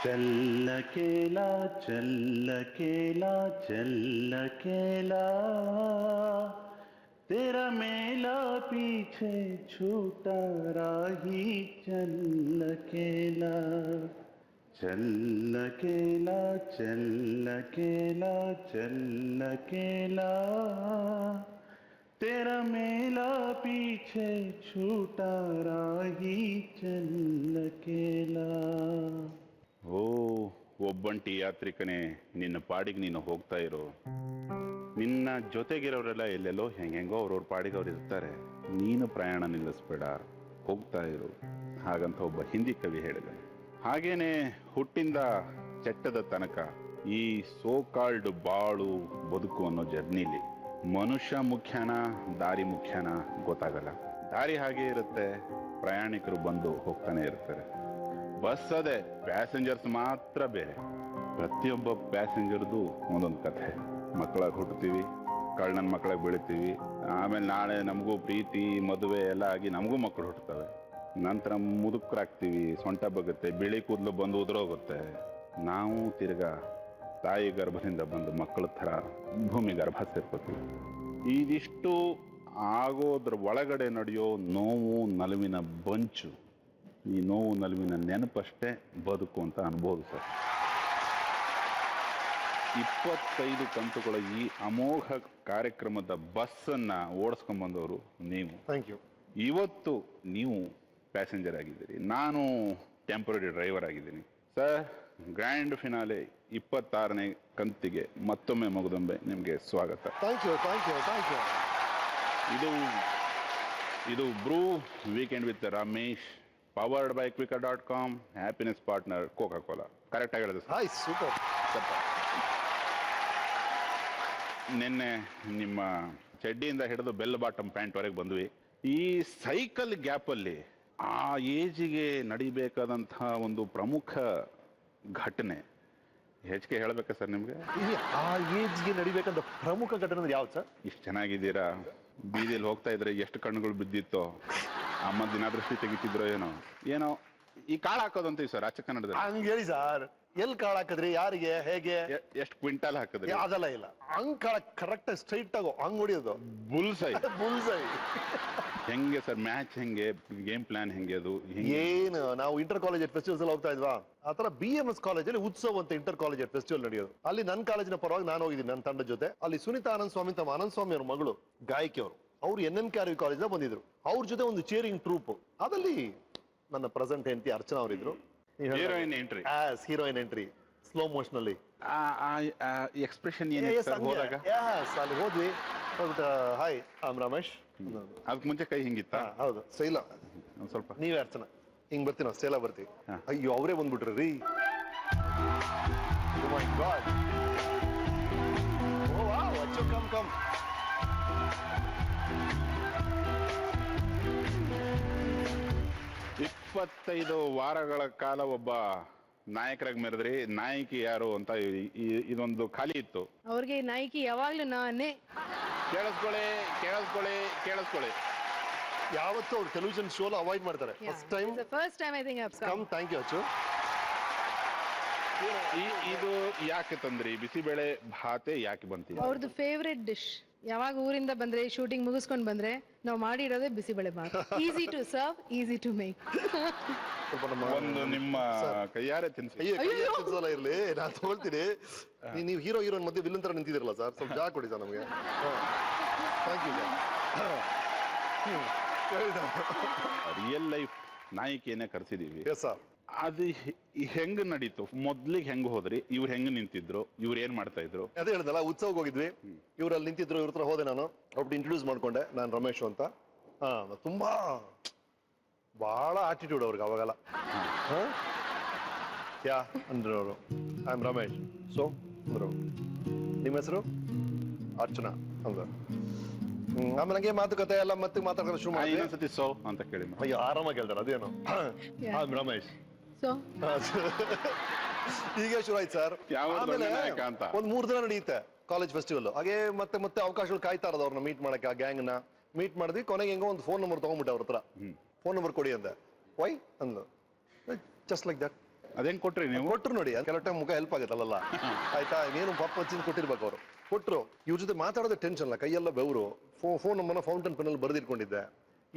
चल अकेला चल अकेला चल अकेला तेरा मेला पीछे छूटा राही चल अकेला चल अकेला चल अकेला चल अकेला तेरा मेला पीछे छूटा राही चल अकेला. ಓ ಒಬ್ಬಂಟಿ ಯಾತ್ರಿಕನೇ, ನಿನ್ನ ಪಾಡಿಗೆ ನೀನು ಹೋಗ್ತಾ ಇರೋ. ನಿನ್ನ ಜೊತೆಗಿರೋರೆಲ್ಲ ಎಲ್ಲೆಲ್ಲೋ ಹೆಂಗೆಂಗೋ ಅವ್ರವ್ರ ಪಾಡಿಗೆ ಅವ್ರು ಇರ್ತಾರೆ. ನೀನು ಪ್ರಯಾಣ ನಿಲ್ಲಿಸ್ಬೇಡ, ಹೋಗ್ತಾ ಇರು ಹಾಗಂತ ಒಬ್ಬ ಹಿಂದಿ ಕವಿ ಹೇಳಿದ. ಹಾಗೇನೆ ಹುಟ್ಟಿಂದ ಚಟ್ಟದ ತನಕ ಈ ಸೋಕಾಲ್ಡ್ ಬಾಳು ಬದುಕು ಅನ್ನೋ ಜರ್ನಿಲಿ ಮನುಷ್ಯ ಮುಖ್ಯನ ದಾರಿ ಮುಖ್ಯನ ಗೊತ್ತಾಗಲ್ಲ. ದಾರಿ ಹಾಗೆ ಇರುತ್ತೆ, ಪ್ರಯಾಣಿಕರು ಬಂದು ಹೋಗ್ತಾನೆ ಇರ್ತಾರೆ. ಬಸ್ ಅದೇ, ಪ್ಯಾಸೆಂಜರ್ಸ್ ಮಾತ್ರ ಬೇರೆ. ಪ್ರತಿಯೊಬ್ಬ ಪ್ಯಾಸೆಂಜರ್ದು ಒಂದೊಂದು ಕಥೆ. ಮಕ್ಕಳಾಗಿ ಹುಟ್ಟುತ್ತೀವಿ, ಕಳ್ಳನ ಮಕ್ಕಳಾಗಿ ಬೆಳಿತೀವಿ, ಆಮೇಲೆ ನಾಳೆ ನಮಗೂ ಪ್ರೀತಿ ಮದುವೆ ಎಲ್ಲ ಆಗಿ ನಮಗೂ ಮಕ್ಕಳು ಹುಟ್ಟುತ್ತವೆ. ನಂತರ ಮುದುಕರಾಗ್ತೀವಿ, ಸೊಂಟ ಬಗುತ್ತೆ, ಬಿಳಿ ಕೂದಲು ಬಂದು ಉದುರೋಗುತ್ತೆ. ನಾವು ತಿರ್ಗಾ ತಾಯಿ ಗರ್ಭದಿಂದ ಬಂದು ಮಕ್ಕಳ ಥರ ಭೂಮಿ ಗರ್ಭ ಸೇರ್ಕೋತೀವಿ. ಇದಿಷ್ಟು ಆಗೋದ್ರ ಒಳಗಡೆ ನಡೆಯೋ ನೋವು ನಲುವಿನ ಬಂಚು, ಈ ನೋವು ನಲುವಿನ ನೆನಪಷ್ಟೇ ಬದುಕು ಅಂತ ಅನ್ಬೋದು ಸರ್. 25 ಕಂತುಗಳ ಈ ಅಮೋಘ ಕಾರ್ಯಕ್ರಮದ ಬಸ್ಸನ್ನ ಓಡಿಸ್ಕೊಂಡ್ಬಂದವರು ನೀವು. Thank you. ಇವತ್ತು ನೀವು ಪ್ಯಾಸೆಂಜರ್ ಆಗಿದ್ದೀರಿ, ನಾನು ಟೆಂಪರರಿ ಡ್ರೈವರ್ ಆಗಿದ್ದೀನಿ ಸರ್. ಗ್ರ್ಯಾಂಡ್ ಫಿನಾಲೆ 26ನೇ ಕಂತಿಗೆ ಮತ್ತೊಮ್ಮೆ ಮಗದೊಮ್ಮೆ ನಿಮಗೆ ಸ್ವಾಗತ. Thank you thank you thank you. ಇದು Bru weekend with Ramesh, powered by Quikr.com, happiness partner Coca Cola. Correct ಆಗಿರೋದು ಸರ್? Hi, super. ನಿನ್ನೆ ನಿಮ್ಮ ಚಡ್ಡಿಯಿಂದ ಹಿಡಿದು ಬೆಲ್ ಬಾಟಮ್ ಪ್ಯಾಂಟ್ವರೆಗೆ ಬಂದ್ವಿ. ಈ ಸೈಕಲ್ ಗ್ಯಾಪಲ್ಲಿ ಆ ಏಜಿಗೆ ನಡಿಬೇಕಾದಂತಹ ಒಂದು ಪ್ರಮುಖ ಘಟನೆ ಹೆಚ್ಚಿಗೆ ಹೇಳ್ಬೇಕಾ ಸರ್ ನಿಮ್ಗೆ? ಆ ಏಜ್ಗೆ ನಡಿಬೇಕಂತ ಪ್ರಮುಖ ಘಟನೆ ಯಾವ್ದು ಸರ್? ಇಷ್ಟು ಚೆನ್ನಾಗಿದ್ದೀರಾ, ಬೀದಿಯಲ್ಲಿ ಹೋಗ್ತಾ ಇದ್ರೆ ಎಷ್ಟು ಕಣ್ಣುಗಳು ಬಿದ್ದಿತ್ತೋ, ಅಮ್ಮ ದಿನಾದೃಷ್ಟಿ ತೆಗಿತಿದ್ರೋ ಏನೋ ಈ ಕಾಳು ಹಾಕೋದಂತೀವಿ ಸರ್ ಆಚೆ ಕನ್ನಡದಲ್ಲಿ. ಹಂಗ ಹೇಳಿ ಸರ್, ಎಲ್ಲಿ ಕಾಳು ಹಾಕಿದ್ರಿ, ಯಾರಿಗೆ, ಹೇಗೆ, ಎಷ್ಟು ಕ್ವಿಂಟಾಲ್ ಹಾಕಿದ್ರಿ? ಅದೆಲ್ಲ ಇಲ್ಲ, ಹಂಗ್ ಕಾಳ ಕರೆಕ್ಟ್ ಸ್ಟ್ರೈಟ್ ಆಗೋ ಹಂಗ್ ಹೊಡಿಯೋದು. ಬುಲ್ಸೈ ಬುಲ್ಸೈ ಹೆಂಗೆ ಸರ್? ಮ್ಯಾಚ್ ಹೆಂಗೆ, ಗೇಮ್ ಪ್ಲಾನ್ ಹೆಂಗೆ? ಅದು ಏನು, ನಾವು ಇಂಟರ್ ಕಾಲೇಜ್ ಫೆಸ್ಟಿವಲ್ಸ್ ಎಲ್ಲ ಹೋಗ್ತಾ ಇದ್ವಾ, ಆತರ BMS ಕಾಲೇಜಲ್ಲಿ ಉತ್ಸವ ಅಂತ ಇಂಟರ್ ಕಾಲೇಜ್ ಫೆಸ್ಟಿವಲ್ ನಡೆಯೋದು. ಅಲ್ಲಿ ನನ್ನ ಕಾಲೇಜಿನ ಪರವಾಗಿ ನಾನು ಹೋಗಿದ್ದೀನಿ ನನ್ನ ತಂಡದ ಜೊತೆ. ಅಲ್ಲಿ ಸುನೀತಾ ಆನಂದ್ ಸ್ವಾಮಿ ತಮ್ಮ ಆನಂದ್ ಸ್ವಾಮಿ ಅವ್ರ ಮಗಳು ಗಾಯಕಿ ಅವ್ರು NNKRV ಕಾಲೇಜ್ ಬಂದಿದ್ರು. ಅವ್ರ ಜೊತೆ ಒಂದು ಚೇರಿಂಗ್ ಟ್ರೂಪ್, ಅದಲ್ಲಿ ನನ್ನ ಪ್ರೆಸೆಂಟ್ ಹೆಂಡತಿ ಅರ್ಚನಾ ಅವರಿದ್ರು. Heroine entry, heroine entry slow motion ಅಲ್ಲಿ. ಎಕ್ಸ್ಪ್ರೆಷನ್ ಅಲ್ಲಿ ಹೋದ್ವಿ, ಹಾಯ್ ಐ ರಮೇಶ್. ಅದಕ್ಕೆ ಮುಂಚೆ ಕೈ ಹಿಂಗಿತ್ತ? ಹೌದು, ಸ್ಟೈಲ ಸ್ವಲ್ಪ. ನೀವೇ ಅರ್ಚನಾ, ಹಿಂಗ್ ಬರ್ತೀವಿ ನಾವು, ಸ್ಟೈಲ ಬರ್ತೀವಿ. ಅಯ್ಯೋ, ಅವರೇ ಬಂದ್ಬಿಟ್ರಿ ರೀ. Come come. 25 ವಾರಗಳ ಕಾಲ ಒಬ್ಬ ನಾಯಕರಾಗಿ ಮೆರೆದ್ರಿ. ನಾಯಕಿ ಯಾರು ಅಂತ ಇದೊಂದು ಖಾಲಿ ಇತ್ತು. ಅವ್ರಿಗೆ ನಾಯಕಿ ಯಾವಾಗ್ಲೂ ನಾನೇ. ಕೇಳಿಸ್ಕೊಳ್ಳಿ ಕೇಳಿಸ್ಕೊಳ್ಳಿ ಕೇಳಿಸ್ಕೊಳ್ಳಿ, ಯಾವತ್ತೂ ಅವ್ರು ಟೆಲಿವಿಷನ್ ಶೋ ಅವಾಯ್ಡ್ ಮಾಡ್ತಾರೆ. First time I think come. Thank you Achchu. ಇದು ಯಾಕೆ ತಂದ್ರಿ? ಬಿಸಿಬೇಳೆ ಭಾತೆ ಯಾಕೆ ಬಂತೀವಿ? ಅವ್ರದ್ದು ಫೇವ್ರೆಟ್ ಡಿಶ್. ಯಾವಾಗ ಊರಿಂದ ಬಂದ್ರೆ, ಶೂಟಿಂಗ್ ಮುಗಿಸ್ಕೊಂಡ್ ಬಂದ್ರೆ ನಾವು ಮಾಡಿರೋದೇ bisibele bath. Easy to serve, easy to make. ಒಂದು ನಿಮ್ಮ ಕೈಯಾರೆ ತಿನ್ಸಿ. ತಿನ್ಸಲ್ಲ ಇರ್ಲಿ, ನಾನು ತಗೊಳ್ತೀನಿ. ನೀವು ಹೀರೋಯಿನ್ ಮಧ್ಯೆ ವಿಲನ್ ತರ ನಿಂತಿದಿರಲ್ಲ ಸರ್, ಸ್ವಲ್ಪ ಜಾಗ ಕೊಡಿ ಸರ್ ನಮಗೆ. Thank you. ರಿಯಲ್ ಲೈಫ್ ನಾಯಕಿಯನ್ನೇ ಕರ್ಸಿದೀವಿ. Yes sir. ಅದು ಹೆಂಗ್ ನಡೀತು? ಮೊದ್ಲಿಗೆ ಹೆಂಗ್ ಹೋದ್ರಿ? ಇವ್ರು ಹೆಂಗ್ ನಿಂತಿದ್ರು? ಇವ್ರು ಏನ್ ಮಾಡ್ತಾ ಇದ್ರು? ಅದೇ ಹೇಳಿದಲ್ಲ, ಉತ್ಸವಕ್ಕೆ ಹೋಗಿದ್ವಿ, ಇವ್ರಲ್ಲಿ ನಿಂತಿದ್ರು, ಇವ್ರ ಹತ್ರ ಹೋದೆ ನಾನು. ಒಬ್ಬಟ್ಟು ಇಂಟ್ರೊಡ್ಯೂಸ್ ಮಾಡ್ಕೊಂಡೆ, ನಾನು ರಮೇಶ್ ಅಂತ. ತುಂಬಾ ಬಹಳ ಆಟಿಟ್ಯೂಡ್ ಅವ್ರಿಗೆ ಅವಾಗೆಲ್ಲ. ಯಾ ಅಂದ್ರು ಅವರು, ಐ ಆಮ್ ರಮೇಶ್. ಸೊ ಅಂದ್ರು, ನಿಮ್ಮ ಹೆಸರು ಅರ್ಚನಾ ಅಂದ್ರು. ಆಮೇಲೆ ನಂಗೆ ಮಾತುಕತೆ ಎಲ್ಲ ಮತ್ತೆ ಮಾತಾಡ್ಕೊಂಡು ಶುರು ಮಾಡಿ ಸೋ ಅಂತ ಕೇಳಿ, ಅಯ್ಯೋ ಆರಾಮಾಗಿ ಹೇಳ್ತಾರೆ. ಅದೇನು ಐ ಆಮ್ ರಮೇಶ್. ಈಗ ಶುರು ಆಯ್ತು ಸರ್. ಆಮೇಲೆ ಒಂದ್ 3 ದಿನ ನಡೆಯುತ್ತೆ ಕಾಲೇಜ್ ಫೆಸ್ಟಿವಲ್. ಹಾಗೆ ಮತ್ತೆ ಮತ್ತೆ ಅವಕಾಶಗಳು ಕಾಯ್ತಾ ಇರೋದು ಅವ್ರನ್ನ ಮೀಟ್ ಮಾಡಕ್ಕೆ. ಆ ಗ್ಯಾಂಗ್ ನ ಮೀಟ್ ಮಾಡಿದ್ವಿ. ಕೊನೆಗೆ ಹೆಂಗೋ ಒಂದು ಫೋನ್ ನಂಬರ್ ತಗೊಂಡ್ಬಿಟ್ಟೆ ಅವ್ರ ಹತ್ರ. ಫೋನ್ ನಂಬರ್ ಕೊಡಿ ಅಂದೆ. ವೈ ಅಂದ್ಲು. Just like that. ಅದೇನ್ ಕೊಟ್ರಿ ನೀವು? ಕೊಟ್ರು ನೋಡಿ, ಕೆಲವು ಟೈಮ್ ಮುಖ ಹೆಲ್ಪ್ ಆಗುತ್ತಲ್ಲ. ಆಯ್ತಾ, ನೀನು ಪಪ್ಪ ಹಚ್ಚಿದ್ ಕೊಟ್ಟಿರ್ಬೇಕು ಅವರು. ಕೊಟ್ರು. ಇವ್ರ ಜೊತೆ ಮಾತಾಡೋದೇ ಟೆನ್ಷನ್ ಅಲ್ಲ, ಕೈಯೆಲ್ಲ ಬೆವರು. ಫೋನ್ ನಮ್ಮನ್ನ ಫೌಂಟನ್ ಪೆನ್ ಅಲ್ಲಿ ಬರೆದಿಟ್ಕೊಂಡಿದ್ದೆ.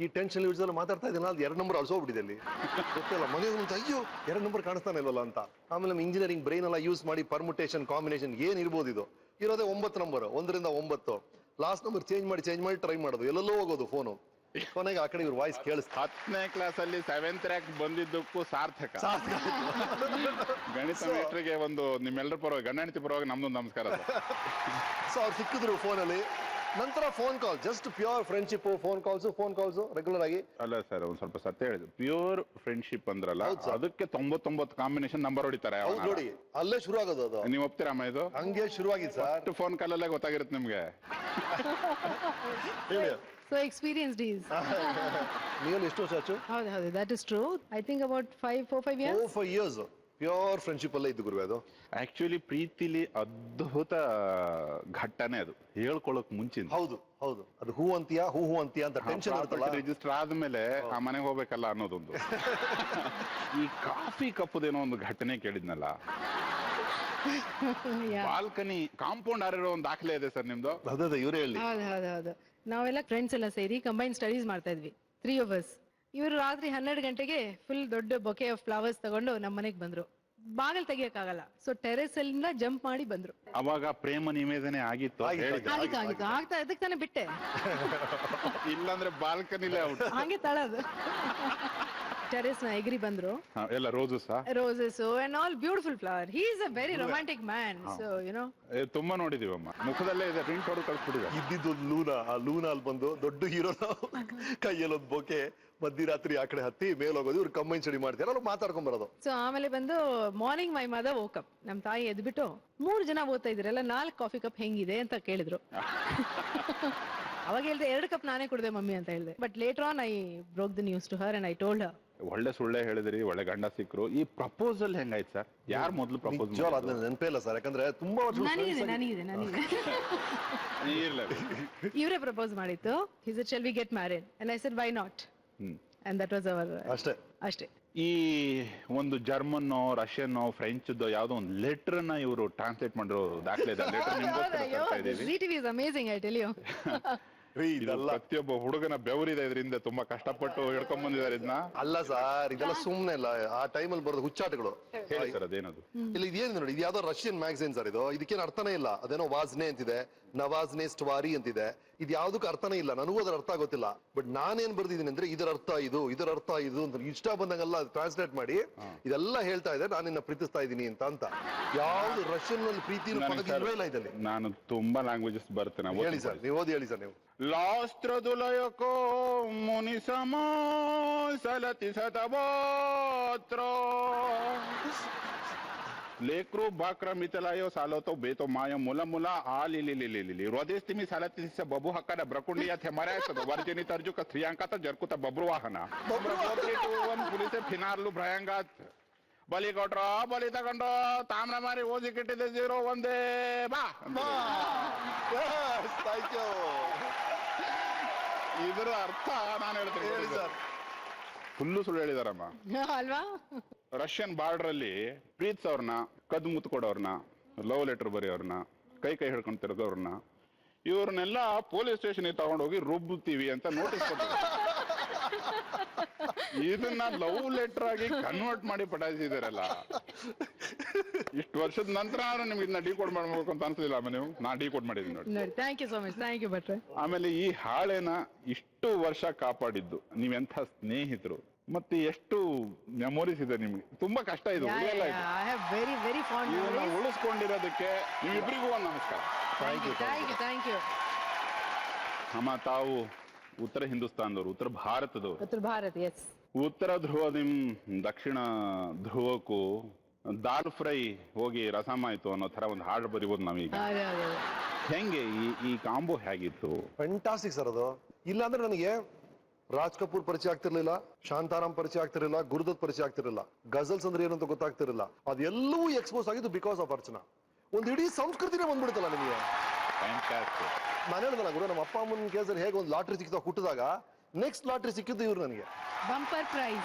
ಈ ಟೆನ್ಷನ್ ಇವ್ರ ಜೊತೆ ಮಾತಾಡ್ತಾ ಇದ್ದೀನಿ, ಅದು 2 ನಂಬರ್ ಅಳ್ಸೋಗ್ಬಿಟ್ಟಿದೆ ಅಲ್ಲಿ. ಗೊತ್ತಿಲ್ಲ ಮನೆಯವ್ರು, ಅಯ್ಯೋ 2 ನಂಬರ್ ಕಾಣಿಸ್ತಾನೆ ಇಲ್ವಲ್ಲ ಅಂತ. ಆಮೇಲೆ ನಮ್ಮ ಇಂಜಿನಿಯರಿಂಗ್ ಬ್ರೈನ್ ಎಲ್ಲ ಯೂಸ್ ಮಾಡಿ ಪರ್ಮುಟೇಷನ್ ಕಾಂಬಿನೇಷನ್ ಏನ್ ಇರ್ಬೋದು, ಇದು ಇರೋದೇ 9 ನಂಬರ್, 1 ರಿಂದ 9. ಲಾಸ್ಟ್ ನಂಬರ್ ಚೇಂಜ್ ಮಾಡಿ ಟ್ರೈ ಮಾಡೋದು, ಎಲ್ಲೆಲ್ಲೋ ಹೋಗೋದು ಫೋನು. ಕೊನೆಗೆ ಆ ಕಡೆ ಇವ್ರ ವಾಯ್ಸ್ ಕೇಳಿಸ್ತಾ. 10ನೇ ಕ್ಲಾಸಲ್ಲಿ 7th ರ್ಯಾಂಕ್ ಬಂದಿದ್ದಕ್ಕೂ ಸಾರ್ಥಕ. ಗಣಿತ ಮೇಟ್ರಿಗೆ ಒಂದು ನಿಮ್ಮೆಲ್ಲರ ಪರವಾಗಿ, ಗಂಡ ಹೆಂಡತಿ ಪರವಾಗಿ ನಮ್ದೊಂದು ನಮಸ್ಕಾರ. ಸೊ ಅವ್ರು ಸಿಕ್ಕಿದ್ರು ಫೋನಲ್ಲಿ. ನಂತರ phone call, just pure friendship. Phone calls regular ಆಗಿ. ಅಲ್ಲ ಸರ್, ಒಂದ್ ಸ್ವಲ್ಪ ಸತ್ಯ ಹೇಳಿದ್ರು. ಪ್ಯೂರ್ ಫ್ರೆಂಡ್ಶಿಪ್ ಅಂದ್ರಲ್ಲ, ಅದಕ್ಕೆ 99 ಕಾಂಬಿನೇಷನ್ ನಂಬರ್ ಹೊಡಿತಾರೆ. ಹೌದು ನೋಡಿ, ಅಲ್ಲೇ ಶುರು ಆಗೋದು ಅದು. ನೀವು ಒಪ್ತೀರಮ್ಮ ಇದು? ಹಂಗೆ ಶುರುವಾಗಿತ್ತು ಸರ್. ಫೋನ್ ಕಾಲಲ್ಲೇ ಗೊತ್ತಾಗಿರುತ್ತೆ ನಿಮ್ಗೆ. ಹೇಳಿ. So experienced is. ನೀವು ಎಷ್ಟು ವರ್ಷ ಆಚು? ಹೌದು, that is true. I think about 4-5 years. 4-5 years pure friendship ಅಲ್ಲೇ ಇದ್ದು ಗುರುವೆ ಅದು. ಆಕ್ಚುಲಿ ಪ್ರೀತಿಲಿ ಅದ್ಭುತ ಘಟ್ಟನೆ ಅದು, ಹೇಳ್ಕೊಳಕ್ ಮುಂಚಿನ. ಹೌದು, ಅದು ಹೂ ಅಂತೀಯಾ ಅಂತ ಟೆನ್ಷನ್ ಇರುತ್ತಲ್ಲ. ರಿಜಿಸ್ಟರ್ ಆದ್ಮೇಲೆ ಆ ಮನೆಗೆ ಹೋಗ್ಬೇಕಲ್ಲ ಅನ್ನೋದೊಂದು. ಈ ಕಾಫಿ ಕಪ್ಪದೇನೋ ಒಂದು ಘಟನೆ ಕೇಳಿದ್ನಲ್ಲ, ಬಾಲ್ಕನಿ ಕಾಂಪೌಂಡ್ ಆರಿರೋ ಒಂದು ದಾಖಲೆ ಇದೆ ಸರ್ ನಿಮ್ದು? ಅದೇ ಇವರೇ ಹೇಳಿ. ಹೌದು. ನಾವೆಲ್ಲ ಫ್ರೆಂಡ್ಸ್ ಎಲ್ಲ ಸೇರಿ ಕಂಬೈನ್ ಸ್ಟಡೀಸ್ ಮಾಡ್ತಾ ಇದ್ವಿ, 3 of us. ಇವರು ರಾತ್ರಿ 12 ಗಂಟೆಗೆ ಫುಲ್ ದೊಡ್ಡ ಬೊಕೆ ಆಫ್ ಫ್ಲವರ್ಸ್ ತಗೊಂಡು ನಮ್ಮ ಮನೆಗೆ ಬಂದ್ರು. ಬಾಗಿಲು ತೆಗಿಯಕ್ಕಾಗಲ್ಲ, ಸೊ ಟೆರೆಸ್ ಅಲ್ಲಿಂದ ಜಂಪ್ ಮಾಡಿ ಬಂದ್ರು. ಅವಾಗ ಪ್ರೇಮ ನಿವೇದನೆ ಆಗಿತ್ತು? ಆಗಿತ್ತು ಆಗ್ತಾ ಇದಕ್ಕೆ ತಾನೇ ಬಿಟ್ಟೆ. ಇಲ್ಲಾಂದ್ರೆ ಬಾಲ್ಕನಿಲೇ ಔಟ್. ಹಂಗೆ ತಳದು ಟೆರೆಸ್ ನ ಎಗ್ರಿ ಬಂದ್ರು. ಎಲ್ಲ roses and all beautiful flower. He is a very romantic man. So ತುಂಬಾ ನೋಡಿದೀವಮ್ಮ, ಮುಖದಲ್ಲೇ ಇದೆ, ಪ್ರಿಂಟ್ ಹೊಡೆದು ಕಳ್ಸ್ಬಿಟ್ಟಿದೆ. ಇದ್ದಿದ್ದು ಲೂನಾ. ಆ ಲೂನಾ ಅಲ್ಲಿ ಬಂದು ದೊಡ್ಡ ಹೀರೋ, ಕೈಯಲ್ಲೊಂದು ಬೋಕೆ, ಮಧ್ಯರಾತ್ರಿ ಆ ಕಡೆ ಹತ್ತಿ ಮೇಲೆ ಹೋಗೋದು, ಇವ್ರು ಕಂಬೈನ್ ಸ್ಟಡಿ ಮಾಡ್ತಾರೆ, ಅವ್ರು ಮಾತಾಡ್ಕೊಂಡ್ ಬರೋದು. ಸೊ ಆಮೇಲೆ ಬಂದು morning my mother woke up. ನಮ್ ತಾಯಿ ಎದ್ಬಿಟ್ಟು 3 ಜನ ಓದ್ತಾ ಇದ್ರಲ್ಲ, 4 ಕಾಫಿ ಕಪ್ ಹೆಂಗಿದೆ ಅಂತ ಕೇಳಿದ್ರು. ಅವಾಗ ಹೇಳ್ದೆ 2 ಕಪ್ ನಾನೇ ಕುಡ್ದೆ ಮಮ್ಮಿ ಅಂತ ಹೇಳ್ದೆ. But later on I broke the news to her and I told her. ಒಳ್ಳೆ ಸುಳ್ಳೆ ಹೇಳಿದ್ರಿ, ಒಳ್ಳೆ ಗಂಡ ಸಿಕ್ಕರು. ಈ ಪ್ರಪೋಸಲ್ ಹೆಂಗಾಯ್ತು ಸರ್? ಯಾರು ಮೊದಲು ಪ್ರಪೋಸ್? ನೆನಪೇ ಇಲ್ಲ ಸರ್, ಯಾಕಂದ್ರೆ ತುಂಬಾ ವರ್ಷ ನನಗಿದೆ ಇವರೇ ಪ್ರಪೋಸ್ ಮಾಡಿತ್ತು. He said, shall we get married? And I said, why not? And that was our ಅಷ್ಟೇ. ಈ ಒಂದು ಜರ್ಮನ್ ರಷ್ಯನ್ ಫ್ರೆಂಚ್ ಯಾವ್ದೋ ಒಂದು ಲೆಟರ್ ನ ಇವರು ಟ್ರಾನ್ಸ್ಲೇಟ್ ಮಾಡಿರೋ ದಾಖಲೆ ಇದೆ. ZTV is amazing, I tell you. ಪ್ರತಿಯೊಬ್ಬ ಹುಡುಗನ ಬೆವರಿದೆ, ಇದರಿಂದ ತುಂಬಾ ಕಷ್ಟಪಟ್ಟು ಹಿಡ್ಕೊಂಡ್ ಬಂದಿದ್ದಾರೆ ಇದನ್ನ. ಅಲ್ಲ ಸರ್, ಇದೆಲ್ಲ ಸುಮ್ನೆ ಇಲ್ಲ, ಆ ಟೈಮಲ್ಲಿ ಬರೋದು ಹುಚ್ಚಾಟಗಳು. ಹೇಳಿ ಸರ್, ಅದೇನದು? ಇಲ್ಲ, ಇದೇನಿದೆ ನೋಡಿ, ಇದು ಯಾವ್ದೋ ರಷ್ಯನ್ ಮ್ಯಾಗಝೈನ್ ಸರ್. ಇದಕ್ಕೇನು ಅರ್ಥನೇ ಇಲ್ಲ. ಅದೇನೋ ವಾಜ್ನೆ ಅಂತಿದೆ, ನವಾಜ್ನೆ ಸ್ಟ್ವಾರಿ ಅಂತಿದೆ. ಇದು ಯಾವ್ದಕ್ಕೂ ಅರ್ಥನೇ ಇಲ್ಲ, ನನಗೂ ಅದ್ರ ಅರ್ಥ ಗೊತ್ತಿಲ್ಲ. ಬಟ್ ನಾನೇನ್ ಬರ್ದಿದ್ದೀನಿ ಅಂದ್ರೆ, ಇದರ ಅರ್ಥ ಇದು ಅಂತ ಇಷ್ಟ ಬಂದಂಗೆಲ್ಲ ಟ್ರಾನ್ಸ್ಲೇಟ್ ಮಾಡಿ ಇದೆಲ್ಲ ಹೇಳ್ತಾ ಇದೆ, ನಾನು ನಿನ್ನ ಪ್ರೀತಿಸ್ತಾ ಇದ್ದೀನಿ ಅಂತ. ಯಾವ್ದು ರಷ್ಯನ್ ನಲ್ಲಿ ಪ್ರೀತಿ ಇಲ್ಲ ಇದರಲ್ಲಿ. ನಾನು ತುಂಬಾ ಲ್ಯಾಂಗ್ವೇಜಸ್ ಬರ್ತೇನೆ. ಹೇಳಿ ಸರ್, ನೀವು ಓದಿ ಹೇಳಿ ಸರ್. ನೀವು ಲಾಸ್ತ್ರದುಲಯಕೋ ಮುನಿಸಮೋ ಸಲತಿ ಸತಬೋತ್ರೋ लेकरू बाक्रा मितलायो सालोतो बेतो मायो मुला मुला आ लिली रोदेस्तिमी सालतिस बबु हक्कड ब्रकुंडिया थेमरायसतो वर्जनी तर्जुक स्त्रियांकात जर्कुत बब्रुवाहना ब्रकोत्रिटुवन पुलिसे फिनार्लु भ्रयांगात बली कोट्रो बली तगंडो ताम्र मारी ओजी किಟ್ಟಿದೆ 0 ಒಂದೇ ಬಾ. Thank you. ಇದರ ಅರ್ಥ ನಾನು ಹೇಳ್ತೀನಿ ಸರ್. ಫುಲ್ಲು ಸುಳ್ಳು ಹೇಳಿದಾರಮ್ಮ ಅಲ್ವಾ? ರಷ್ಯನ್ ಬಾರ್ಡರ್ ಅಲ್ಲಿ ಪ್ರೀತಿಸೋರ್ನ, ಕದ್ದು ಮುತ್ತು ಕೊಡೋರ್ನ, ಲವ್ ಲೆಟರ್ ಬರೆಯೋರ್ನ, ಕೈ ಹಿಡ್ಕೊಂಡು ತಿರ್ಗೋರ್ನ, ಇವ್ರನ್ನೆಲ್ಲ ಪೊಲೀಸ್ ಸ್ಟೇಷನ್ ತಗೊಂಡೋಗಿ ರುಬ್ಬುತ್ತೀವಿ ಅಂತ ನೋಟಿಸ್ ಕೊಟ್ಟಿದ್ದಾರೆ. ಇದನ್ನ ಲವ್ ಲೆಟರ್ ಆಗಿ ಕನ್ವರ್ಟ್ ಮಾಡಿ ಪಟಾಯಿಸಿದಾರಲ್ಲ. ಇಷ್ಟು ವರ್ಷದ ನಂತರ ನಿಮ್ಗೆ ಇದನ್ನ ಡಿಕೋಡ್ ಮಾಡ್ಬೇಕು ಅಂತ ಅನ್ಸಲಿಲ್ಲ. ಆಮೇಲೆ ನೀವು ನಾ ಡಿಕೋಡ್ ಮಾಡಿದೀನಿ ನೋಡಿ. Thank you so much. Thank you ಭಟ್ರೆ. ಆಮೇಲೆ ಈ ಹಾಳೆನ ಇಷ್ಟು ವರ್ಷ ಕಾಪಾಡಿದ್ದು ನೀವೆಂಥ ಸ್ನೇಹಿತರು, ಮತ್ತೆ ಎಷ್ಟು ಮೆಮೊರೀಸ್ ಇದೆ ನಿಮ್ಗೆ. ತುಂಬಾ ಕಷ್ಟ ಇದು ಉಳಿಸ್ಕೊಂಡಿರೋದಕ್ಕೆ ನೀವಿಬ್ರಿಗೂ ಒಂದು ನಮಸ್ಕಾರ. Thank you. ಅಮ್ಮ, ತಾವು ಉತ್ತರ ಹಿಂದೂಸ್ತಾನದವರು, ಉತ್ತರ ಭಾರತದವರು. ಉತ್ತರ ಭಾರತ, ಎಸ್. ಉತ್ತರ ಧ್ರುವ ನಿಮ್ ದಕ್ಷಿಣ ಧ್ರುವಕ್ಕೂ ದಾಲ್ ಫ್ರೈ ಹೋಗಿ ರಸಮಾಯ್ತು ಅನ್ನೋ ತರ ಒಂದು ಹಾಡು ಬರಿಬೋದು ನಾವೀಗ. ಹೆಂಗೆ ಈ ಕಾಂಬೋ ಹೇಗಿತ್ತು? ಫ್ಯಾಂಟಾಸ್ಟಿಕ್ ಸರ್ ಅದು. ಇಲ್ಲ ಅಂದ್ರೆ ನನಗೆ ರಾಜ್ ಕಪೂರ್ ಪರಿಚಯ ಆಗ್ತಿರ್ಲಿಲ್ಲ, ಶಾಂತಾರಾಮ್ ಪರಿಚಯ ಆಗ್ತಿರ್ಲಿಲ್ಲ, ಗುರುದತ್ ಪರಿಚಯ ಆಗ್ತಿರ್ಲಿಲ್ಲ, ಗಜಲ್ಸ್ ಅಂದ್ರೆ ಏನಂತ ಗೊತ್ತಾಗ್ತಿರ್ಲಿಲ್ಲ. ಅದೆಲ್ಲವೂ ಎಕ್ಸ್ಪೋಸ್ ಆಗಿದ್ದು ಬಿಕಾಸ್ ಆಫ್ ಅರ್ಚನಾ. ಒಂದು ಇಡೀ ಸಂಸ್ಕೃತಿನೇ ಬಂದ್ಬಿಡುತ್ತಲ್ಲ ನಿಮಗೆ. ನಾನು ಹೇಳಿದಲ್ಲ ಗುರು, ನಮ್ಮ ಅಪ್ಪ ಅಮ್ಮನ ಕೇಸಲ್ಲಿ ಹೇಗೆ ಒಂದು ಲಾಟ್ರಿ ಸಿಕ್ಕಿದ ಹುಟ್ಟಿದಾಗ ನೆಕ್ಸ್ಟ್ ಲಾಟ್ರಿ ಸಿಕ್ಕಿದ್ದು ಇವ್ರು ನನಗೆ. Bumper price.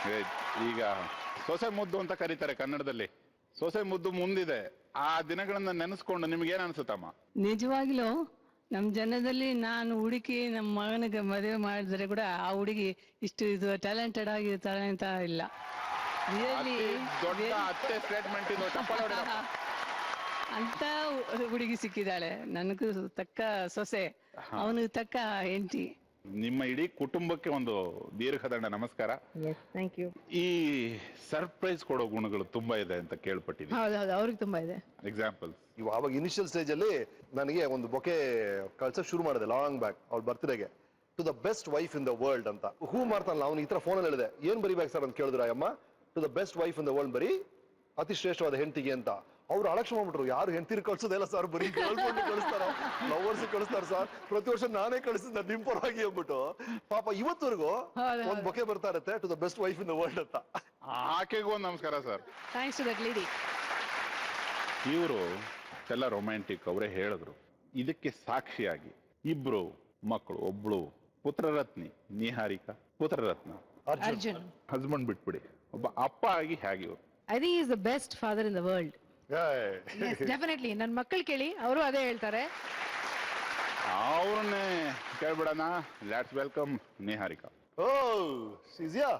Great. ಈಗ ಸೊಸೆ ಮುದ್ದು ಅಂತ ಕರೀತಾರೆ ಕನ್ನಡದಲ್ಲಿ. ಸೊಸೆ ಮುದ್ದು ಮುಂದಿದೆ. ಆ ದಿನಗಳನ್ನ ನೆನೆಸ್ಕೊಂಡು ನಿಮ್ಗೆ ಏನ್ ಅನ್ಸುತ್ತಮ್ಮ? ನಿಜವಾಗ್ಲೂ ನಮ್ ಜನದಲ್ಲಿ ನಾನು ಹುಡುಕಿ ನಮ್ಮ ಮಗನಿಗೆ ಮದುವೆ ಮಾಡಿದ್ರೆ ಕೂಡ ಆ ಹುಡುಗಿ ಇಷ್ಟು ಇದು ಟ್ಯಾಲೆಂಟೆಡ್ ಆಗಿರ್ತಾಳೆ ಅಂತ ಇಲ್ಲ. ರಿಯಲಿ ದೊಡ್ಡ ಅತ್ತೆ ಸ್ಟೇಟ್ಮೆಂಟ್ ಇದು. ಚಪ್ಪಾಳೆ ಹೊಡೆದ. ಅಂತ ಹುಡುಗಿ ಸಿಕ್ಕಿದ್ದಾಳೆ. ನನಗೂ ತಕ್ಕ ಸೊಸೆ, ಅವನಿಗೆ ತಕ್ಕ ಹೆಂಡತಿ. ನಿಮ್ಮ ಇಡೀ ಕುಟುಂಬಕ್ಕೆ ಒಂದು ದೀರ್ಘದಂಡ ನಮಸ್ಕಾರ. Thank you. ಈ ಸರ್ಪ್ರೈಸ್ ಕೊಡೋ ಗುಣಗಳು ತುಂಬಾ ಇದೆ ಅಂತ ಕೇಳ್ಪಟ್ಟಿದ್ದೀನಿ. ಹೌದೌದು, ಅವ್ರಿಗೆ ತುಂಬಾ ಇದೆ. ಎಕ್ಸಾಂಪಲ್? ಆವಾಗ ಇನಿಷಿಯಲ್ ಸ್ಟೇಜ್ ಅಲ್ಲಿ ನನಗೆ ಒಂದು ಬೊಕೆ ಕಳ್ಸಕ್ ಶುರು ಮಾಡಿದೆ ಲಾಂಗ್ ಬ್ಯಾಕ್ ಅವ್ಳ ಬರ್ತ್ಡೇಗೆ. To the best wife in the world ಅಂತ ಹೂ ಮಾಡ್ತಾನಲ್ಲ ಅವ್ನು ಈ ತರ ಫೋನಲ್ಲಿ ಹೇಳಿದೆ. ಏನ್ ಬರಿಬೇಕು ಸರ್ ಅಂತ ಕೇಳಿದ್ರ ಅಮ್ಮ. To the best wife in the world ಬರೀ ಅತಿ ಶ್ರೇಷ್ಠವಾದ ಹೆಂಡತಿಗೆ ಅಂತ. ಅವ್ರು ಅಲಕ್ಷ ಮಾಡ್ಬಿಟ್ರು. ಯಾರು ಹೆಂಡತಿರು ಕಳ್ಸೋದಿಲ್ಲ ಸರ್, ಬರೀ ಕಳಿಸ್ತಾರ, ಲವರ್ಸ್ ಕಳಿಸ್ತಾರ ಸರ್, ಪ್ರತಿ ವರ್ಷ ನಾನೇ ಕಳಿಸಿದ್ದೆ ನಿಮ್ ಪರವಾಗಿ ಅಂದ್ಬಿಟ್ಟು. ಪಾಪ ಇವತ್ತವರೆಗೂ ಒಂದ್ ಬೊಕೆ ಬರ್ತಾ ಇರುತ್ತೆ to the best wife in the world ಅಂತ. ಆಕೆಗೂ ಒಂದು ನಮಸ್ಕಾರ sir. Thanks to that lady. ಇವರು ಎಲ್ಲ ರೊಮ್ಯಾಂಟಿಕ್, ಅವರೇ ಹೇಳಿದ್ರು. ಇದಕ್ಕೆ ಸಾಕ್ಷಿಯಾಗಿ ಇಬ್ರು ಮಕ್ಕಳು, ಒಬ್ಳು ಪುತ್ರರತ್ನಿ ನಿಹಾರಿಕಾ, ಪುತ್ರರತ್ನ ಅರ್ಜುನ್. ಹಸ್ಬೆಂಡ್ ಬಿಟ್ಬಿಡಿ, ಒಬ್ಬ ಅಪ್ಪ ಆಗಿ ಹೇಗೆ ಇವರು? I think is the best father in the world. Definitely ನನ್ನ ಮಕ್ಕಳು ಕೇಳಿ ಅವರು ಅದೇ ಹೇಳ್ತಾರೆ. ಅವ್ರನ್ನೇ ಕೇಳ್ಬಿಡೋಣ. Let's welcome Niharika. ಓ ಶಿಜ್ಯಾ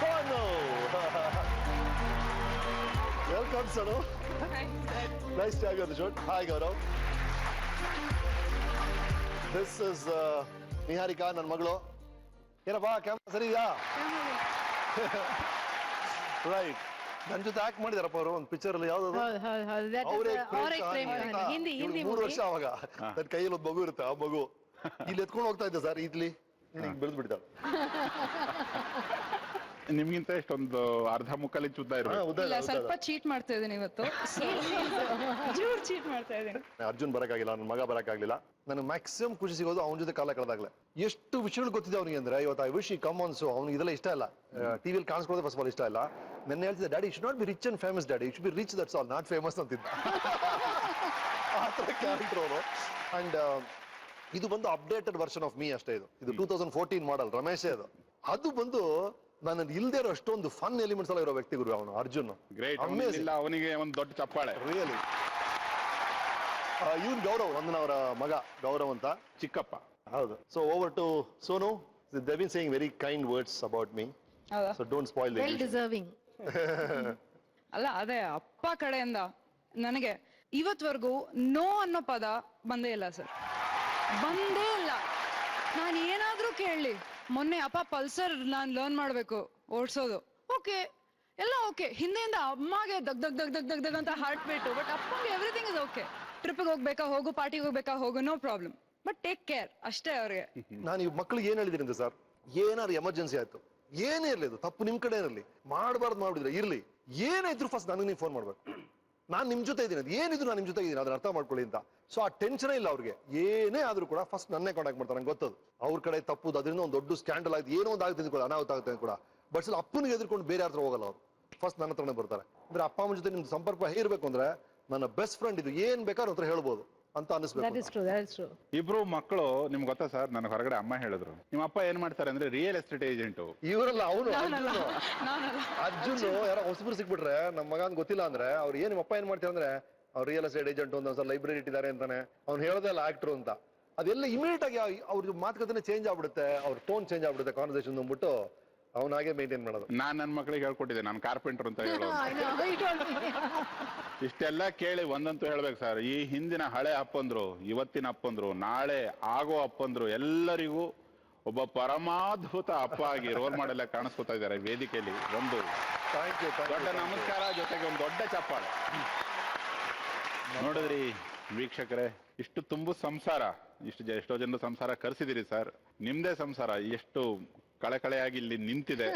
Sonu. Welcome Sonu. Nice to have you on the show. Hi Gaurav. This is Niharika, ನನ್ನ ಮಗಳು. ಏನಪ್ಪ ಕ್ಯಾಮ್ರಾ ಸರಿ ಇದೆಯಾ? ರೈಟ್. ನನ್ ಜೊತೆ ಆಕ್ಟ್ ಮಾಡಿದಾರಪ್ಪ ಅವರು ಒಂದು ಪಿಕ್ಚರ್ ಅಲ್ಲಿ. ಯಾವ್ದು? ಹಿಂದಿ 3 ವರ್ಷ ಅವಾಗ ನನ್ನ ಕೈಯಲ್ಲಿ ಒಂದು ಮಗು ಇರುತ್ತೆ. ಆ ಮಗು ಇಲ್ಲಿ ಎತ್ಕೊಂಡು ಹೋಗ್ತಾ ಇದ್ದೆ ಸರ್. ಇಲ್ಲಿ ಬೆಳೆದು ಬಿಡ್ತಾಳೆ. ನಿಮ್ಗಿಂತ ಎಷ್ಟೊಂದು ಅರ್ಧ ಮುಕ್ಕಲ್ಲಿ ಉದ್ದ ಇಲ್ಲ, ಸ್ವಲ್ಪ ಚೀಟ್ ಮಾಡ್ತಾ ಇದ್ದೀನಿ ಇವತ್ತು. ಚೀಟ್ ಮಾಡ್ತಾ ಇದ್ದೀನಿ. ಅರ್ಜುನ್ ಬರಕ್ಕಾಗಿಲ್ಲ, ನನ್ನ ಮಗ ಬರಕ್ಕಾಗ್ಲಿಲ್ಲ. ನನಗೆ ಮ್ಯಾಕ್ಸಿಮಮ್ ಖುಷಿ ಸಿಗೋದು ಅವನ ಜೊತೆ ಕಾಲ ಕಳೆದಾಗ್ಲೆ. ಎಷ್ಟು ವಿಷಯಗಳು ಗೊತ್ತಿದೆ ಅವನಿಗೆ ಅಂದ್ರೆ, ಇವತ್ತು ಐ ವಿಶ್ ಈ ಕಮ್ ಆನ್. ಸೊ ಅವ್ನಿಗೆ ಇದೆಲ್ಲ ಇಷ್ಟ ಇಲ್ಲ. ಟಿವಿಯಲ್ಲಿ ಕಾಣಿಸ್ಕೊಳ್ಳೋದು ಫಸ್ಟ್ ಆಫ್ ಆಲ್ ಇಷ್ಟ ಇಲ್ಲ. ನೆನ್ನೆ ಹೇಳ್ತಿದ್ದೆ, daddy should not be rich and famous daddy, should be rich that's all, not famous ಅಂತಿದ್ದ. ಆ ತರ ಕ್ಯಾರೆಕ್ಟರ್ ಅವರು. ಅಂಡ್ ಇದು ಬಂದು ಅಪ್ಡೇಟೆಡ್ ವರ್ಷನ್ ಆಫ್ ಮೀ ಅಷ್ಟೇ. ಇದು 2014 ಮಾಡಲ್ ರಮೇಶೇ ಅದು. ಅದು ಬಂದು ನಾನು ಇಲ್ದೇ ಇರೋ ಅಷ್ಟೊಂದು ಫನ್ ಎಲಿಮೆಂಟ್ಸ್ ಎಲ್ಲ ಇರೋ ವ್ಯಕ್ತಿ ಗುರು ಅವನು ಅರ್ಜುನ್. ಅವನಿಗೆ ಒಂದು ದೊಡ್ಡ ಚಪ್ಪಾಳೆ. ರಿಯಲಿ. ಇವನ್ ಗೌರವ್, ನಂದನವರ ಮಗ ಗೌರವ್ ಅಂತ, ಚಿಕ್ಕಪ್ಪ. ಹೌದು. So over to Sonu. They been saying very kind words about me. So don't spoil well deserving. ಅಲ್ಲ, ಅದೇ ಅಪ್ಪ ಕಡೆಯಿಂದ ನನಗೆ ಇವತ್ವರೆಗೂ ನೋ ಅನ್ನೋ ಪದ ಬಂದೇ ಇಲ್ಲ ಸರ್, ಬಂದೇ ಇಲ್ಲ. ನಾನು ಏನಾದ್ರೂ ಕೇಳಲಿ, ಮೊನ್ನೆ ಅಪ್ಪ ಪಲ್ಸರ್ ನಾನು ಲರ್ನ್ ಮಾಡ್ಬೇಕು ಓಡಿಸೋದು, ಓಕೆ ಎಲ್ಲ ಓಕೆ. ಹಿಂದೆಯಿಂದ ಅಮ್ಮಗೆ ದಗ್ ದಗ್ ದಗ್ ದಗ್ ದಗ್ ದಗ್ ಅಂತ ಹಾರ್ಟ್ ಬೀಟು, ಬಟ್ ಅಪ್ಪಂಗೆ ಎವ್ರಿಥಿಂಗ್ ಇಸ್ ಓಕೆ. ಟ್ರಿಪ್ಗೆ ಹೋಗ್ಬೇಕಾ ಹೋಗು, ಪಾರ್ಟಿಗೆ ಹೋಗ್ಬೇಕಾ ಹೋಗು, no problem, but take care ಅಷ್ಟೇ ಅವ್ರಿಗೆ. ನಾನು ಈ ಮಕ್ಳಿಗೆ ಏನ್ ಹೇಳಿದ್ರಿಂದ ಸರ್, ಏನಾದ್ರು ಎಮರ್ಜೆನ್ಸಿ ಆಯ್ತು, ಏನೇ ಇರ್ಲಿ, ಅದು ತಪ್ಪು ನಿಮ್ ಕಡೆ ಇರಲಿ, ಮಾಡಬಾರ್ದು ಮಾಡ್ಬಿಡಿದ್ರೆ ಇರ್ಲಿ, ಏನೇ ಇದ್ರು ಫಸ್ಟ್ ನನಗೆ ನೀವು ಫೋನ್ ಮಾಡ್ಬೇಕು. ನಾನ್ ನಿಮ್ ಜೊತೆ ಇದ್ದೀನಿ, ಅದು ಏನಿದ್ರು ನಾನು ನಿಮ್ ಜೊತೆ ಇದ್ದೀನಿ, ಅದನ್ನ ಅರ್ಥ ಮಾಡ್ಕೊಳ್ಳಿ ಅಂತ. ಸೊ ಆ ಟೆನ್ಷನ್ ಇಲ್ಲ ಅವ್ರಿಗೆ. ಏನೇ ಆದ್ರೂ ಕೂಡ ಫಸ್ಟ್ ನನ್ನೇ ಕಾಂಟ್ಯಾಕ್ಟ್ ಮಾಡ್ತಾರೆ, ನಂಗೆ ಗೊತ್ತದು ಅವ್ರ ಕಡೆ ತಪ್ಪುದು, ಅದರಿಂದ ಒಂದು ದೊಡ್ಡ ಸ್ಕ್ಯಾಂಡಲ್ ಆಯ್ತು, ಏನೋ ಒಂದು ಆಗುತ್ತೆ ಕೂಡ, ಅನಾಹುತ ಆಗುತ್ತೆ ಕೂಡ. ಬಟ್ ಸಲ ಅಪ್ಪನಿಗೆ ಎದುರ್ಕೊಂಡು ಬೇರೆ ಯಾರ ಹೋಗಲ್ಲ ಅವ್ರು, ಫಸ್ಟ್ ನನ್ನ ಹತ್ರನೇ ಬರ್ತಾರೆ. ಅಂದ್ರೆ ಅಪ್ಪ ಅಮ್ಮನ ಜೊತೆ ನಿಮ್ದು ಸಂಪರ್ಕ ಹೇಗಿರ್ಬೇಕು ಅಂದ್ರೆ, ನನ್ನ ಬೆಸ್ಟ್ ಫ್ರೆಂಡ್ ಇದು, ಏನ್ ಬೇಕಾದ್ರೂ ಹತ್ರ ಹೇಳ್ಬೋದು ಅಂತ ಅನಿಸ್ಬೇಕು. ಇಬ್ರು ಮಕ್ಕಳು ನಿಮ್ಗೆ ಗೊತ್ತಾ ಸರ್, ನನಗೆ ಹೊರಗಡೆ ಅಮ್ಮ ಹೇಳಿದ್ರು, ನಿಮ್ಮ ಅಪ್ಪ ಏನ್ ಮಾಡ್ತಾರೆ ಅಂದ್ರೆ ರಿಯಲ್ ಎಸ್ಟೇಟ್ ಏಜೆಂಟ್. ಇವರಲ್ಲ, ಅವನು ಅರ್ಜುನ್. ಯಾರೋ ಹೊಸಬ್ರು ಸಿಕ್ಬಿಟ್ರೆ ನಮ್ಮ ಮಗ ಅಂತ ಗೊತ್ತಿಲ್ಲ ಅಂದ್ರೆ ಅವ್ರು ಏನ್ ನಿಮ್ಮ ಅಪ್ಪ ಏನ್ ಮಾಡ್ತಾರೆ ಅಂದ್ರೆ, ಅವ್ರು ರಿಯಲ್ ಎಸ್ಟೇಟ್ ಏಜೆಂಟ್, ಒಂದೊಂದ್ಸಲ ಲೈಬ್ರರಿ ಇಟ್ಟಿದ್ದಾರೆ ಅಂತಾನೆ, ಅವ್ನು ಹೇಳೋದಲ್ಲ ಆಕ್ಟರ್ ಅಂತ. ಅದೆಲ್ಲ ಇಮಿಡಿಯೇಟ್ ಆಗಿ ಅವ್ರ ಮಾತುಕತೆ ಚೇಂಜ್ ಆಗ್ಬಿಡುತ್ತೆ, ಅವ್ರ ಟೋನ್ ಚೇಂಜ್ ಆಗ್ಬಿಡುತ್ತೆ, ಕಾನ್ವರ್ಸೇಷನ್ ಅಂದ್ಬಿಟ್ಟು ಅವ್ನ ಹಾಗೆ ಮೇಂಟೈನ್ ಮಾಡೋದು. ನಾನ್ ನನ್ನ ಮಕ್ಕಳಿಗೆ ಹೇಳ್ಕೊಟ್ಟಿದ್ದೆ, ನಾನು ಕಾರ್ಪೆಂಟರ್ ಅಂತ ಹೇಳೋದು. ಇಷ್ಟೆಲ್ಲ ಕೇಳಿ ಒಂದಂತೂ ಹೇಳ್ಬೇಕು ಸರ್, ಈ ಹಿಂದಿನ ಹಳೆ ಅಪ್ಪಂದ್ರು, ಇವತ್ತಿನ ಅಪ್ಪಂದ್ರು, ನಾಳೆ ಆಗೋ ಅಪ್ಪಂದ್ರು ಎಲ್ಲರಿಗೂ ಒಬ್ಬ ಪರಮಾದ್ಭುತ ಅಪ್ಪ ಆಗಿ ರೋಲ್ ಮಾಡೆಲ್ಲ ಕಾಣಿಸ್ಕೊತಾ ಇದ್ದಾರೆ ವೇದಿಕೆಯಲ್ಲಿ. ಒಂದು ದೊಡ್ಡ ನಮಸ್ಕಾರ, ಜೊತೆಗೆ ಒಂದು ದೊಡ್ಡ ಚಪ್ಪಾಳೆ. ನೋಡಿದ್ರಿ ವೀಕ್ಷಕರೇ, ಇಷ್ಟು ತುಂಬು ಸಂಸಾರ, ಎಷ್ಟೋ ಜನರು ಸಂಸಾರ ಕರ್ಸಿದಿರಿ ಸರ್. ನಿಮ್ದೇ ಸಂಸಾರ ಎಷ್ಟು ಕಳೆಕಳೆಯಾಗಿ ಇಲ್ಲಿ ನಿಂತಿದೆ.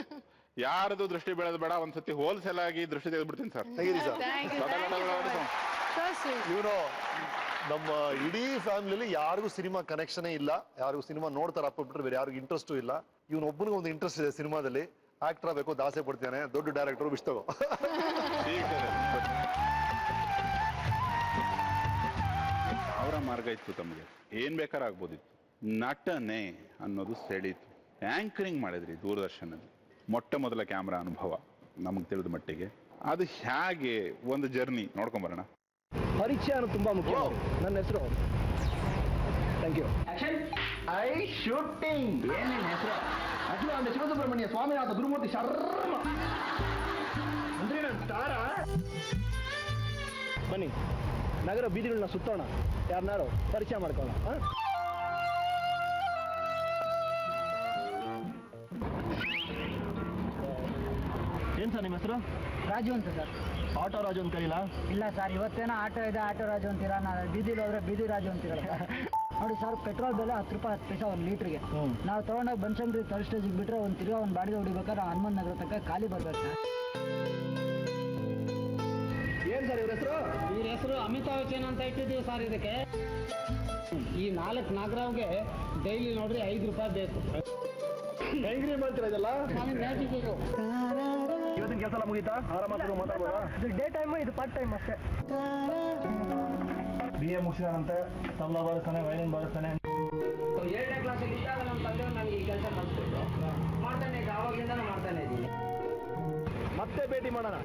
ಯಾರದು ದೃಷ್ಟಿ ಬೆಳೆದ ಬೇಡ, ಒಂದ್ಸತಿ ಹೋಲ್ಸೇಲ್ ಆಗಿ ದೃಷ್ಟಿ ತೆಗೆದ್ಬಿಡ್ತೀನಿ ಸರ್. ಇವನು ನಮ್ಮ ಇಡೀ ಫ್ಯಾಮಿಲಿಯಲ್ಲಿ ಯಾರಿಗೂ ಸಿನಿಮಾ ಕನೆಕ್ಷನ್ ಇಲ್ಲ, ಯಾರಿಗೂ ಸಿನಿಮಾ ನೋಡ್ತಾರ ಅಪ್ಪ ಬಿಟ್ರೆ ಬೇರೆ ಯಾರಿಗೂ ಇಂಟ್ರೆಸ್ಟ್ ಇಲ್ಲ. ಇವನು ಒಬ್ಬನಿಗೆ ಒಂದು ಇಂಟ್ರೆಸ್ಟ್ ಇದೆ ಸಿನಿಮಾದಲ್ಲಿ, ಆಕ್ಟರ್ ಆಗಬೇಕು, ದಾಸೆ ಪಡ್ತಾನೆ, ದೊಡ್ಡ ಡೈರೆಕ್ಟರ್ ಬಿಸ್ ತಗೋ. ಅವರ ಮಾರ್ಗ ಇತ್ತು, ತಮಗೆ ಏನ್ ಬೇಕಾದ್ರೂ ಆಗ್ಬೋದಿತ್ತು. ನಟನೆ ಅನ್ನೋದು ಸೆಳೀತು. ಆ್ಯಂಕರಿಂಗ್ ಮಾಡಿದ್ರಿ ದೂರದರ್ಶನಲ್ಲಿ, ಮೊಟ್ಟ ಮೊದಲ ಕ್ಯಾಮ್ರಾ ಅನುಭವ ನಮಗೆ ತಿಳಿದ ಮಟ್ಟಿಗೆ. ಅದು ಹೇಗೆ ಒಂದು ಜರ್ನಿ ನೋಡ್ಕೊಂಬರೋಣ. ಪರಿಚಯ ತುಂಬಾ ಮುಖ್ಯ. ನನ್ನ ಹೆಸರು ಥ್ಯಾಂಕ್ ಯು ಐ ಶೂಟಿಂಗ್. ಏನೇನು ಹೆಸರು? ಅಖಿಲಾಂಡ ಶಿವಸುಬ್ರಹ್ಮಣ್ಯ ಸ್ವಾಮಿನಾಥ ಗುರುಮೂರ್ತಿ ಶರ್ಮ ಅಂದ್ರೆ ನನ್ನ ತಾರ. ಬನ್ನಿ ನಗರ ಬೀದಿಗಳನ್ನ ಸುತ್ತೋಣ, ಯಾರನ್ನಾರು ಪರಿಚಯ ಮಾಡ್ಕೊಳ್ಳೋಣ. ಏನ್ ಸರ್ ನಿಮ್ಮ ಹೆಸರು? ರಾಜು ಅಂತ ಸರ್. ಆಟೋ ರಾಜು ಅಂತ ಕರೀಲಾ? ಇಲ್ಲ ಸರ್, ಇವತ್ತೇನೋ ಆಟೋ ಇದೆ ಆಟೋ ರಾಜು ಅಂತೀರ, ನಾನು ಬೀದಿಲಿ ಹೋದ್ರೆ ಬೀದಿ ರಾಜು ಅಂತೀರಲ್ಲ. ನೋಡಿ ಸರ್, ಪೆಟ್ರೋಲ್ ಬೆಲೆ 10 ರೂಪಾಯಿ 10 ಪೈಸೆ ಒಂದು ಲೀಟ್ರಿಗೆ. ನಾವು ತೊಗೊಂಡೋಗಿ ಬನಶಂಕರಿ ಥರ್ಡ್ ಸ್ಟೇಜಿಗೆ ಬಿಟ್ಟರೆ ಒಂದು ತಿರ್ಗಾ ಒಂದು ಬಾಡಿಗೆ ಹೊಡಿಬೇಕಾದ್ರೆ ಹನುಮಂತ ನಗರ ತನಕ ಖಾಲಿ ಬರ್ಬೇಕು ಸರ್. ಏನ್ ಸರ್ ಇವ್ರ ಹೆಸರು? ಇವ್ರ ಹೆಸರು ಅಮಿತಾಬ್ ಬಚ್ಚನ್ ಅಂತ ಇಟ್ಟಿದ್ದೀವಿ ಸರ್. ಇದಕ್ಕೆ ಈ 4 ನಾಗರಾವ್ಗೆ ಡೈಲಿ ನೋಡ್ರಿ 5 ರೂಪಾಯಿ ಬೇಕು. ಹೆಂಗ್ರಿ ಮಾಡ್ತೀರಾ ಇದೆಲ್ಲ? ಇವತ್ತಿನ ಕೆಲಸ ಎಲ್ಲ ಮುಗೀತಾ? ಆರಾಮಾಗಿ ಮಾತಾಡ್ಬೋದಾ? ಇದು ಡೇ ಟೈಮ್, ಇದು ಪಾರ್ಟ್ ಟೈಮ್ ಅಷ್ಟೇ. BA ಮುಗಿಸಿದಾನಂತೆ, ತಬಲಾ ಬಾರಿಸ್ತಾನೆ, ವಯಲಿನ್ ಬಾರಿಸ್ತಾನೆ. 7ನೇ ಕ್ಲಾಸಲ್ಲಿ ಇದ್ದಾಗ ನಮ್ಮ ತಂದೆಯವರು ನನಗೆ ಈ ಕೆಲಸ ಮಾಡಿಸ್ಬಿಟ್ಟು ಮಾಡ್ತಾನೆ, ಆವಾಗಿಂದ ಮಾಡ್ತಾನೆ ಇದ್ದೀನಿ. ಮತ್ತೆ ಭೇಟಿ ಮಾಡೋಣ.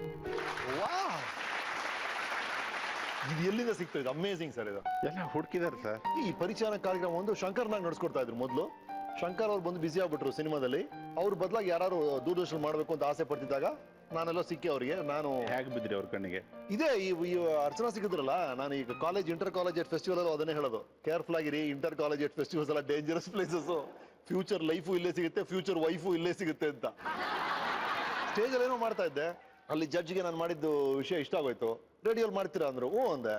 ಇದು ಎಲ್ಲಿಂದ ಸಿಗ್ತಾ ಇದೆ? Amazing sir. ಇದು ಎಲ್ಲ ಹುಡುಕಿದಾರೆ ಸರ್. ಈ ಪರಿಚಯನ ಕಾರ್ಯಕ್ರಮ ಒಂದು ಶಂಕರ್ನಾಗ್ ನಡ್ಸ್ಕೊಡ್ತಾ ಇದ್ರು ಮೊದಲು. ಶಂಕರ್ ಅವ್ರು ಬಂದು ಬಿಸಿ ಆಗ್ಬಿಟ್ರು ಸಿನಿಮಾದಲ್ಲಿ. ಅವ್ರ ಬದಲಾಗಿ ಯಾರು ದೂರದರ್ಶನ ಮಾಡ್ಬೇಕು ಅಂತ ಆಸೆ ಪಡ್ತಿದ್ದಾಗ ನಾನೆಲ್ಲ ಸಿಕ್ಕಿ ಅವರಿಗೆ. ನಾನು ಹೇಗೆ ಬಿದ್ರಿ ಅವ್ರ ಕಣ್ಣಿಗೆ? ಇದೇ ಈ ಅರ್ಚನಾ ಸಿಕ್ಕಿದ್ರಲ್ಲ, ನಾನು ಈಗ ಕಾಲೇಜ್ ಇಂಟರ್ ಕಾಲೇಜ್ ಫೆಸ್ಟಿವಲ್ ಅಲ್ಲೂ ಅದನ್ನೇ ಹೇಳೋದು, ಕೇರ್ಫುಲ್ ಆಗಿರಿ, ಇಂಟರ್ ಕಾಲೇಜ್ ಫೆಸ್ಟಿವಲ್ಸ್ ಎಲ್ಲ ಡೇಂಜರಸ್ ಪ್ಲೇಸಸ್, ಫ್ಯೂಚರ್ ಲೈಫು ಇಲ್ಲೇ ಸಿಗುತ್ತೆ, ಫ್ಯೂಚರ್ ವೈಫು ಇಲ್ಲೇ ಸಿಗುತ್ತೆ ಅಂತ. ಸ್ಟೇಜಲ್ಲಿ ಏನೋ ಮಾಡ್ತಾ ಇದ್ದೆ, ಅಲ್ಲಿ ಜಡ್ಜ್ಗೆ ನಾನು ಮಾಡಿದ್ದು ವಿಷಯ ಇಷ್ಟ ಆಗೋಯ್ತು. ರೇಡಿಯೋಲ್ಲಿ ಮಾಡ್ತೀರಾ ಅಂದ್ರು, ಹ್ಞೂ ಅಂದೆ.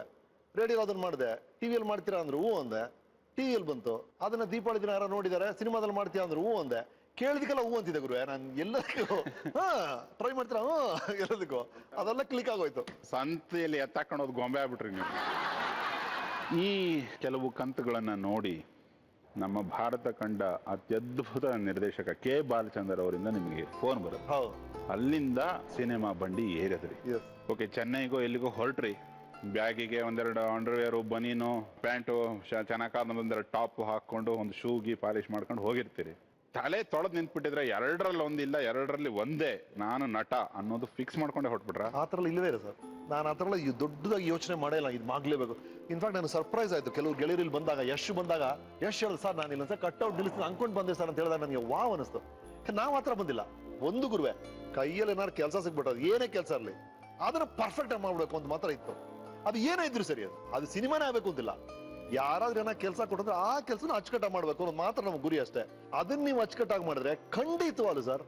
ರೇಡಿಯೋಲಿ ಅದನ್ನ ಮಾಡಿದೆ. ಟಿವಿಯಲ್ಲಿ ಮಾಡ್ತೀರಾ ಅಂದ್ರು, ಹ್ಞೂ ಅಂದೆ. ಟಿವಿಯಲ್ಲಿ ಬಂತು. ಅದನ್ನ ದೀಪಾವಳಿ ದಿನ ಯಾರೋ ನೋಡಿದಾರೆ, ಸಿನಿಮಾದಲ್ಲಿ ಮಾಡ್ತೀಯಾ ಅಂದ್ರು, ಹ್ಞೂ ಅಂದೆ. ಕೇಳಿದಕ್ಕೆಲ್ಲ ಹೂ ಅಂತಿದ್ದೆ ಗುರು. ನಾನು ಎಲ್ಲದಕ್ಕೂ ಟ್ರೈ ಮಾಡ್ತೀರಾ? ಎಲ್ಲದಕ್ಕೂ ಅದೆಲ್ಲ ಕ್ಲಿಕ್ ಆಗೋಯ್ತು. ಸಂತೆಯಲ್ಲಿ ಎತ್ತಾಕೊಂಡೋದು ಗೊಂಬೆ ಆಗ್ಬಿಟ್ರಿ ನೀವು. ಈ ಕೆಲವು ಕಂತುಗಳನ್ನ ನೋಡಿ ನಮ್ಮ ಭಾರತ ಕಂಡ ಅತ್ಯದ್ಭುತ ನಿರ್ದೇಶಕ ಕೆ ಬಾಲಚಂದರ್ ಅವರಿಂದ ನಿಮಗೆ ಫೋನ್ ಬರುತ್ತೆ. ಹೌದು. ಅಲ್ಲಿಂದ ಸಿನಿಮಾ ಬಂಡಿ ಏರಿದ್ರಿ. ಓಕೆ, ಚೆನ್ನೈಗೋ ಎಲ್ಲಿಗೋ ಹೊರಟ್ರಿ. ಬ್ಯಾಗಿಗೆ ಒಂದೆರಡು ಅಂಡರ್ವೇರು, ಬನೀನು, ಪ್ಯಾಂಟು, ಚೆನ್ನಾಗಿ ಒಂದೆರಡು ಟಾಪ್ ಹಾಕೊಂಡು ಒಂದು ಶೂಗಿ ಪಾಲಿಶ್ ಮಾಡ್ಕೊಂಡು ಹೋಗಿರ್ತೀರಿ. ತಲೆ ತೊಳೆದು ನಿಂತ್ಬಿಟ್ಟಿದ್ರೆ 2ರಲ್ಲಿ ಒಂದಿಲ್ಲ, 2ರಲ್ಲಿ ಒಂದೇ ನಾನು ನಟ ಅನ್ನೋದು ಫಿಕ್ಸ್ ಮಾಡ್ಕೊಂಡೆ ಹೊಟ್ಬಿಟ್ರ? ಆ ಥರ ಇಲ್ಲವೇ ಇಲ್ಲ ಸರ್. ನಾನು ಆ ಥರ ದೊಡ್ಡದಾಗಿ ಯೋಚನೆ ಮಾಡೇ ಇಲ್ಲ, ಇದು ಮಾಡ್ಲೇಬೇಕು. ಇನ್ಫ್ಯಾಕ್ಟ್ ನಾನು ಸರ್ಪ್ರೈಸ್ ಆಯ್ತು ಕೆಲವು ಗೆಳೆಯರಲ್ಲಿ ಬಂದಾಗ, ಯಶ್ ಬಂದಾಗ, ಯಶ್ ಹೇಳಿದ್ ಸರ್ ನಾನು ಇಲ್ಲೊಂದ್ಸಲ ಕಟ್ಔಟ್ ನಿಲ್ಲಿಸ್ತೀನಿ ಅನ್ಕೊಂಡು ಬಂದೆ ಸರ್ ಅಂತ ಹೇಳಿದಾಗ ನನಗೆ ವಾವ್ ಅನಿಸ್ತು. ನಾವು ಹತ್ರ ಬಂದಿಲ್ಲ. ಒಂದು ಗುರುವೆ ಕೈಯಲ್ಲಿ ಏನಾದ್ರು ಕೆಲಸ ಸಿಗ್ಬಿಟ್ಟು ಏನೇ ಕೆಲಸ ಇರಲಿ ಅದನ್ನ ಪರ್ಫೆಕ್ಟ್ ಆಗಿ ಮಾಡ್ಬೇಕು ಅಂತ ಮಾತ್ರ ಇತ್ತು. ಅದು ಏನೇ ಇದ್ರು ಸರಿ, ಅದು ಸಿನಿಮಾನೇ ಆಗ್ಬೇಕು ಅಂತಿಲ್ಲ. ಯಾರಾದ್ರೂ ಏನಾದ್ರು ಕೆಲಸ ಕೊಟ್ಟಿದ್ರೆ ಆ ಕೆಲಸನ ಅಚ್ಚುಕಟ್ಟಾಗಿ ಮಾಡ್ಬೇಕು ಅನ್ನೋದು ಮಾತ್ರ ನಮ್ಮ ಗುರಿ ಅಷ್ಟೇ. ಅದನ್ನ ನೀವು ಅಚ್ಚುಕಟ್ಟಾಗಿ ಮಾಡಿದ್ರೆ ಖಂಡಿತವಾಗ್ಲು ಸರ್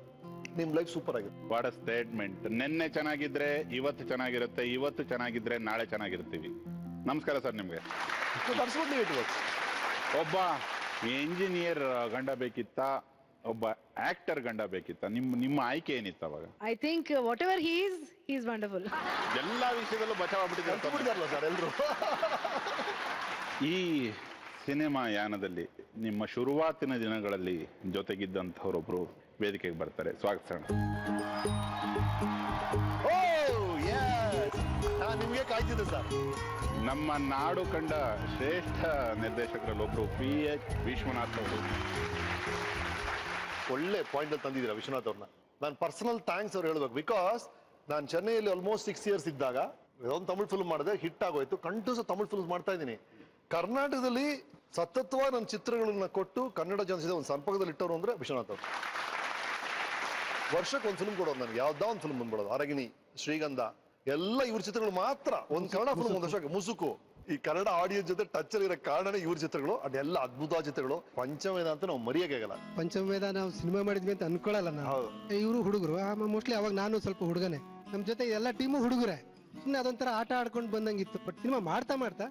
ನಿಮ್ ಲೈಫ್ ಸೂಪರ್ ಆಗಿದೆ. What a statement. ನಿನ್ನೆ ಚೆನ್ನಾಗಿದ್ರೆ ಇವತ್ತು ಚೆನ್ನಾಗಿರುತ್ತೆ, ಇವತ್ತು ಚೆನ್ನಾಗಿದ್ರೆ ನಾಳೆ ಚೆನ್ನಾಗಿರ್ತೀವಿ. ನಮಸ್ಕಾರ ಸರ್ ನಿಮ್ಗೆ. ಒಬ್ಬ ಇಂಜಿನಿಯರ್ ಗಂಡ ಬೇಕಿತ್ತ, ಒಬ್ಬ ಆಕ್ಟರ್ ಗಂಡ ಬೇಕಿತ್ತ? ನಿಮ್ಮ ಆಯ್ಕೆ ಏನಿತ್ತು ಅವಾಗ? I think what ever he is wonderful. ಎಲ್ಲಾ ವಿಷಯದಲ್ಲೂ ಬಚಾವಾಗ್ಬಿಟ್ಟಿದ್ದಾರೆ ಸರ್ ಎಲ್ರು. ಈ ಸಿನಿಮಾ ಯಾನದಲ್ಲಿ ನಿಮ್ಮ ಶುರುವಾತಿನ ದಿನಗಳಲ್ಲಿ ಜೊತೆಗಿದ್ದಂಥವ್ರೊಬ್ರು ವೇದಿಕೆಗೆ ಬರ್ತಾರೆ. ಸ್ವಾಗತಿಸೋಣ. ನಿಮ್ಗೆ ಕಾಯ್ತಿದ್ದೆ ಸರ್. ನಮ್ಮ ನಾಡು ಕಂಡ ಶ್ರೇಷ್ಠ ನಿರ್ದೇಶಕರಲ್ಲಿ ಒಬ್ರು PH ವಿಶ್ವನಾಥ್ ಅವರು. ಒಳ್ಳೆ ಪಾಯಿಂಟ್ ಅಲ್ಲಿ ತಂದಿದ್ದೀರಾ ವಿಶ್ವನಾಥ್ ಅವ್ರನ್ನ. ನಾನು ಪರ್ಸನಲ್ ಥ್ಯಾಂಕ್ಸ್ ಅವ್ರು ಹೇಳ್ಬೇಕು. ಬಿಕಾಸ್ ನಾನು ಚೆನ್ನೈಯಲ್ಲಿ ಆಲ್ಮೋಸ್ಟ್ 6 years ಇದ್ದಾಗ ಒಂದು ತಮಿಳ್ ಫಿಲ್ಮ್ ಮಾಡಿದೆ, ಹಿಟ್ ಆಗೋಯ್ತು. ಕಂಟಿನ್ಯೂಸ್ ತಮಿಳ್ ಫಿಲ್ಮ್ ಮಾಡ್ತಾ ಇದ್ದೀನಿ. ಕರ್ನಾಟಕದಲ್ಲಿ ಸತತವಾಗಿ ನನ್ನ ಚಿತ್ರಗಳನ್ನ ಕೊಟ್ಟು ಕನ್ನಡ ಜನಸಿದ ಒಂದು ಸಂಪರ್ಕದಲ್ಲಿ ಇಟ್ಟವರು ಅಂದ್ರೆ ವಿಶ್ವನಾಥ್ ಅವರು. ವರ್ಷಕ್ಕೆ ಒಂದು ಫಿಲ್ಮ್ ಕೊಡೋದು ನನಗೆ, ಯಾವ್ದಾ ಒಂದು ಫಿಲ್ಮ್ ಬಂದ್ಬಿಡೋದು. ಅರಗಿಣಿ, ಶ್ರೀಗಂಧ ಎಲ್ಲ ಇವ್ರ ಚಿತ್ರಗಳು ಮಾತ್ರ. ಒಂದು ಕನ್ನಡ ಫಿಲ್ಮ್ ಒಂದು ವರ್ಷಕ್ಕೆ. ಮುಸುಕು ಈ ಕನ್ನಡ ಆಡಿಯನ್ಸ್ ಜೊತೆ ಟಚ್ ಅಲ್ಲಿ ಇರೋ ಕಾರಣನೇ ಇವ್ರ ಚಿತ್ರಗಳು. ಅದೆಲ್ಲ ಅದ್ಭುತ ಚಿತ್ರಗಳು. ಪಂಚವೇದ ಅಂತ ನಾವು ಮರೆಯೋಕ್ಕಾಗಲ್ಲ. ಪಂಚವೇದ ನಾವು ಸಿನಿಮಾ ಮಾಡಿದ್ವಿ ಅಂತ ಅನ್ಕೊಳ್ಳಲ್ಲ ನಾವು. ಇವರು ಹುಡುಗರು ಮೋಸ್ಟ್ಲಿ ಅವಾಗ ನಾನು ಸ್ವಲ್ಪ ಹುಡುಗನೆ, ನಮ್ ಜೊತೆ ಎಲ್ಲ ಟೀಮು ಹುಡುಗರೇ. ಸುಮ್ಮನೆ ಅದೊಂಥರ ಆಟ ಆಡ್ಕೊಂಡು ಬಂದಂಗಿತ್ತು. ಬಟ್ ಸಿನಿಮಾ ಮಾಡ್ತಾ ಮಾಡ್ತಾ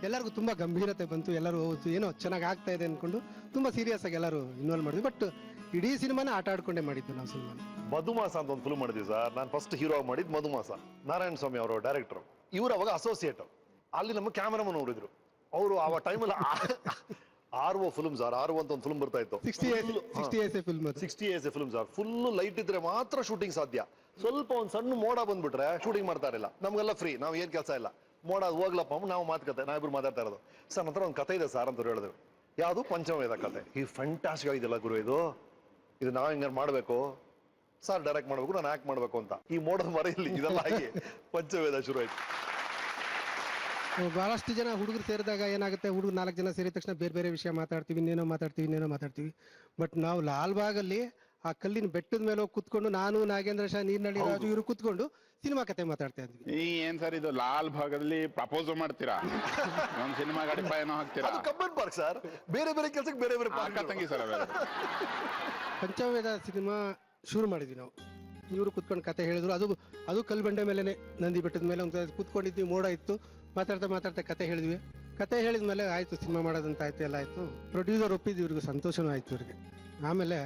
ಎಲ್ಲರಿಗೂ ತುಂಬಾ ಗಂಭೀರತೆ ಬಂತು. ಎಲ್ಲರೂ ಏನೋ ಚೆನ್ನಾಗಿ ಆಗ್ತಾ ಇದೆ ಅನ್ಕೊಂಡು ತುಂಬಾ ಸೀರಿಯಸ್ ಆಗಿ ಎಲ್ಲರೂ ಇನ್ವಾಲ್ವ್ ಮಾಡಿದ್ವಿ. ಬಟ್ ಇಡೀ ಸಿನಿಮಾನ ಆಟ ಆಡ್ಕೊಂಡೇ ಮಾಡಿದ್ದು ನಾವು ಸಿನಿಮಾ. ಮಧುಮಾಸ ಅಂತ ಒಂದು ಫಿಲ್ಮ್ ಮಾಡಿದ್ವಿ ಸರ್. ನಾನು ಫಸ್ಟ್ ಹೀರೋ ಮಾಡಿದ್ ಮಧುಮಾಸ. ನಾರಾಯಣ ಸ್ವಾಮಿ ಅವರು ಡೈರೆಕ್ಟರ್. ಇವರು ಅವಾಗ ಅಸೋಸಿಯೇಟ್. ಅಲ್ಲಿ ನಮ್ಮ ಕ್ಯಾಮರಾಮನ್ ಅವರು ಇದ್ರು. ಅವರು ಆ ಟೈಮಲ್ಲಿ RO ಫಿಲ್ಮ್ ಸರ್. RO ಅಂತ ಒಂದು ಫಿಲ್ಮ್ ಬರ್ತಾ ಇತ್ತು. 60 ASA film sir. Full light ಇದ್ರೆ ಮಾತ್ರ ಶೂಟಿಂಗ್ ಸಾಧ್ಯ. ಸ್ವಲ್ಪ ಒಂದು ಸಣ್ಣ ಮೋಡ ಬಂದ್ಬಿಟ್ರೆ ಶೂಟಿಂಗ್ ಮಾಡ್ತಾ ಇರಲಿಲ್ಲ. ನಮ್ಗೆಲ್ಲ ಫ್ರೀ, ನಾವ್ ಏನ್ ಕೆಲಸ ಇಲ್ಲ. ಮೋಡ ಹೋಗ್ಲಪ್ಪ ನಾವು ಮಾತುಕತೆ, ನಾವಿಬ್ರು ಮಾತಾಡ್ತಾ ಇರೋದು. ಸರ್ ನಂತರ ಒಂದು ಕತೆ ಇದೆ ಸರ್ ಅಂತ ಹೇಳಿದ್ರು. ಯಾವುದು? ಪಂಚಮವೇದ ಕತೆ. ಈ ಫ್ಯಾಂಟಾಸ್ಟಿಕ್ ಆಗಿದೆಲ್ಲ ಗುರು ಇದು. ಇದು ನಾವ್ ಹೆಂಗಾರು ಮಾಡ್ಬೇಕು, ಸರ್ ಡೈರೆಕ್ಟ್ ಮಾಡ್ಬೇಕು, ನಾನು ಆಕ್ಟ್ ಮಾಡ್ಬೇಕು ಅಂತ ಈ ಮೋಡಲ್ ಮರೆಯಲ್ಲಿ ಇದೆಲ್ಲ ಆಗಿ ಪಂಚವೇದ ಶುರು ಆಯ್ತು. ಬಹಳಷ್ಟು ಜನ ಹುಡುಗರು ಸೇರಿದಾಗ ಏನಾಗುತ್ತೆ, ಹುಡುಗರು 4 ಜನ ಸೇರಿದ ತಕ್ಷಣ ಬೇರೆ ಬೇರೆ ವಿಷಯ ಮಾತಾಡ್ತೀವಿ, ಇನ್ನೇನೋ ಮಾತಾಡ್ತೀವಿ. ಬಟ್ ನಾವು ಲಾಲ್ಬಾಗಲ್ಲಿ ಆ ಕಲ್ಲಿನ ಬೆಟ್ಟದ ಮೇಲೆ ಹೋಗಿ ಕುತ್ಕೊಂಡು ನಾನು ನಾಗೇಂದ್ರ ಶಾ ನೀರ್ನಳ್ಳಿ ರಾಜು ಇವರು ಕುತ್ಕೊಂಡು ಸಿನಿಮಾ ಕತೆ ಮಾತಾಡ್ತಾ ಇದ್ವಿ. ಏನ್ ಸರ್ ಇದು ಲಾಲ್ ಭಾಗದಲ್ಲಿ ಪ್ರಪೋಸ್ ಮಾಡ್ತೀರಾ? ಒಂದ್ ಸಿನಿಮಾ ಗಡಿಪ ಏನೋ ಹಾಕ್ತೀರಾ? ಕಬ್ಬನ್ ಪಾರ್ಕ್ ಸರ್, ಬೇರೆ ಬೇರೆ ಕೆಲಸಕ್ಕೆ ಬೇರೆ ಬೇರೆ ಅಕ್ಕ ತಂಗಿ ಸರ್ ಅವೆಲ್ಲ. ಪಂಚವೇದ ಸಿನಿಮಾ ಶುರು ಮಾಡಿದ್ವಿ ನಾವು. ಇವರು ಕುತ್ಕೊಂಡು ಕತೆ ಹೇಳಿದ್ರು. ಅದು ಕಲ್ಲು ಬಂಡೆ ಮೇಲೆನೆ, ನಂದಿ ಬೆಟ್ಟದ ಮೇಲೆ ಒಂದು ಕುತ್ಕೊಂಡಿದ್ವಿ, ಮೋಡ ಇತ್ತು, ಮಾತಾಡ್ತಾ ಕತೆ ಹೇಳಿದ್ವಿ. ಕತೆ ಹೇಳಿದ್ಮೇಲೆ ಆಯ್ತು ಸಿನಿಮಾ ಮಾಡೋದಂತ ಆಯ್ತು, ಎಲ್ಲ ಆಯ್ತು. ಪ್ರೊಡ್ಯೂಸರ್ ಒಪ್ಪಿದ್ದು, ಇವ್ರಿಗೆ ಸಂತೋಷನೂ ಆಯ್ತು ಇವ್ರಿಗೆ. ಆಮೇಲೆ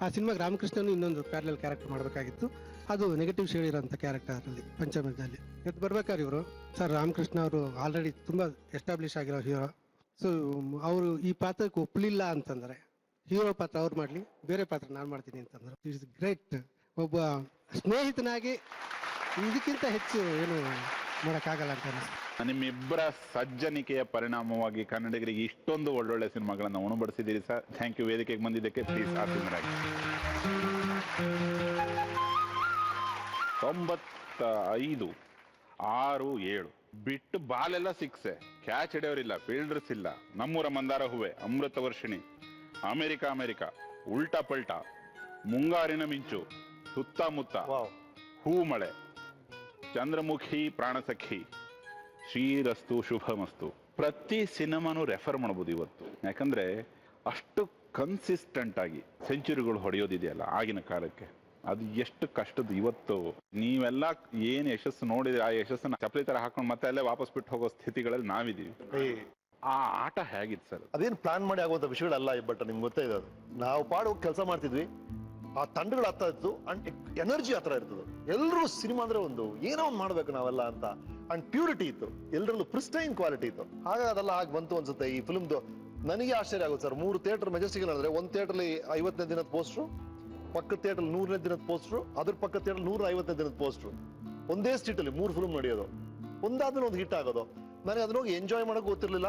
ಆ ಸಿನಿಮಾಗೆ ರಾಮಕೃಷ್ಣನು ಇನ್ನೊಂದು ಪ್ಯಾರಲಲ್ ಕ್ಯಾರೆಕ್ಟರ್ ಮಾಡಬೇಕಾಗಿತ್ತು. ಅದು ನೆಗೆಟಿವ್ ಶೇಡ್ ಇರೋಂಥ ಕ್ಯಾರೆಕ್ಟರ್ ಅಲ್ಲಿ ಪಂಚಮದಲ್ಲಿ ಎದ್ದು ಬರ್ಬೇಕಾದ್ರೆ ಇವರು ಸರ್ ರಾಮಕೃಷ್ಣ ಅವರು ಆಲ್ರೆಡಿ ತುಂಬಾ ಎಸ್ಟಾಬ್ಲಿಷ್ ಆಗಿರೋ ಹೀರೋ. ಸೊ ಅವರು ಈ ಪಾತ್ರಕ್ಕೆ ಒಪ್ಪಲಿಲ್ಲ ಅಂತಂದ್ರೆ, ಹೀರೋ ಪಾತ್ರ ಅವ್ರು ಮಾಡ್ಲಿ, ಬೇರೆ ಪಾತ್ರ ನಾನು ಮಾಡ್ತೀನಿ ಅಂತಂದ್ರೆ, ಇಟ್ಸ್ ಗ್ರೇಟ್. ಒಬ್ಬ ಸ್ನೇಹಿತನಾಗಿ ಇದಕ್ಕಿಂತ ಹೆಚ್ಚು ಏನು ಮಾಡೋಕ್ಕಾಗಲ್ಲ ಅಂತ ಅನಿಸ್ತು. ನಿಮ್ಮಿಬ್ಬರ ಸಜ್ಜನಿಕೆಯ ಪರಿಣಾಮವಾಗಿ ಕನ್ನಡಿಗರಿಗೆ ಇಷ್ಟೊಂದು ಒಳ್ಳೊಳ್ಳೆ ಸಿನಿಮಾಗಳನ್ನ ಉಣಬಡಿಸಿದ್ದೀರಿ ಸರ್. Thank you. ವೇದಿಕೆಗೆ ಬಂದಿದ್ದಕ್ಕೆ ಪ್ಲೀಸ್ ಆಸೀನರಾಗಿ. 95, 6, 7 ಬಿಟ್ಟು ಬಾಲೆಲ್ಲ ಸಿಕ್ಸೆ, ಕ್ಯಾಚ್ ಹಿಡಿಯೋರಿಲ್ಲ, ಫೀಲ್ಡರ್ಸ್ ಇಲ್ಲ. ನಮ್ಮೂರ ಮಂದಾರ ಹೂವೆ, ಅಮೃತ ವರ್ಷಿಣಿ, ಅಮೆರಿಕ, ಉಲ್ಟಾ ಪಲ್ಟಾ, ಮುಂಗಾರಿನ ಮಿಂಚು, ಸುತ್ತಮುತ್ತ, ಹೂ ಮಳೆ, ಚಂದ್ರಮುಖಿ, ಪ್ರಾಣಸಖಿ, ಶ್ರೀರಸ್ತು ಶುಭಮಸ್ತು. ಪ್ರತಿ ಸಿನಿಮಾನು ರೆಫರ್ ಮಾಡ್ಬೋದು ಇವತ್ತು. ಯಾಕಂದ್ರೆ ಅಷ್ಟು ಕನ್ಸಿಸ್ಟೆಂಟ್ ಆಗಿ ಸೆಂಚುರಿಗಳು ಹೊಡೆಯೋದಿದೆಯಲ್ಲ ಆಗಿನ ಕಾಲಕ್ಕೆ, ಅದು ಎಷ್ಟು ಕಷ್ಟದ್ದು. ಇವತ್ತು ನೀವೆಲ್ಲ ಏನ್ ಯಶಸ್ಸು ನೋಡಿದ್ರೆ ಆ ಯಶಸ್ಸನ್ನ ಚಪ್ಪಲಿ ತರ ಹಾಕೊಂಡು ಮತ್ತೆ ಅಲ್ಲೇ ವಾಪಸ್ ಬಿಟ್ಟು ಹೋಗೋ ಸ್ಥಿತಿಗಳಲ್ಲಿ ನಾವಿದೀವಿ. ಆ ಆಟ ಹೇಗಿತ್ತು ಸರ್? ಅದೇನು ಪ್ಲಾನ್ ಮಾಡಿ ಆಗುವಂತ ವಿಷಯಗಳಲ್ಲ. ಬಟ್ ನಿಮ್ಗೆ ಗೊತ್ತೇ ಇದೆ, ನಾವು ಪಾಡು ಕೆಲಸ ಮಾಡ್ತಿದ್ವಿ, ಆ ತಂಡಗಳು ಹತ್ತ ಇತ್ತು, ಅಂಡ್ ಎನರ್ಜಿ ಹತ್ರ ಇರ್ತದೆ. ಎಲ್ಲರೂ ಸಿನಿಮಾ ಅಂದ್ರೆ ಒಂದು ಏನೋ ಒಂದು ಮಾಡ್ಬೇಕು ನಾವೆಲ್ಲ ಅಂತ, ಅಂಡ್ ಪ್ಯೂರಿಟಿ ಇತ್ತು, ಎಲ್ಲರಲ್ಲೂ ಪ್ರಿಸ್ಟೈನ್ ಕ್ವಾಲಿಟಿ ಇತ್ತು. ಹಾಗಾಗಿ ಅದೆಲ್ಲ ಆಗಿ ಬಂತು ಅನ್ಸುತ್ತೆ ಈ ಫಿಲ್ಮ್ದು. ನನಗೆ ಆಶ್ಚರ್ಯ ಆಗುತ್ತೆ ಸರ್, 3 ಥಿಯೇಟರ್ ಮೆಜೆಸ್ಟಿಕ್ ಅಂದ್ರೆ ಒಂದು ಥಿಯೇಟರ್ಲಿ 50ನೇ ದಿನದ ಪೋಸ್ಟ್ರು, ಪಕ್ಕದ ಥಿಯೇಟರ್ 100ನೇ ದಿನದ ಪೋಸ್ಟ್ರು, ಅದ್ರ ಪಕ್ಕದ ಥಿಯೇಟರ್ 150ನೇ ದಿನದ ಪೋಸ್ಟ್ರು. ಒಂದೇ ಸ್ಟ್ರೀಟಲ್ಲಿ 3 ಫಿಲ್ಮ್ ನಡೆಯೋದು, ಒಂದಾದ್ಮೇಲೆ ಒಂದು ಹಿಟ್ ಆಗೋದು. ನನಗೆ ಅದನ್ನ ಹೋಗಿ ಎಂಜಾಯ್ ಮಾಡೋಕೆ ಗೊತ್ತಿರಲಿಲ್ಲ.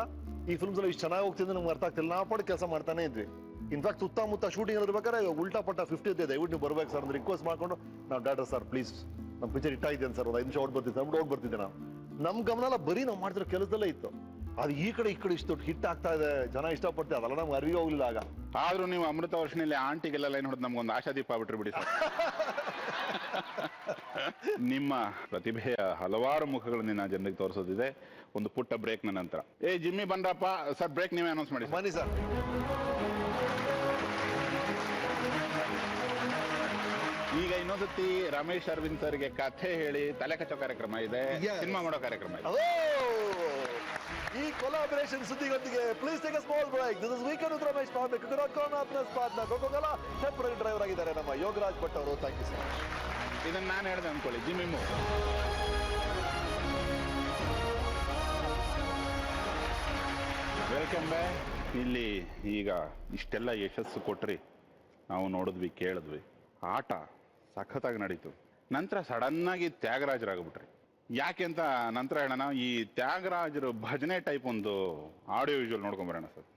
ಈ ಫಿಲ್ಮ್ಸ್ ಎಲ್ಲ ಇಷ್ಟು ಚೆನ್ನಾಗಿ ಹೋಗ್ತಿದ್ರೆ ನಮ್ಗೆ ಅರ್ಥ ಆಗ್ತಿಲ್ಲ. ನಾವು ಪಾಡು ಕೆಲಸ ಮಾಡ್ತಾನೆ ಇದ್ವಿ. ಇನ್ಫ್ಯಾಕ್ಟ್ ಸುತ್ತಮುತ್ತ ಶೂಟಿಂಗ್ ಇರ್ಬೇಕಾದ್ರೆ ಉಲ್ಟಾ ಪಟ್ಟ 50 ಇದೆ, ದಯವಿಟ್ಟು ನೀವು ಬರ್ಬೇಕು ಸರ್ ಅಂತ ರಿಕ್ವೆಸ್ಟ್ ಮಾಡ್ಕೊಂಡು, ನಾವು ಡಾಕ್ಟರ್ ಸರ್ ಪ್ಲೀಸ್ ನಮ್ಮ ಪಿಕ್ಚರ್ ಹಿಟ್ ಆಗಿದ್ದೇನೆ ಸರ್, ಒಂದು 5 ನಿಮಿಷ ಓಡ್ ಬರ್ತಿದ್ದೆ ನಾವು. ನಮ್ ಗಮನ ಎಲ್ಲ ಬರೀ ನಾವು ಮಾಡ್ತಿರೋ ಕೆಲಸದಲ್ಲೇ ಇತ್ತು. ಅದು ಈ ಕಡೆ ಇಷ್ಟು ಹಿಟ್ ಆಗ್ತಾ ಇದೆ, ಜನ ಇಷ್ಟಪಡ್ತೀವಿ, ಅದೆಲ್ಲ ನಮ್ಗೆ ಅರಿವಿ ಹೋಗ್ಲಿಲ್ಲ ಆಗ. ಆದ್ರೂ ನೀವು ಅಮೃತ ವರ್ಷನಲ್ಲಿ ಆಂಟಿಗೆಲ್ಲ ಲೈನ್ ಹೊಡೆದು ನಮ್ಗೊಂದು ಆಶಾದೀಪ ಬಿಟ್ರು ಬಿಡಿ ಸರ್. ನಿಮ್ಮ ಪ್ರತಿಭೆಯ ಹಲವಾರು ಮುಖಗಳನ್ನ ಜನರಿಗೆ ತೋರಿಸೋದಿದೆ. ಒಂದು ಪುಟ್ಟ ಬ್ರೇಕ್ ನ ನಂತರ ಜಿಮ್ಮಿ ಬಂದ್ರಪ್ಪ ಸರ್, ಬ್ರೇಕ್ ನೀವೇ ಅನೌನ್ಸ್ ಮಾಡಿ. ಬನ್ನಿ ಸರ್. ಈಗ ಇನ್ನೊಂದ್ಸತಿ ರಮೇಶ್ ಅರವಿಂದ್ ಸರ್ಗೆ ಕಥೆ ಹೇಳಿ ತಲೆ ಕಚ್ಚೋ ಕಾರ್ಯಕ್ರಮ ಇದೆ, ಸಿನಿಮಾ ಮಾಡೋ ಕಾರ್ಯಕ್ರಮ ಇದೆ. ಈ ಕೊಲಾಬರೇಷನ್ ಸುದ್ದಿಗಳೊಂದಿಗೆ please take a small break. This is weekend with Ramesh Pande, plus partner Coca Cola temporary driver ಆಗಿದ್ದಾರೆ ನಮ್ಮ ಯೋಗರಾಜ್ ಭಟ್ ಅವರು. Thank you sir. ಇದನ್ನ ನಾನು ಹೇಳ್ದೆ ಅನ್ಕೊಳ್ಳಿ, ಜಿಮ್ಮಿ ವೆಲ್ಕಮ್ ಬ್ಯಾಕ್. ಇಲ್ಲಿ ಈಗ ಇಷ್ಟೆಲ್ಲ ಯಶಸ್ಸು ಕೊಟ್ರಿ, ನಾವು ನೋಡಿದ್ವಿ, ಕೇಳಿದ್ವಿ, ಆಟ ಸಖತ್ತಾಗಿ ನಡೀತು. ನಂತರ ಸಡನ್ ಆಗಿ ತ್ಯಾಗರಾಜರಾಗ್ಬಿಟ್ರಿ. ಯಾಕೆ ಅಂತ ನಂತರ ಹೇಳೋಣ. ಈ ತ್ಯಾಗರಾಜರು ಭಜನೆ ಟೈಪ್ ಒಂದು ಆಡಿಯೋ ವಿಜುವಲ್ ನೋಡ್ಕೊಂಬರೋಣ sir.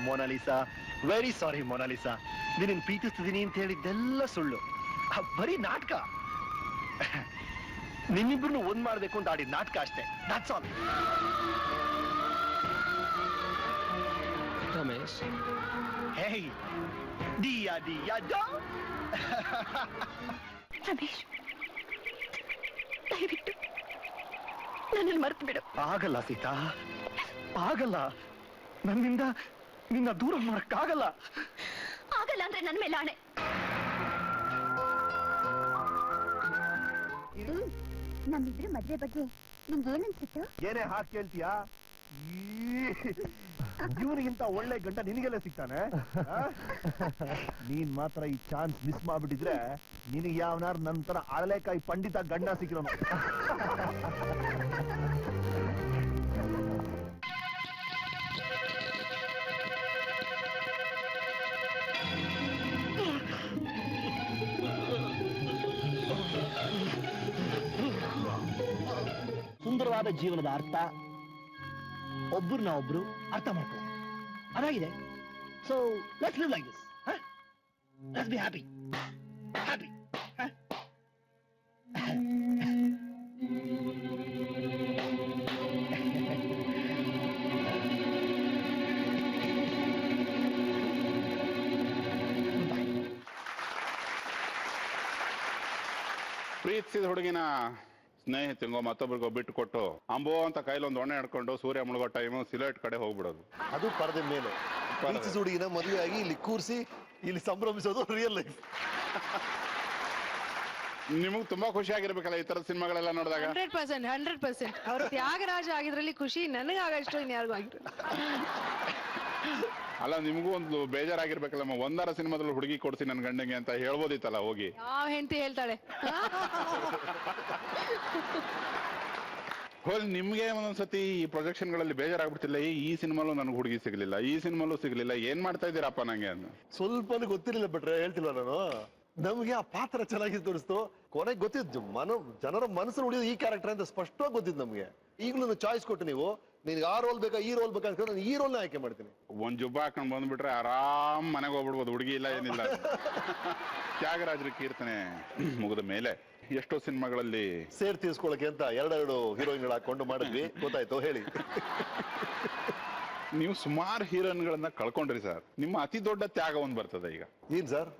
Mona Lisa very sorry Mona Lisa, ನಿನ್ನ ಪ್ರೀತಿಸ್ತಿದ್ದೀನಿ ಅಂತ ಹೇಳಿದ್ದೆಲ್ಲ ಸುಳ್ಳು, ಬರೀ ನಾಟಕ. ನಿನ್ನಿಬ್ರು ಒಂದ್ ಮಾಡ್ಬೇಕು ಅಂತ ಆಡಿದ ನಾಟಕ ಅಷ್ಟೇ, ದಟ್ಸ್ ಆಲ್. ರಮೇಶ್, ಹೇಯ್ ದಿಯಾ ದಿಯಾ ಡಾ. ರಮೇಶ್, ದಯವಿಟ್ಟು ನನ್ನನ್ನು ಮರ್ತು ಬಿಡು. ಆಗಲ್ಲ ಸೀತಾ, ಆಗಲ್ಲ. ನನ್ನಿಂದ ನಿನ್ನ ದೂರ ಮಾಡಕ್ಕಾಗಲ್ಲ. ಆಗಲ್ಲ ಅಂದ್ರೆ ನನ್ನ ಮೇಲೆ ಆಣೆ. ನಮ್ಮಿಬ್ರು ಮದ್ವೆ ಬಗ್ಗೆ ನಿಂಗೆ ಏನನ್ಸಿತ್ತು? ಏನೇ ಹಾಕಿ ಕೇಳ್ತೀಯಾ? ಇವನಿಗಿಂತ ಒಳ್ಳೆ ಗಂಡ ನಿನಗೆಲ್ಲ ಸಿಗ್ತಾನೆ? ನೀನ್ ಮಾತ್ರ ಈ ಚಾನ್ಸ್ ಮಿಸ್ ಮಾಡ್ಬಿಟ್ಟಿದ್ರೆ ನಿನಗೆ ಯಾವನಾರು ನಂತರ ಅಳಲೆಕಾಯಿ ಪಂಡಿತ ಗಂಡ ಸಿಕ್ಕಿರೋನು. ಸುಂದರವಾದ ಜೀವನದ ಅರ್ಥ ಒಬ್ರನ್ನ ಒಬ್ರು ಅರ್ಥ ಮಾಡ್ಕೊಳ್ಳೋದು ಅದಾಗಿದೆ. So let's live like this. Let's be happy happy. ಪ್ರೀತಿಸಿದ ಹುಡುಗಿನ ಸ್ನೇಹಿತಂಗೋ ಮತ್ತೊಬ್ರಿಗೋ ಬಿಟ್ಟು ಕೊಟ್ಟು ಅಂಬೋ ಅಂತ ಕೈಲಿ ಒಂದು ಒಣ್ಣೆ ಹಿಡ್ಕೊಂಡು ಸೂರ್ಯ ಮುಳುಗೋ ಟೈಮು ಸಿಲೋಟ್ ಕಡೆ ಹೋಗ್ಬಿಡೋದು. ಅದು ಪರದೆ ಮೇಲೆ ಪ್ರೀತಿಸಿದ ಹುಡುಗಿನ ಮದುವೆ ಆಗಿ ಇಲ್ಲಿ ಕೂರಿಸಿ ಇಲ್ಲಿ ಸಂಭ್ರಮಿಸೋದು ರಿಯಲ್ ಲೈಫ್. ನಿಮಗ್ ತುಂಬಾ ಖುಷಿ ಆಗಿರ್ಬೇಕಲ್ಲ ಈ ತರದ ಸಿನಿಮಾಗಳೆಲ್ಲ ನೋಡಿದಾಗ. 100%. ಅವ್ರು ತ್ಯಾಗರಾಜ ಆಗಿದ್ರಲ್ಲಿ ಖುಷಿ ನನಗಾಗಷ್ಟು ಇನ್ಯಾರಿಗೂ ಆಗಿರಲ್ಲ. ಅಲ್ಲ ನಿಮಗೂ ಒಂದು ಬೇಜಾರಾಗಿರ್ಬೇಕಲ್ಲ, ಒಂದರ ಸಿನಿಮಾದಲ್ಲಿ ಹುಡುಗಿ ಕೊಡ್ಸಿ ನನ್ ಗಂಡಂಗೆ ಅಂತ ಹೇಳ್ಬೋದಿತ್ತಲ್ಲ ಹೋಗಿ. ಯಾವ ಹೆಂಡತಿ ಹೇಳ್ತಾಳೆ? ಹೋಗಿ ನಿಮ್ಗೆ ಒಂದೊಂದ್ಸತಿ ಈ ಪ್ರೊಜೆಕ್ಷನ್ ಗಳಲ್ಲಿ ಬೇಜಾರಾಗ್ಬಿಡ್ತಿಲ್ಲ, ಈ ಸಿನಿಮಾಲು ನನಗೆ ಹುಡುಗಿ ಸಿಗ್ಲಿಲ್ಲ, ಈ ಸಿನಿಮಾಲು ಸಿಗ್ಲಿಲ್ಲ, ಏನ್ ಮಾಡ್ತಾ ಇದ್ದೀರಪ್ಪ ನಂಗೆ ಅಂತ. ಸ್ವಲ್ಪನೂ ಗೊತ್ತಿರಲಿಲ್ಲ ಬಿಟ್ರೆ ಹೇಳ್ತಿಲ್ವ ನಾನು. ನಮ್ಗೆ ಆ ಪಾತ್ರ ಚೆನ್ನಾಗಿ ತೋರಿಸ್ತು. ಕೊನೆಗೆ ಗೊತ್ತಿದ್ದು ಜನರ ಮನಸ್ಸಲ್ಲಿ ಉಳಿಯೋದು ಈ ಕ್ಯಾರೆಕ್ಟರ್ ಅಂತ ಸ್ಪಷ್ಟವಾಗಿ ಗೊತ್ತಿದ್ದು ನಮ್ಗೆ. ಈಗಲೂ ಚಾಯ್ಸ್ ಕೊಟ್ಟು ನೀವು ನಿನ್ಗೆ ಆ ರೋಲ್ ಬೇಕಾ ಈ ರೋಲ್ ಬೇಕಾ ಅಂತ ನಾನು ಈ ರೋಲ್ನ ಆಯ್ಕೆ ಮಾಡ್ತೀನಿ. ಒಂದ್ ಜುಬ್ಬ ಹಾಕೊಂಡ್ ಬಂದ್ಬಿಟ್ರೆ ಆರಾಮ್ ಮನೆಗೆ ಹೋಗ್ಬಿಡ್ಬೋದು, ಹುಡುಗಿ ಇಲ್ಲ ಏನಿಲ್ಲ. ತ್ಯಾಗರಾಜರ ಕೀರ್ತನೆ ಮುಗಿದ ಮೇಲೆ ಎಷ್ಟೋ ಸಿನಿಮಾಗಳಲ್ಲಿ ಸೇರ್ ತೀರ್ಸ್ಕೊಳಕ್ಕೆ ಅಂತ ಎರಡೆರಡು ಹೀರೋಯಿನ್ಗಳು ಹಾಕೊಂಡು ಮಾಡಿದ್ವಿ. ಗೊತ್ತಾಯ್ತು ಹೇಳಿ. ನೀವು ಸುಮಾರು ಹೀರೋಯಿನ್ಗಳನ್ನ ಕಳ್ಕೊಂಡ್ರಿ ಸರ್. ನಿಮ್ಮ ಅತಿ ದೊಡ್ಡ ತ್ಯಾಗ ಒಂದ್ ಬರ್ತದೆ ಈಗ. ಏನ್ ಸರ್?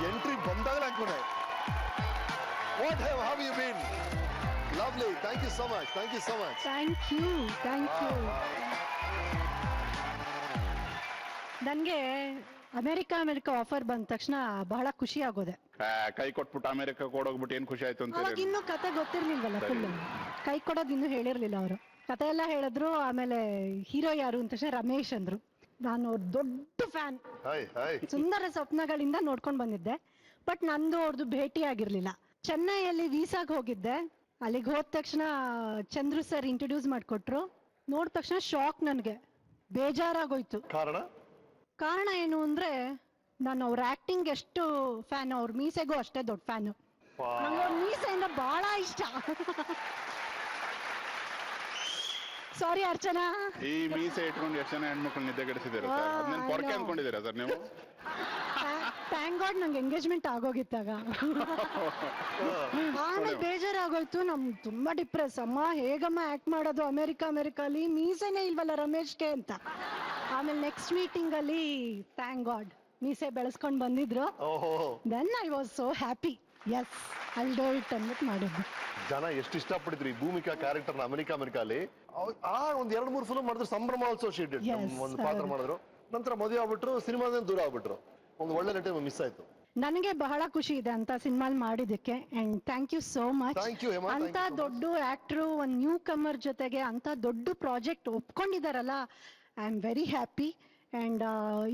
ಎಂಟ್ರಿ ಬಂದಾಗಲೇ ಹಾಕೊಂಡೆ. What have you been? Lovely. Thank you so much. Thank you so much. Thank you. ನನ್ಗೆ ಅಮೆರಿಕ ಆಫರ್ ಬಂದ ತಕ್ಷಣ ಬಹಳ ಖುಷಿ ಆಗೋದೆ. ಕೈ ಕೊಟ್ಬಿಟ್ಟು ಅಮೆರಿಕ ಕೊಡೋಗ್ಬಿಟ್ಟು ಏನ್ ಖುಷಿ ಆಯ್ತು ಅಂತ. ಅವಾಗ ಇನ್ನೂ ಕತೆ ಗೊತ್ತಿರ್ಲಿಲ್ವಲ್ಲ, ಫುಲ್ ಕೈ ಕೊಡೋದು ಇನ್ನೂ ಹೇಳಿರ್ಲಿಲ್ಲ ಅವರು. ಕತೆ ಎಲ್ಲ ಹೇಳಿದ್ರು. ಆಮೇಲೆ ಹೀರೋ ಯಾರು ಅಂತ ರಮೇಶ್ ಅಂದ್ರು. ನಾನು ದೊಡ್ಡ ಫ್ಯಾನ್. ಸುಂದರ ಸ್ವಪ್ನಗಳಿಂದ ನೋಡ್ಕೊಂಡ್ ಬಂದಿದ್ದೆ. ಬಟ್ ನಂದು ಅವ್ರದ್ದು ಭೇಟಿ ಆಗಿರ್ಲಿಲ್ಲ. ಚೆನ್ನೈಯಲ್ಲಿ ವೀಸಾಗ್ ಹೋಗಿದ್ದೆ. ಅಲ್ಲಿಗೆ ಹೋದ ತಕ್ಷಣ ಚಂದ್ರು ಸರ್ ಇಂಟ್ರೊಡ್ಯೂಸ್ ಮಾಡ್ಕೊಟ್ರು. ನೋಡಿದ ತಕ್ಷಣ ಶಾಕ್, ನನ್ಗೆ ಬೇಜಾರಾಗೋಯ್ತು. ಕಾರಣ ಏನು ಅಂದ್ರೆ ನಾನು ಅವ್ರ ಆಕ್ಟಿಂಗ್ ಎಷ್ಟು ಫ್ಯಾನ್, ಅವ್ರ ಮೀಸೆಗೂ ಅಷ್ಟೇ ದೊಡ್ಡ ಫ್ಯಾನು. ನಂಗೆ ಅವ್ರ ಮೀಸೆಯಿಂದ ಬಹಳ ಇಷ್ಟ. ಸಾರಿ ಅರ್ಚನಾ. ಈ ಮೀಸೆ ಇಟ್ಕೊಂಡು ಎಷ್ಟು ಜನ ಹೆಣ್ಮಕ್ಳು ನಿದ್ದೆಗೆಡಿಸಿದ್ದೀರಾ ಸರ್? ಅದನ್ನ ಪೊರಕೆ ಅನ್ಕೊಂಡಿದ್ದೀರಾ ಸರ್ ನೀವು? ಥ್ಯಾಂಕ್ ಗಾಡ್ ನಂಗೆ ಎಂಗೇಜ್ಮೆಂಟ್ ಆಗೋಗಿತ್ತಾಗ. ಆಮೇಲೆ ಬೇಜಾರಾಗೋಯ್ತು. ನಮ್ ತುಂಬಾ ಡಿಪ್ರೆಸ್. ಅಮ್ಮ ಹೇಗಮ್ಮ ಆಕ್ಟ್ ಮಾಡೋದು ಅಮೆರಿಕಾಲಿ, ಮೀಸೆನೇ ಇಲ್ವಲ್ಲ ರಮೇಶ್ಗೆ ಅಂತ. ಆಮೇಲೆ ನೆಕ್ಸ್ಟ್ ಮೀಟಿಂಗ್ ಅಲ್ಲಿ ಥ್ಯಾಂಕ್ ಗಾಡ್ ಮೀಸೆ ಬೆಳೆಸ್ಕೊಂಡ್ ಬಂದಿದ್ರು. Then I was so happy. Yes I'll do it ಅಂದ್ಬಿಟ್ಟು ಮಾಡಿದ್ದು. ಜನ ಎಷ್ಟು ಇಷ್ಟಪಟ್ಟಿದ್ರು ಈ ಭೂಮಿಕಾ ಕ್ಯಾರೆಕ್ಟರ್ನ ಅಮೆರಿಕಾಲಿ. ಆ ಒಂದ್ 2-3 ಫಿಲ್ಮ್ ಮಾಡಿದ್ರು. ಸಂಭ್ರಮ ಆಲ್ಸೋ ಶಿ ಡಿಡ್ ಒಂದು ಪಾತ್ರ ಮಾಡಿದ್ರು. ನಂತರ ಮದುವೆ ಆಗ್ಬಿಟ್ರು, ಸಿನಿಮಾದಿಂದ ದೂರ ಆಗ್ಬಿಟ್ರು. ಒಂದು ಒಳ್ಳೆ ನಟ ಮಿಸ್ ಆಯ್ತು. ನನಗೆ ಬಹಳ ಖುಷಿ ಇದೆ ಅಂತ ಸಿನಿಮಾಲ್ ಮಾಡಿದಕ್ಕೆ. And thank you so much. ಅಂತ ದೊಡ್ಡ ಆಕ್ಟರ್ ಒಂದ್ ನ್ಯೂ ಕಮರ್ ಜೊತೆಗೆ ಅಂತ ದೊಡ್ಡ ಪ್ರಾಜೆಕ್ಟ್ ಒಪ್ಕೊಂಡಿದಾರಲ್ಲ, I am very happy. And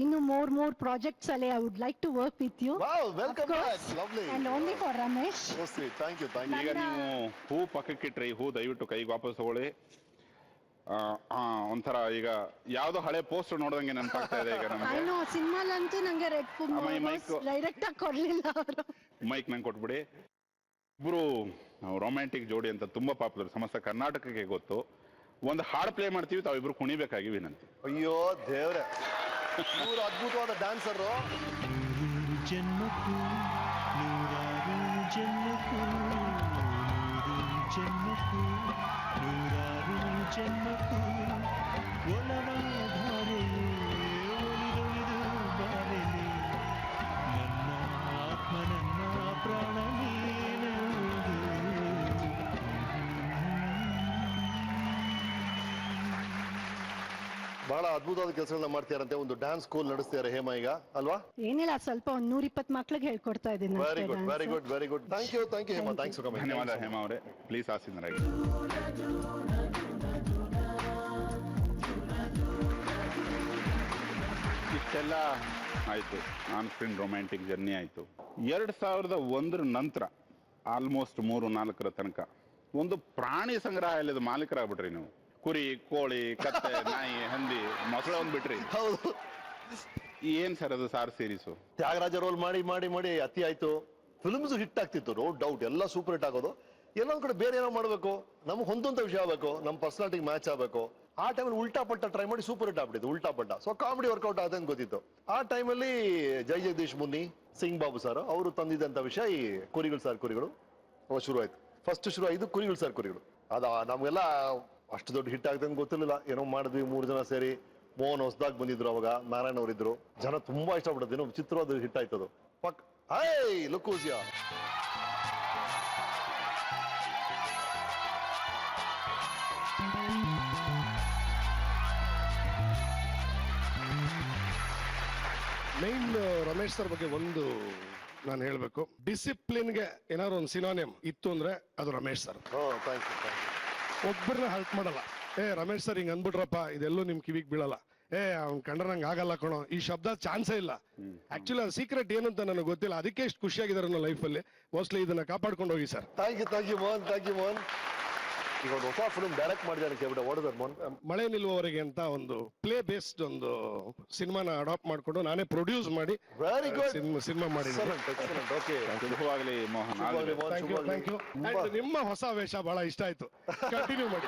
ಇನ್ನು more projects ಅಲ್ಲಿ I would like to work with you. Wow, welcome back. Lovely. And only for Ramesh. So sweet. Thank you. ಈಗ ನೀವು ಹೂ ಪಕ್ಕಕ್ಕಿಟ್ರಿ, ಹೂ ದಯವಿಟ್ಟು ಕೈಗೆ ವಾಪಸ್ ತಗೊಳ್ಳಿ. ಒಂಥರ ಈಗ ಯಾವ್ದೋ ಹಳೆ ಪೋಸ್ಟರ್ ನೋಡ್ದಂಗೆ ನೆನಪಾಗ್ತಾ ಇದೆ ಈಗ ನಮಗೆ. ಸಿನಿಮಾಲಂತೂ ನಂಗೆ ರೆಡ್ ಡೈರೆಕ್ಟ್ ಆಗಿ ಕೊಡ್ಲಿಲ್ಲ ಅವರು. ಮೈಕ್ ನಂಗೆ ಕೊಟ್ಬಿಡಿ. ಇಬ್ರು ರೊಮ್ಯಾಂಟಿಕ್ ಜೋಡಿ ಅಂತ ತುಂಬಾ ಪಾಪ್ಯುಲರ್, ಸಮಸ್ತ ಕರ್ನಾಟಕಕ್ಕೆ ಗೊತ್ತು. ಒಂದು ಹಾಡು ಪ್ಲೇ ಮಾಡ್ತೀವಿ, ತಾವಿಬ್ರು ಕುಣಿಬೇಕಾಗಿ ವಿನಂತಿ. ಅಯ್ಯೋ ದೇವ್ರೆ, ಇವರು ಅದ್ಭುತವಾದ ಡ್ಯಾನ್ಸರ್. ಜನ್ಮಕ್ಕೂ ನೂರಾರು ಜನ್ಮಕ್ಕೂ, ಜನ್ಮಕ್ಕೂ ನೂರಾರು ಜನ್ಮಕ್ಕೂ ಒಲವ ಧಾರೆಯೇ ಒಲಿದೊಲಿದು ಬಾರೆಲೆ, ನನ್ನ ಆತ್ಮ ನನ್ನ ಪ್ರಾಣ ನೀನೆಂದು. ಬಹಳ ಅದ್ಭುತವಾದ ಕೆಲಸಗಳನ್ನ ಮಾಡ್ತೀರಂತೆ. ಒಂದು ಡ್ಯಾನ್ಸ್ ಸ್ಕೂಲ್ ನಡೆಸ್ತಿದ್ದಾರೆ ಹೇಮಾ ಈಗ, ಅಲ್ವಾ? ಏನಿಲ್ಲ, ಸ್ವಲ್ಪ 120 ಮಕ್ಳಿಗೆ ಹೇಳ್ಕೊಡ್ತಾ ಇದ್ದೀನಿ. Very good. Thank you Hema. Thanks for coming. ಧನ್ಯವಾದ ಹೇಮಾ ಅವರೇ. ಪ್ಲೀಸ್ ಆಸೀನರಾಗಿ. ಇಷ್ಟೆಲ್ಲ ಆಯ್ತು, ಆನ್ ಸ್ಕ್ರೀನ್ ರೊಮ್ಯಾಂಟಿಕ್ ಜರ್ನಿ ಆಯ್ತು. 2001 ನಂತರ ಆಲ್ಮೋಸ್ಟ್ 3-4 ತನಕ ಒಂದು ಪ್ರಾಣಿ ಸಂಗ್ರಹಾಲಯದ ಮಾಲೀಕರಾಗ್ಬಿಟ್ರಿ ನೀವು. ಕುರಿ, ಕೋಳಿ, ಕತ್ತೆ, ನಾಯಿ, ಹಂದಿ, ಮೊಸಳೆ ಒಂದ್ ಬಿಟ್ರಿ. ಹೌದು. ಏನ್ ಸರ್ ಅದು ಸಾರ್ ಸೀರೀಸು? ತ್ಯಾಗರಾಜ ರೋಲ್ ಮಾಡಿ ಅತಿ ಆಯ್ತು. ಫಿಲ್ಮ್ಸ್ ಹಿಟ್ ಆಗ್ತಿತ್ತು, ನೋ ಡೌಟ್, ಎಲ್ಲ ಸೂಪರ್ ಹಿಟ್ ಆಗೋದು. ಎಲ್ಲೊಂದ್ ಕಡೆ ಬೇರೆ ಏನೋ ಮಾಡ್ಬೇಕು, ನಮ್ಗೆ ಹೊಂದುವಂತ ವಿಷಯ ಆಗ್ಬೇಕು, ನಮ್ಮ ಪರ್ಸನಾಲಿಟಿಗೆ ಮ್ಯಾಚ್ ಆಗ್ಬೇಕು. ಆ ಟೈಮಲ್ಲಿ ಉಲ್ಟಾ ಪಟ್ಟ ಟ್ರೈ ಮಾಡಿ ಸೂಪರ್ ಹಿಟ್ ಆಗ್ಬಿಟ್ಟಿತ್ತು, ಉಲ್ಟಾ ಪಟ್ಟ. ಸೊ ಕಾಮಿಡಿ ವರ್ಕೌಟ್ ಆದಂಗೆ ಗೊತ್ತಿತ್ತು. ಆ ಟೈಮಲ್ಲಿ ಜೈ ಜಗದೀಶ್ ಮುನ್ನಿ, ಸಿಂಗ್ ಬಾಬು ಸರ್ ಅವರು ತಂದಿದ್ದಂತ ವಿಷಯ ಈ ಕುರಿಗಳು ಸರ್ ಕುರಿಗಳು ಶುರು ಆಯ್ತು. ಫಸ್ಟ್ ಶುರು ಆಯ್ತು ಕುರಿಗಳು ಸರ್ ಕುರಿಗಳು. ಅದ ನಮ್ಗೆಲ್ಲ ಅಷ್ಟು ದೊಡ್ಡ ಹಿಟ್ ಆಗ್ತದೆ ಅಂತ ಗೊತ್ತಿರಲಿಲ್ಲ. ಏನೋ ಮಾಡಿದ್ವಿ 3 ಜನ ಸೇರಿ. ಮೋಹನ್ ಹೊಸದಾಗಿ ಬಂದಿದ್ರು, ಅವಾಗ ನಾರಾಯಣ್ ಅವರಿದ್ರು. ಜನ ತುಂಬಾ ಇಷ್ಟಪಟ್ಟಿದ್ರು, ಏನೋ ವಿಚಿತ್ರವಾದ ಹಿಟ್ ಆಯ್ತದು. ಪಕ್ ಹೈ ಲುಕೂಸಿಯಾ. ಮೈನ್ ರಮೇಶ್ ಸರ್ ಬಗ್ಗೆ ಒಂದು ನಾನು ಹೇಳ್ಬೇಕು, ಡಿಸಿಪ್ಲಿನ್ಗೆ ಏನಾದ್ರು ಒಂದು ಸಿನೋನಿಯಂ ಇತ್ತು ಅಂದ್ರೆ ಅದು ರಮೇಶ್ ಸರ್. ಒಬ್ಬರನ್ನ ಹೆಲ್ಪ್ ಮಾಡಲ್ಲ. ರಮೇಶ್ ಸರ್ ಹಿಂಗ್ ಅಂದ್ಬಿಟ್ರಪ್ಪ ಇದೆಲ್ಲೂ ನಿಮ್ ಕಿವಿಗೆ ಬೀಳಲ್ಲ, ಅವ್ನ್ ಕಂಡ್ರೆ ನಂಗೆ ಆಗಲ್ಲ ಕಣೋ, ಈ ಶಬ್ದ ಚಾನ್ಸೇ ಇಲ್ಲ. ಆಕ್ಚುಲಿ ಅದು ಸೀಕ್ರೆಟ್ ಏನು ಅಂತ ನನಗೆ ಗೊತ್ತಿಲ್ಲ, ಅದಕ್ಕೆ ಎಷ್ಟು ಖುಷಿಯಾಗಿದ್ದಾರೆ ನನ್ನ ಲೈಫಲ್ಲಿ. ಮೋಸ್ಟ್ಲಿ ಇದನ್ನ ಕಾಪಾಡ್ಕೊಂಡು ಹೋಗಿ sir. Thank you Mohan, thank you Mohan. ಈಗ ಒಂದು ಹೊಸ ಫಿಲ್ಮ್ ಡೈರೆಕ್ಟ್ ಮಾಡಿದ್ದಾರೆ ಕೇಳ್ಬಿಟ್ಟು ಓಡಿದಾರೆ ಮೋಹನ್. ಮಳೆ ನಿಲ್ಲುವವರೆಗೆ ಅಂತ ಒಂದು ಪ್ಲೇ ಬೇಸ್ಡ್ ಒಂದು ಸಿನಿಮಾನ ಅಡಾಪ್ಟ್ ಮಾಡ್ಕೊಂಡು ನಾನೇ ಪ್ರೊಡ್ಯೂಸ್ ಮಾಡಿ ವೆರಿ ಗುಡ್ ಸಿನಿಮಾ ಮಾಡಿದ್ದೀನಿ. ಓಕೆ, ಶುಭವಾಗಲಿ ಮೋಹನ್. Thank you. ನಿಮ್ಮ ಹೊಸ ವೇಷ ಬಹಳ ಇಷ್ಟ ಆಯ್ತು, ಕಂಟಿನ್ಯೂ ಮಾಡಿ.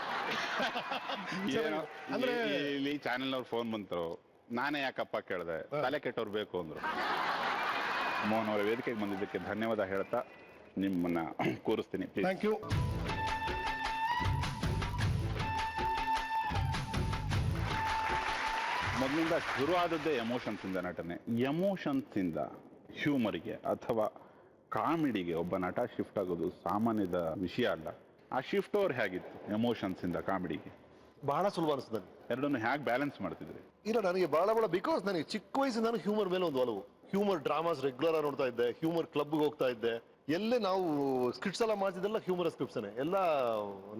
ಅಂದ್ರೆ ಇಲ್ಲಿ ಚಾನೆಲ್ ಅವ್ರು ಫೋನ್ ಬಂತರು, ನಾನೇ ಯಾಕಪ್ಪ ಕೇಳಿದೆ, ತಲೆ ಕೆಟ್ಟವ್ರು ಬೇಕು ಅಂದ್ರು. ಮೋಹನ್ ಅವರ ವೇದಿಕೆಗೆ ಬಂದಿದ್ದಕ್ಕೆ ಧನ್ಯವಾದ ಹೇಳ್ತಾ ನಿಮ್ಮನ್ನ ಕೂರಿಸ್ತೀನಿ. Thank you. ಮೊದಲಿಂದ ಶುರು ಆದದ್ದೇ ಎಮೋಷನ್ಸ್ ಇಂದ ನಟನೆ. ಎಮೋಷನ್ಸ್ ಇಂದ ಹ್ಯೂಮರ್ಗೆ ಅಥವಾ ಕಾಮಿಡಿಗೆ ಒಬ್ಬ ನಟ ಶಿಫ್ಟ್ ಆಗೋದು ಸಾಮಾನ್ಯದ ವಿಷಯ ಅಲ್ಲ. ಆ ಶಿಫ್ಟ್ ಓವರ್ ಹೇಗಿತ್ತು ಎಮೋಷನ್ಸ್ ಇಂದ ಕಾಮಿಡಿಗೆ? ಬಹಳ ಸುಲಭ ಅನಿಸ್ತದೆ. ಎರಡನ್ನು ಹೇಗೆ ಬ್ಯಾಲೆನ್ಸ್ ಮಾಡ್ತಿದ್ರಿ? ಇಲ್ಲ, ನನಗೆ ಬಹಳ ಬಿಕಾಸ್ ನನಗೆ ಚಿಕ್ಕ ವಯಸ್ಸಿಂದ ಹ್ಯೂಮರ್ ಮೇಲೆ ಒಂದು ಒಲವು. ಹ್ಯೂಮರ್ ಡ್ರಾಮಾಸ್ ರೆಗ್ಯುಲರ್ ಆಗಿ ನೋಡ್ತಾ ಇದ್ದೆ, ಹ್ಯೂಮರ್ ಕ್ಲಬ್ಗೆ ಹೋಗ್ತಾ ಇದ್ದೆ. ಎಲ್ಲೇ ನಾವು ಸ್ಕ್ರಿಪ್ಟ್ಸ್ ಎಲ್ಲ ಮಾಡ್ತಿದ್ದೆಲ್ಲ ಹ್ಯೂಮರ್ ಸ್ಕ್ರಿಪ್ಟ್ಸೇ, ಎಲ್ಲ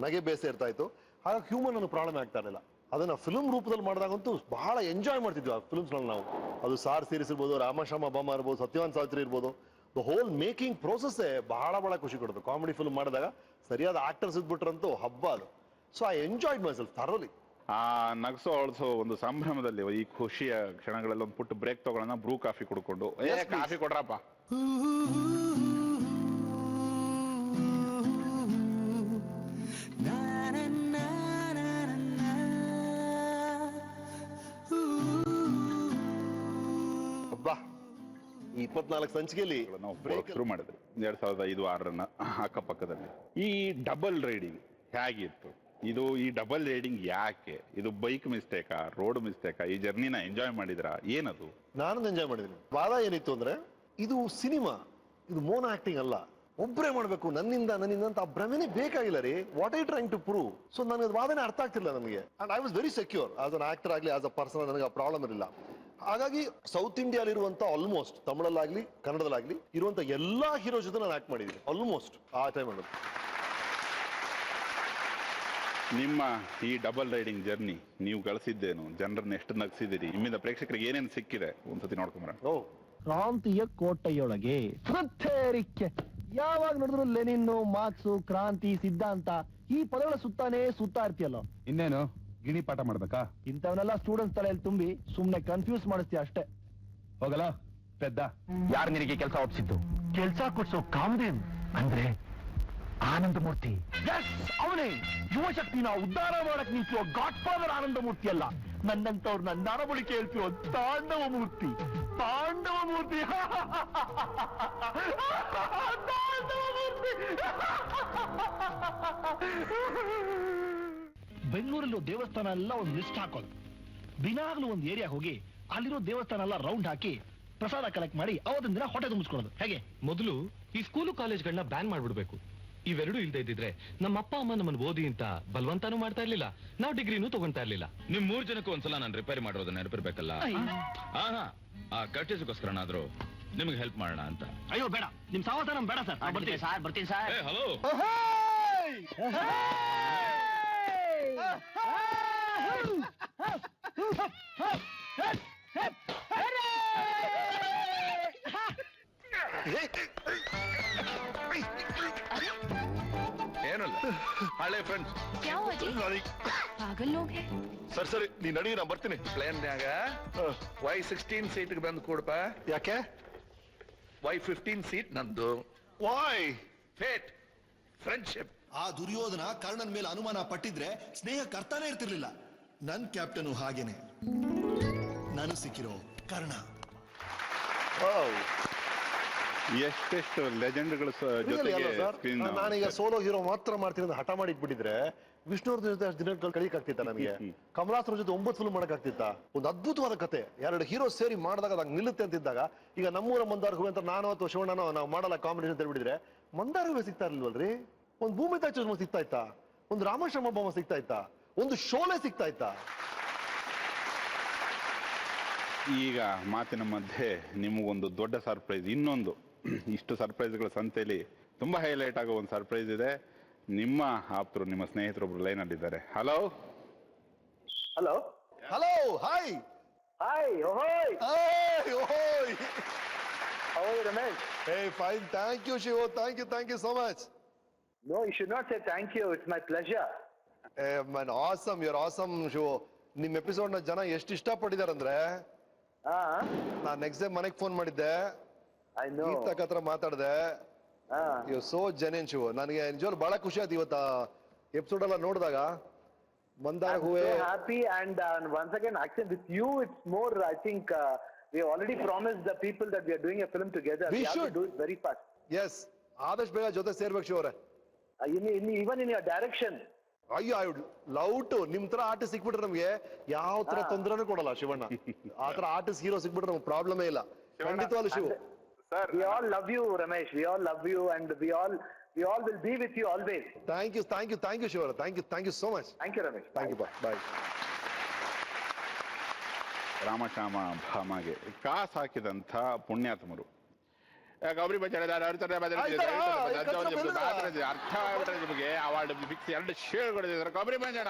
ನಗೆ ಬೇಸೆ ಇರ್ತಾ ಇತ್ತು. ಹಾಗಾಗಿ ಹ್ಯೂಮರ್ ನನಗೆ ಪ್ರಾಬ್ಲಮ್ ಆಗ್ತಾ ಇರಲಿಲ್ಲ. ಅದನ್ನ ಫಿಲ್ಮ್ ರೂಪದಲ್ಲಿ ಮಾಡಿದಾಗಂತೂ ಬಹಳ ಎಂಜಾಯ್ ಮಾಡ್ತಿದ್ವಿ ಆ ಫಿಲ್ಮ್ಸ್ನಲ್ಲಿ ನಾವು. ಅದು ಸಾರ್ ಸೀರೀಸ್ ಇರ್ಬೋದು, ರಾಮಶ್ಯಾಮ ಬಾಮ ಇರ್ಬೋದು, ಸತ್ಯವಾನ್ ಸಾವಿತ್ರಿ ಇರ್ಬೋದು, ದ ಹೋಲ್ ಮೇಕಿಂಗ್ ಪ್ರೋಸೆಸ್ಸೇ ಬಹಳ ಖುಷಿ ಕೊಡೋದು. ಕಾಮಿಡಿ ಫಿಲ್ಮ್ ಮಾಡಿದಾಗ ಸರಿಯಾದ ಆಕ್ಟರ್ಸ್ ಇದ್ಬಿಟ್ರಂತೂ ಹಬ್ಬ ಅದು. So I enjoyed my self thoroughly. ಆ ನಗಸೋ ಅಳ್ಸೋ ಒಂದು ಸಂಭ್ರಮದಲ್ಲಿ ಈ ಖುಷಿಯ ಕ್ಷಣಗಳಲ್ಲಿ ಒಂದು ಪುಟ್ಟ ಬ್ರೇಕ್ ತಗೊಳ್ಳೋಣ, ಬ್ರೂ ಕಾಫಿ ಕುಡ್ಕೊಂಡು. ಕಾಫಿ ಕೊಡ್ರಪ್ಪ. ಹಬ್ಬ ಈ 24 ಸಂಚಿಕೆಯಲ್ಲಿ ನಾವು ಶುರು ಮಾಡಿದ್ರಿ 2005-6 ಅಕ್ಕಪಕ್ಕದಲ್ಲಿ. ಈ ಡಬಲ್ ರೈಡಿಂಗ್ ಹೇಗಿತ್ತು? ಈ ಡಬಲ್ ರೈಡಿಂಗ್ ಯಾಕೆ? ಇದು ಬೈಕ್ ಮಿಸ್ಟೇಕಾ, ರೋಡ್ ಮಿಸ್ಟೇಕಾ? ಈ ಜರ್ನಿನ ಎಂಜಾಯ್ ಮಾಡಿದ್ರಾ? ಏನದು? ನಾನು ಎಂಜಾಯ್ ಮಾಡಿದ್ದೀನಿ. ವಾದ ಏನಿತ್ತು ಅಂದ್ರೆ, ಇದು ಸಿನಿಮಾ, ಇದು ಮೋನೋ ಆಕ್ಟಿಂಗ್ ಅಲ್ಲ. ಒಬ್ಬರೇ ಮಾಡ್ಬೇಕು, ನನ್ನಿಂದ ಅಂತ ಆ ಭ್ರಮೆನೇ ಬೇಕಾಗಿಲ್ಲ ರೀ. What I trying to prove? So ನನಗೆ ವಾದನೆ ಅರ್ಥ ಆಗ್ತಿಲ್ಲ ನನಗೆ. And I was very secure as an actor ಆಗಲಿ, ಆಸ್ ಅ ಪರ್ಸನ್. ನನಗೆ ಆ ಪ್ರಾಬ್ಲಮ್ ಇರಲಿಲ್ಲ. ಹಾಗಾಗಿ ಸೌತ್ ಇಂಡಿಯಾಲಿರುವಂತ ಆಲ್ಮೋಸ್ಟ್ ತಮಿಳಲ್ಲಾಗ್ಲಿ ಕನ್ನಡದಲ್ಲಾಗ್ಲಿ ಇರುವಂತ ಎಲ್ಲಾ ಹೀರೋ ಜೊತೆ ನಾನು ಆಕ್ಟ್ ಮಾಡಿದ್ದೀನಿ ಆಲ್ಮೋಸ್ಟ್ ಆ ಟೈಮ್ ಅಲ್ಲಿ. ನಿಮ್ಮ ಈ ಡಬಲ್ ರೈಡಿಂಗ್ ಜರ್ನಿ ನೀವು ಗಳಿಸಿದ್ದೇನು? ಜನರನ್ನ ಎಷ್ಟು ನಗಿಸಿದಿರಿ? ನಿಮ್ಮಿಂದ ಪ್ರೇಕ್ಷಕರಿಗೆ ಏನೇನು ಸಿಕ್ಕಿದೆ ಒಂದ್ಸತಿ ನೋಡ್ಕೊಂಬರ. ಕ್ರಾಂತಿಯ ಕೋಟೆಯೊಳಗೆ ಸುತ್ತೇರಿಕೆ. ಯಾವಾಗ ನೋಡಿದ್ರು ಲೆನಿನ್, ಮಾರ್ಕ್ಸ್, ಕ್ರಾಂತಿ, ಸಿದ್ಧಾಂತ ಈ ಪದಗಳ ಸುತ್ತಾನೇ ಸುತ್ತಾ ಇರ್ತೀಯಲ್ಲ. ಇನ್ನೇನು ಗಿಣಿ ಪಾಠ ಮಾಡ್ಬೇಕಾ? ಇಂಥವನ್ನೆಲ್ಲ ಸ್ಟೂಡೆಂಟ್ಸ್ ತಲೆಯಲ್ಲಿ ತುಂಬಿ ಸುಮ್ನೆ ಕನ್ಫ್ಯೂಸ್ ಮಾಡಿಸ್ತೀಯ ಅಷ್ಟೇ. ಹೋಗಲ್ಲ ಪೆದ್ದ. ಯಾರು ನಿನಗೆ ಕೆಲಸ ಒಪ್ಸಿದ್ದು? ಕೆಲಸ ಕೊಡ್ಸೋ ಕಾಮದೇವ್ ಅಂದ್ರೆ ಆನಂದಮೂರ್ತಿ. ಅವನೇ ಯುವಶಕ್ತಿನ ಉದ್ಧಾರ ಮಾಡಕ್ ನಿಂತಿರೋ ಗಾಡ್ ಫಾದರ್ ಆನಂದಮೂರ್ತಿ ಅಲ್ಲ, ನನ್ನಂತವ್ರನ್ನ ನರಬಳಿಕೆ ಹೇಳ್ತಿರೋ ತಾಂಡವ ಮೂರ್ತಿ. ಬೆಂಗಳೂರಲ್ಲೂ ದೇವಸ್ಥಾನ ಎಲ್ಲ ಒಂದು ಲಿಸ್ಟ್ ಹಾಕೋದು, ದಿನಾಗ್ಲೂ ಒಂದು ಏರಿಯಾ ಹೋಗಿ ಅಲ್ಲಿರೋ ದೇವಸ್ಥಾನ ಎಲ್ಲ ರೌಂಡ್ ಹಾಕಿ ಪ್ರಸಾದ ಕಲೆಕ್ಟ್ ಮಾಡಿ ಅವತ್ತಿನ ದಿನ ಹೊಟ್ಟೆ ತುಂಬಿಸ್ಕೊಳ್ಳೋದು. ಹೇಗೆ? ಮೊದಲು ಈ ಸ್ಕೂಲು ಕಾಲೇಜ್ಗಳನ್ನ ಬ್ಯಾನ್ ಮಾಡ್ಬಿಡ್ಬೇಕು. ಇವೆರಡೂ ಇಲ್ದೇ ಇದ್ದಿದ್ರೆ ನಮ್ಮ ಅಪ್ಪ ಅಮ್ಮ ನಮ್ಮನ್ನು ಓದಿ ಅಂತ ಬಲವಂತಾನು ಮಾಡ್ತಾ ಇರ್ಲಿಲ್ಲ, ನಾವು ಡಿಗ್ರಿನೂ ತಗೊಂತಾ ಇರ್ಲಿಲ್ಲ. ನಿಮ್ 3 ಜನಕ್ಕೂ ಒಂದ್ಸಲ ನಾನು ರಿಪೇರಿ ಮಾಡೋದನ್ನ ನೆನಪಿರ್ಬೇಕಲ್ಲ. ಆ ಕರ್ಟೇಜ್ಗೋಸ್ಕರನಾದ್ರೂ ನಿಮ್ಗೆ ಹೆಲ್ಪ್ ಮಾಡೋಣ ಅಂತ. ಅಯ್ಯೋ ಬೇಡ, ನಿಮ್ ಸಾವಧಾನ ಬೇಡ ಸರ್. ಬರ್ತೀನಿ ಸರ್. ಹಲೋ, ಏನಲ್ಲ ಹಳೆ ಫ್ರೆಂಡ್ಸ್. ಸರಿ ನೀ ನಡಿ, ನಾ ಬರ್ತೀನಿ. ಪ್ಲೇನ್ಯಾಗ Y16 ಸೀಟ್ಗೆ ಬಂದು ಕೂಡಪ್ಪ. ಯಾಕೆ? Y15 ಸೀಟ್ ನಂದು, ವೈ ಫೇಟ್, ಫ್ರೆಂಡ್ಶಿಪ್. ಆ ದುರ್ಯೋಧನ ಕರ್ಣನ್ ಮೇಲೆ ಅನುಮಾನ ಪಟ್ಟಿದ್ರೆ ಸ್ನೇಹಕ್ಕೆ ಅರ್ಥನೇ ಇರ್ತಿರ್ಲಿಲ್ಲ. ನನ್ ಕ್ಯಾಪ್ಟನ್ ಹಾಗೇನೆ, ನಾನು ಸಿಕ್ಕಿರೋ ಕರ್ಣ. ಎಷ್ಟೆಷ್ಟು ಲೆಜೆಂಡ್ಗಳ ಜೊತೆಗೆ screen ನಾನೀಗ ಸೋಲೋ ಹೀರೋ ಮಾತ್ರ ಮಾಡ್ತೀನಿ ಅಂತ ಹಠ ಮಾಡಿ ಇಟ್ಬಿಟ್ಟಿದ್ರೆ ವಿಷ್ಣುವರ್ಧನ್ ಜೊತೆ ಅಷ್ಟು ದಿನಗಳು ಕಳಿಯಕ್ ಆಗ್ತಿತ್ತ ನನಗೆ. ಕಮಲಾಸನ ಜೊತೆ 9 ಫಿಲ್ಮ್ ಮಾಡಕ್ ಆಗ್ತಿತ್ತ. ಒಂದು ಅದ್ಭುತವಾದ ಕತೆ, 2 ಹೀರೋ ಸೇರಿ ಮಾಡಿದಾಗ ಅದಾಗ ನಿಲ್ಲುತ್ತೆ ಅಂತಿದ್ದಾಗ, ಈಗ ನಮ್ಮೂರ ಮಂದಾರ ಹೂವೆ ಅಂತ ನಾನು ಅಥವಾ ಶಿವಣ್ಣನೋ ನಾವು ಮಾಡಲ್ಲ ಕಾಂಬಿನೇಷನ್ ಅಂತ ಹೇಳ್ಬಿಟ್ಟಿದ್ರೆ ಮಂದಾರ ಹೂವೆ ಸಿಗ್ತಾ ಇರ್ಲಿಲ್ವಲ್ರಿ? ಒಂದು ಭೂಮಿ ತಾಯಿ ಚುರ್ಮ ಸಿಗ್ತಾ ಇತ್ತಾ? ಒಂದು ರಾಮಶ್ರಮ ಬೊಮ್ಮ ಸಿಗ್ತಾ ಇತ್ತಾ? ಒಂದು ಶೋಲೆ ಸಿಗ್ತಾ ಇತ್ತಾ? ಈಗ ಮಾತಿನ ಮಧ್ಯೆ ನಿಮಗೊಂದು ದೊಡ್ಡ ಸರ್ಪ್ರೈಸ್, ಇನ್ನೊಂದು ಇಷ್ಟು ಸರ್ಪ್ರೈಸ್ಗಳ ಸಂತೆಯಲ್ಲಿ ತುಂಬಾ ಹೈಲೈಟ್ ಆಗೋ ಒಂದು ಸರ್ಪ್ರೈಸ್ ಇದೆ. ನಿಮ್ಮ ಆಪ್ತರು, ನಿಮ್ಮ ಸ್ನೇಹಿತರೊಬ್ರು ಲೈನ್ ಅಲ್ಲಿ ಇದ್ದಾರೆ. Hello hello hello hi hi ಓಹೋಯ್ ಓಹೋಯ್ How are you, Ramesh? Hey, fine. Thank you, Shivo. Thank you so much. No, you should not say thank you. It's my pleasure. Hey, man, awesome. You're awesome, Shivo. ನಿಮ್ episode ನ ಜನ ಎಷ್ಟು ಇಷ್ಟಪಟ್ಟಿದಾರಂದ್ರೆ ನಾನ್ next day ಮನೆಗೆ phone ಮಾಡಿದ್ದೆ, ಗೀತಕ್ ಹತ್ರ ಮಾತಾಡ್ದೆ. You so genuine Shivu. ನನಗೆ ನಿಜವಾಗ್ಲೂ ಬಹಳ ಖುಷಿ ಆಯ್ತು ಇವತ್ತ ಎಪಿಸೋಡ್ ಎಲ್ಲ ನೋಡಿದಾಗ. ಮಂದಾರ ಹೂವೆ happy and once again actually with you it's more I think we have already promised the people that we are doing a film together. We have should to do it very fast. Yes, ಆದಷ್ಟು ಬೇಗ ಜೊತೆ ಸೇರ್ಬೇಕು ಶಿವರೇ. Even in your direction. ಅಯ್ಯೋ I would love to. ನಿಮ್ ತರ artist ಸಿಕ್ಬಿಟ್ರೆ ನಮ್ಗೆ ಯಾವ ತರ ತೊಂದರೆನೂ ಕೊಡಲ್ಲ ಶಿವಣ್ಣ. ಆ ತರ ಆರ್ಟಿಸ್ಟ್ ಹೀರೋ ಸಿಕ್ಬಿಟ್ರೆ ನಮ್ಗೆ ಪ್ರಾಬ್ಲಮೇ ಇಲ್ಲ. ಖಂಡಿತವಾಗ್ಲೂ Shiva. We all love you, Ramesh. We all love you and we all will be with you always. Thank you ಶಿವರ. Thank you so much. Thank you, Ramesh. Thank you. Bye. Ramashyama ಭಾಮಗೆ ಕಾಸ್ ಹಾಕಿದಂಥ ಪುಣ್ಯಾತ್ಮರು. ಗೌರಿ ಬಚಾರ ಅರ್ಥ ಆಗ್ಬಿಟ್ರೆ ನಿಮಗೆ award fix 2 share ಕೊಡಿದ್ದಾರೆ Gauri ಬಂಜಾಣ.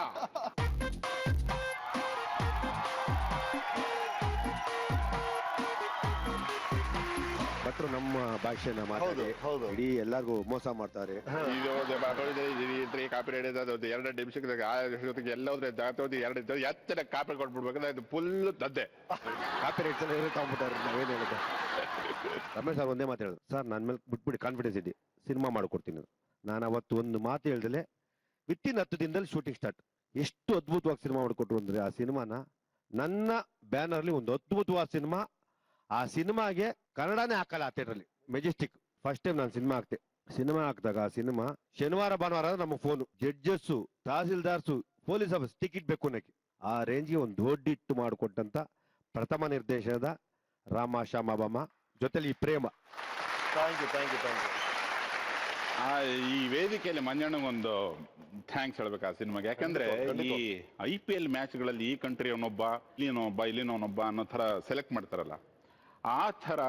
ಭಟ್ರು ನಮ್ಮ ಭಾಷೆನ ಮಾತಾಡಿ ಇಡೀ ಎಲ್ಲರಿಗೂ ಮೋಸ ಮಾಡ್ತಾರೆ. ಕಾಪಿ ರೇಟ್ 2 ನಿಮಿಷಕ್ಕೆ ಎಲ್ಲ ಹೋದ್ರೆ 2 ಎತ್ತರ ಕಾಪಿ ಕೊಟ್ಬಿಡ್ಬೇಕಂದ್ರೆ ಇದು ಫುಲ್ ದದ್ದೆ ಕಾಪಿ ರೇಟ್ ತಗೊಂಡ್ಬಿಟ್ಟಾರೆ. ನಾವೇನು ಹೇಳಿದೆ ರಮೇಶ್ ಸರ್ ಒಂದೇ ಮಾತು ಹೇಳಿದ್ರು, ಸರ್ ನನ್ನ ಮೇಲೆ ಬಿಟ್ಬಿಡಿ, ಕಾನ್ಫಿಡೆನ್ಸ್ ಇದೆ, ಸಿನಿಮಾ ಮಾಡ್ಕೊಡ್ತೀನಿ. ನಾನು ಅವತ್ತು ಒಂದು ಮಾತು ಹೇಳ್ದಲೆ ವಿತಿನ್ 10 ದಿನದಲ್ಲಿ ಶೂಟಿಂಗ್ ಸ್ಟಾರ್ಟ್. ಎಷ್ಟು ಅದ್ಭುತವಾಗಿ ಸಿನಿಮಾ ಮಾಡಿಕೊಟ್ರು ಅಂದ್ರೆ ಆ ಸಿನಿಮಾನ ನನ್ನ ಬ್ಯಾನರ್ಲಿ ಒಂದು ಅದ್ಭುತವಾದ ಸಿನಿಮಾ. ಆ ಸಿನಿಮಾಗೆ ಕನ್ನಡನೇ ಹಾಕಲ್ಲ ಆ ಥಿಯೇಟ್ರಲ್ಲಿ. ಮೆಜೆಸ್ಟಿಕ್ ಫಸ್ಟ್ ಟೈಮ್ ನಾನು ಸಿನಿಮಾ ಹಾಕ್ತೆ. ಸಿನಿಮಾ ಹಾಕಿದಾಗ ಆ ಸಿನಿಮಾ ಶನಿವಾರ ಭಾನುವಾರ ನಮಗೆ ಫೋನು, ಜಡ್ಜಸ್ಸು, ತಹಸೀಲ್ದಾರ್ಸು, ಪೊಲೀಸ್ ಆಫೀಸ್ ಟಿಕೆಟ್ ಬೇಕು ಅನ್ನಕ್ಕೆ. ಆ ರೇಂಜ್ಗೆ ಒಂದು ದೊಡ್ಡ ಹಿಟ್ಟು ಮಾಡಿಕೊಟ್ಟಂತ ಪ್ರಥಮ ನಿರ್ದೇಶನದ ರಾಮಶ್ಯಾಮ ಜೊತೆಲಿ ಈ ಪ್ರೇಮ. Thank you. ಈ ವೇದಿಕೆಯಲ್ಲಿ ಮಂಜಣ್ಣಗೊಂದು ಥ್ಯಾಂಕ್ಸ್ ಹೇಳ್ಬೇಕು ಆ ಸಿನಿಮಾಗೆ. ಯಾಕಂದ್ರೆ ಈ IPL ಮ್ಯಾಚ್ಗಳಲ್ಲಿ ಈ ಕಂಟ್ರಿ ಅವನೊಬ್ಬ, ಇಲ್ಲಿನೊಬ್ಬ ಅನ್ನೋ ತರ ಸೆಲೆಕ್ಟ್ ಮಾಡ್ತಾರಲ್ಲ, ಆ ತರ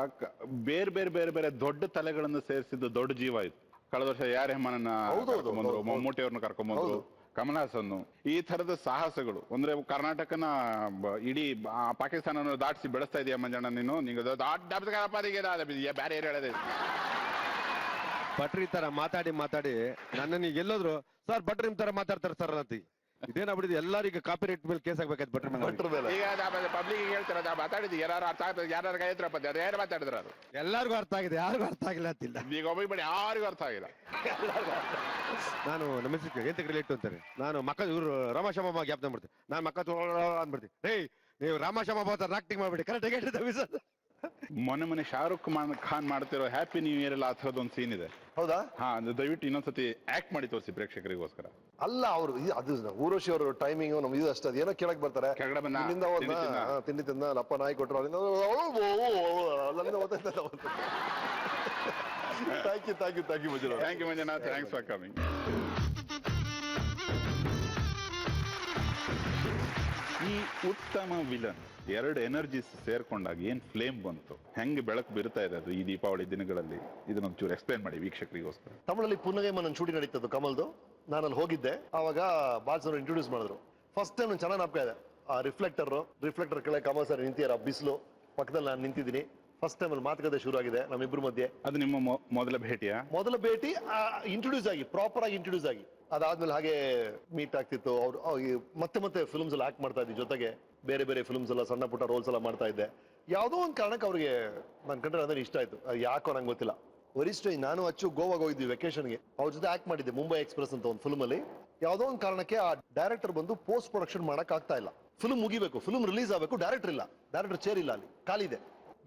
ಬೇರೆ ದೊಡ್ಡ ತಲೆಗಳನ್ನು ಸೇರಿಸಿದ್ದು ದೊಡ್ಡ ಜೀವ ಇದು. ಕಳೆದ ವರ್ಷ ಯಾರ್ ರೆಹಮಾನನ್ನ ಕರ್ಕೊಂಡ್ಬಂದ್ರು, ಮಮ್ಮೂಟಿ ಅವ್ರನ್ನ ಕರ್ಕೊಂಡ್ಬಂದ್ರು, ಕಮಲ್ ಹಾಸನ್. ಈ ತರದ ಸಾಹಸಗಳು ಅಂದ್ರೆ ಕರ್ನಾಟಕನ ಇಡೀ ಪಾಕಿಸ್ತಾನ ದಾಟಿಸಿ ಬೆಳೆಸ್ತಾ ಇದೆಯಾ ಮಂಜಣ್ಣ ನೀನು. ನಿಂಗೆ ಬೇರೆ ಏನ್ ಹೇಳದೆ. ಭಟ್ರಿ ತರ ಮಾತಾಡಿ ನನ್ನನ್ನು ಎಲ್ಲೋದ್ರು ಸರ್ ಭಟ್ರಿ ನಿಮ್ ತರ ಮಾತಾಡ್ತಾರೆ ಸರ್ ಅಂತ. ಇದೇನಾಗ್ಬಿಟ್ಟಿದೆ, ಎಲ್ಲರಿಗೂ ಕಾಪಿ ರೇಟ್ ಮೇಲೆ ಕೇಸ್ ಆಗ್ಬೇಕಾಯ್ತು ಭಟ್ರಿ ಮೇಲೆ. ಈಗ ಪಬ್ಲಿಕ್ ಹೇಳ್ತಾರ ಮಾತಾಡಿದ್ ಯಾರು ಅರ್ಥ ಆಗ್ತದೆ, ಯಾರು ಕೈತ್ರಪ್ಪ ಯಾರು ಮಾತಾಡಿದ್ರ ಅದು ಎಲ್ಲರಿಗೂ ಅರ್ಥ ಆಗಿದೆ, ಯಾರಿಗೂ ಅರ್ಥ ಆಗಿಲ್ಲ ಅಂತಿಲ್ಲ. ಈಗ ಒಬ್ಬ ಯಾರಿಗೂ ಅರ್ಥ ಆಗಿಲ್ಲ. ನಾನು ನಮ್ಮ ಎಂತ ರಿಲೇಟ್ ಅಂತಾರೆ. ನಾನು ಮಕ್ಕ ಇವ್ರು ರಾಮಶ್ಯಾಮ ಗ್ಯಾಪ್ ಮಾಡ್ತೀನಿ, ನಾನು ಮಕ್ಕ ಅಂದ್ಬಿಡ್ತೀನಿ. ನೀವು ರಾಮಶ್ಯಾಮ ಆಕ್ಟಿಂಗ್ ಮಾಡ್ಬಿಡಿ ಕರೆಕ್ಟ್. ಮೊನ್ನೆ ಶಾರುಖ್ ಖಾನ್ ಮಾಡ್ತಿರೋ ಹ್ಯಾಪಿ ನ್ಯೂ ಇಯರ್ ಎಲ್ಲ ಆ ಥರದೊಂದು ಸೀನ್ ಇದೆ. ಹೌದಾ? ದಯವಿಟ್ಟು ಇನ್ನೊಂದ್ಸತಿ ಆಕ್ಟ್ ಮಾಡಿ ತೋರಿಸಿ ಪ್ರೇಕ್ಷಕರಿಗೋಸ್ಕರ. ಅಲ್ಲ ಅವರು ಅದು ಊರ್ವಶಿ ಅವರು ಟೈಮಿಂಗ್ ನಮ್ಗೆ ಇದು ಅಷ್ಟೇ. ಏನೋ ಕೇಳಕ್ ಬರ್ತಾರೆ, ತಿಂಡಿ ತಿಂದ ಅಪ್ಪ ನಾಯಿ ಕೊಟ್ಟರು ಅಲ್ಲಿಂದ thank you Manjunath. Thanks for coming. ಈ ಉತ್ತಮ ವಿಲನ್ 2 ಎನರ್ಜೀಸ್ ಸೇರ್ಕೊಂಡಾಗ ಏನ್ ಫ್ಲೇಮ್ ಬಂತು, ಹೆಂಗ್ ಬೆಳಕು ಬೀರ್ತಾ ಇದೆ ಅದು ಈ ದೀಪಾವಳಿ ದಿನಗಳಲ್ಲಿ, ಇದನ್ನ ಒಂಚೂರು ಎಕ್ಸ್ಪ್ಲೇನ್ ಮಾಡಿ ವೀಕ್ಷಕರಿಗೋಸ್ಕರ. ತಮಿಳಲ್ಲಿ ಪುನಗೈಮ ನನ್ನ ಶೂಟಿಂಗ್ ನಡೀತದ್ದು ಕಮಲ್ದು. ನಾನು ಅಲ್ಲಿ ಹೋಗಿದ್ದೆ. ಅವಾಗ ಬಾಲ್ಸ್ ಅವರು ಇಂಟ್ರೊಡ್ಯೂಸ್ ಮಾಡಿದ್ರು. ಫಸ್ಟ್ ಟೈಮ್ ನಾನು ಚೆನ್ನಾಗಿ ನಾಪ್ಕ ಇದೆ. ಆ ರಿಫ್ಲೆಕ್ಟರ್ ಕೆಳಗೆ ಕಮಲ್ ಸರ್ ನಿಂತಿಯಾರ, ಬಿಸಿಲು ಪಕ್ಕದಲ್ಲಿ ನಾನು ನಿಂತಿದ್ದೀನಿ. ಫಸ್ಟ್ ಟೈಮ್ ಅಲ್ಲಿ ಮಾತುಕತೆ ಶುರು ಆಗಿದೆ ನಮ್ಮಿಬ್ರು ಮಧ್ಯೆ. ಅದು ನಿಮ್ಮ ಮೊದಲ ಭೇಟಿ ಇಂಟ್ರೊಡ್ಯೂಸ್ ಆಗಿ ಪ್ರಾಪರ್ ಆಗಿ ಇಂಟ್ರೊಡ್ಯೂಸ್ ಆಗಿ ಅದಾದ್ಮೇಲೆ ಹಾಗೆ ಮೀಟ್ ಆಗ್ತಿತ್ತು. ಅವ್ರು ಮತ್ತೆ ಫಿಲ್ಮ್ಸ್ ಎಲ್ಲ ಆಕ್ಟ್ ಮಾಡ್ತಾ ಇದ್ವಿ. ಜೊತೆಗೆ ಬೇರೆ ಫಿಲ್ಮ್ಸ್ ಎಲ್ಲ ಸಣ್ಣ ಪುಟ್ಟ ರೋಲ್ಸ್ ಎಲ್ಲ ಮಾಡ್ತಾ ಇದ್ದೆ. ಯಾವುದೋ ಒಂದು ಕಾರಣಕ್ಕೆ ಅವ್ರಿಗೆ ನನ್ ಕಂಡ್ರೆ ಅದನ್ನ ಇಷ್ಟ ಆಯ್ತು. ಯಾಕೋ ನಂಗೆ ಗೊತ್ತಿಲ್ಲ. ವರಿಷ್ಠ ನಾನು ಅಚ್ಚು ಗೋವಾಗ ಹೋಗಿದ್ವಿ ವೆಕೇಶನ್ಗೆ, ಅವ್ರ ಜೊತೆ ಆಕ್ಟ್ ಮಾಡಿದ್ದೆ ಮುಂಬೈ ಎಕ್ಸ್ಪ್ರೆಸ್ ಅಂತ ಒಂದು ಫಿಲ್ಮ್ ಅಲ್ಲಿ. ಯಾವುದೋ ಒಂದು ಕಾರಣಕ್ಕೆ ಆ ಡೈರೆಕ್ಟರ್ ಬಂದು ಪೋಸ್ಟ್ ಪ್ರೊಡಕ್ಷನ್ ಮಾಡಕ್ ಆಗ್ತಾ ಇಲ್ಲ. ಫಿಲ್ಮ್ ಮುಗಿಬೇಕು, ಫಿಲ್ಮ್ ರಿಲೀಸ್ ಆಗಬೇಕು, ಡೈರೆಕ್ಟರ್ ಇಲ್ಲ, ಡೈರೆಕ್ಟರ್ ಚೇರ್ ಇಲ್ಲ, ಅಲ್ಲಿ ಖಾಲಿ ಇದೆ.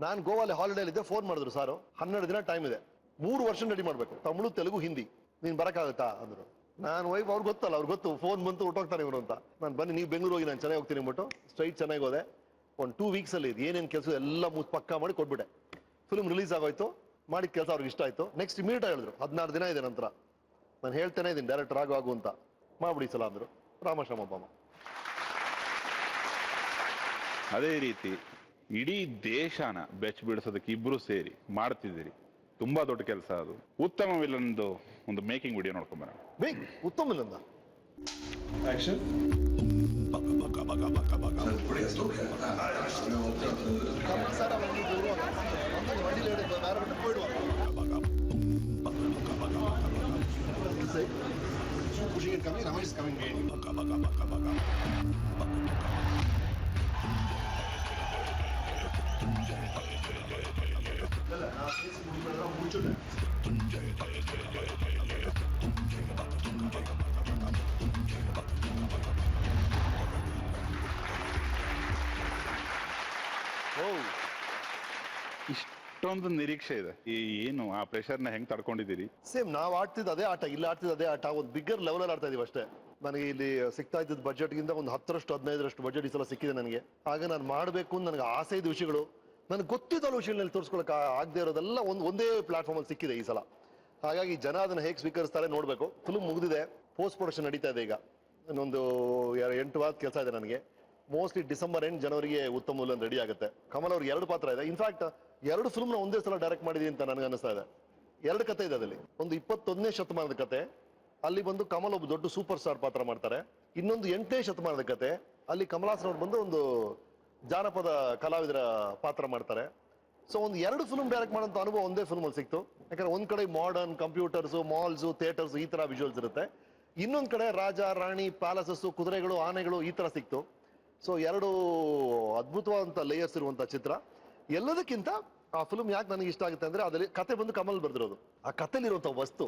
ನಾನು ಗೋವಾಲಿ ಹಾಲಿಡೇ ಇದ್ದೆ, ಫೋನ್ ಮಾಡಿದ್ರು, ಸಾರು 12 ದಿನ ಟೈಮ್ ಇದೆ, 3 ವರ್ಷ ರೆಡಿ ಮಾಡ್ಬೇಕು, ತಮಿಳು ತೆಲುಗು ಹಿಂದಿ, ನೀನ್ ಬರಕ್ಕಾಗತ್ತಾ ಅಂದ್ರು. ನಾನು ವೈಫ್ ಅವ್ರಿಗೆ ಗೊತ್ತಲ್ಲ, ಅವ್ರಿಗೆ ಗೊತ್ತು ಫೋನ್ ಬಂತು ಹೊಟ್ಟೋಗ್ತಾನೆ ಇವರು ಅಂತ. ನಾನು ಬನ್ನಿ ನೀವು ಬೆಂಗಳೂರು ಹೋಗಿ, ನಾನು ಚೆನ್ನಾಗಿ ಹೋಗ್ತೀನಿ ಅಂದ್ಬಿಟ್ಟು ಸ್ಟ್ರೈಟ್ ಚೆನ್ನಾಗಿ ಹೋದೆ. ಒಂದು 2 ವೀಕ್ಸ್ ಅಲ್ಲಿ ಏನೇನು ಕೆಲಸ ಎಲ್ಲ ಪಕ್ಕಾ ಮಾಡಿ ಕೊಟ್ಬಿಟ್ಟೆ. ಫಿಲ್ಮ್ ರಿಲೀಸ್ ಆಗೋಯ್ತು, ಮಾಡಿದ ಕೆಲಸ ಅವ್ರಿಗೆ ಇಷ್ಟ ಆಯ್ತು. ನೆಕ್ಸ್ಟ್ ಇಮಿಡಿಯೇಟ್ ಹೇಳಿದ್ರು 16 ದಿನ ಇದೆ ನಂತರ ನಾನು ಹೇಳ್ತೇನೆ ಇದೀನಿ ಡೈರೆಕ್ಟರ್ ಆಗು ಅಂತ, ಮಾಡ್ಬಿಡಿ ಸಲ ಅಂದ್ರು. ರಾಮಶ್ರಮ ಬಾಮ. ಅದೇ ರೀತಿ ಇಡೀ ದೇಶನ ಬೆಚ್ಚ ಬಿಡಿಸೋದಕ್ಕೆ ಇಬ್ರು ಸೇರಿ ಮಾಡ್ತಿದ್ದೀರಿ, ತುಂಬಾ ದೊಡ್ಡ ಕೆಲಸ ಅದು. ಉತ್ತಮ ವಿಲನ್ದು ಒಂದು ಮೇಕಿಂಗ್ ವಿಡಿಯೋ ನೋಡ್ಕೊಂಬರ. Uttama villain action. Pushing it coming, Ramesh is coming in. ಇಷ್ಟೊಂದು ನಿರೀಕ್ಷೆ ಇದೆ, ಏನು ಆ ಪ್ರೆಷರ್ನ ಹೆಂಗ್ ತಡ್ಕೊಂಡಿದ್ದೀರಿ? ಸೇಮ್ ನಾವು ಆಡ್ತಿದ್ದು ಅದೇ ಆಟ, ಇಲ್ಲಿ ಆಡ್ತಿದ್ದು ಅದೇ ಆಟ, ಒಂದು ಬಿಗ್ಗರ್ ಲೆವೆಲ್ ಅಲ್ಲಿ ಆಡ್ತಾ ಇದೀವಿ ಅಷ್ಟೇ. ನನಗೆ ಇಲ್ಲಿ ಸಿಗ್ತಾ ಇದ್ದಿದ್ದು ಬಜೆಟ್ಗಿಂತ ಒಂದು 10-15 ಬಜೆಟ್ ಈ ಸಲ ಸಿಕ್ಕಿದೆ ನನಗೆ. ಆಗ ನಾನು ಮಾಡಬೇಕು ಅಂತ ನನಗೆ ಆಸೆ ಇದ್ದ ವಿಷಯಗಳು, ನನಗೆ ಗೊತ್ತಿದ್ದಲ್ಲ ವಿಷಯಗಳಲ್ಲಿ ತೋರಿಸ್ಕೊಳಕ್ ಆಗದೆ ಇರೋದೆಲ್ಲ ಒಂದೇ ಪ್ಲಾಟ್ಫಾರ್ಮ್ ಅಲ್ಲಿ ಸಿಕ್ಕಿದೆ ಈ ಸಲ. ಹಾಗಾಗಿ ಜನ ಅದನ್ನ ಹೇಗೆ ಸ್ವೀಕರಿಸ್ತಾರೆ ನೋಡ್ಬೇಕು. ಫಿಲ್ಮ್ ಮುಗಿದಿದೆ, ಪೋಸ್ಟ್ ಪ್ರೊಡಕ್ಷನ್ ನಡೀತಾ ಇದೆ ಈಗ. ಇನ್ನೊಂದು 8 ವಾರದ ಕೆಲಸ ಇದೆ ನನಗೆ. ಮೋಸ್ಟ್ಲಿ ಡಿಸೆಂಬರ್ ಎಂಡ್ ಜನವರಿಗೆ ಉತ್ತಮ ವಿಲನ್ ರೆಡಿ ಆಗುತ್ತೆ. ಕಮಲ್ ಅವ್ರಿಗೆ 2 ಪಾತ್ರ ಇದೆ. ಇನ್ಫ್ಯಾಕ್ಟ್ 2 ಫಿಲ್ಮ್ನ ಒಂದೇ ಸಲ ಡೈರೆಕ್ಟ್ ಮಾಡಿದೀನಿ ಅಂತ ನನಗೆ ಅನಿಸ್ತಾ ಇದೆ. 2 ಕತೆ ಇದೆ ಅದರಲ್ಲಿ. ಒಂದು 21ನೇ ಶತಮಾನದ ಕತೆ, ಅಲ್ಲಿ ಬಂದು ಕಮಲ್ ಒಬ್ಬ ದೊಡ್ಡ ಸೂಪರ್ ಸ್ಟಾರ್ ಪಾತ್ರ ಮಾಡ್ತಾರೆ. ಇನ್ನೊಂದು 8ನೇ ಶತಮಾನದ ಕತೆ, ಅಲ್ಲಿ ಕಮಲಾಸನ್ ಅವ್ರು ಬಂದು ಒಂದು ಜಾನಪದ ಕಲಾವಿದರ ಪಾತ್ರ ಮಾಡ್ತಾರೆ. ಸೊ ಒಂದು 2 ಫಿಲ್ಮ್ ಡೈರೆಕ್ಟ್ ಮಾಡೋಂಥ ಅನುಭವ ಒಂದೇ ಫಿಲ್ಮ್ ಅಲ್ಲಿ ಸಿಕ್ತು. ಯಾಕಂದ್ರೆ ಒಂದ್ ಕಡೆ ಮಾಡರ್ನ್ ಕಂಪ್ಯೂಟರ್ಸ್, ಮಾಲ್ಸ್, ಥಿಯೇಟರ್ಸ್ ಈ ತರ ವಿಜುವಲ್ಸ್ ಇರುತ್ತೆ, ಇನ್ನೊಂದ್ ಕಡೆ ರಾಜ ರಾಣಿ ಪ್ಯಾಲೇಸಸ್, ಕುದುರೆಗಳು, ಆನೆಗಳು ಈ ತರ ಸಿಕ್ತು. ಸೊ 2 ಅದ್ಭುತವಾದಂತ ಲೇಯರ್ಸ್ ಇರುವಂತ ಚಿತ್ರ. ಎಲ್ಲದಕ್ಕಿಂತ ಆ ಫಿಲ್ಮ್ ಯಾಕೆ ನನಗೆ ಇಷ್ಟ ಆಗುತ್ತೆ ಅಂದ್ರೆ ಅದ್ರಲ್ಲಿ ಕತೆ ಬಂದು ಕಮಲ್ ಬರ್ದಿರೋದು. ಆ ಕಥೆಲಿರುವಂತ ವಸ್ತು,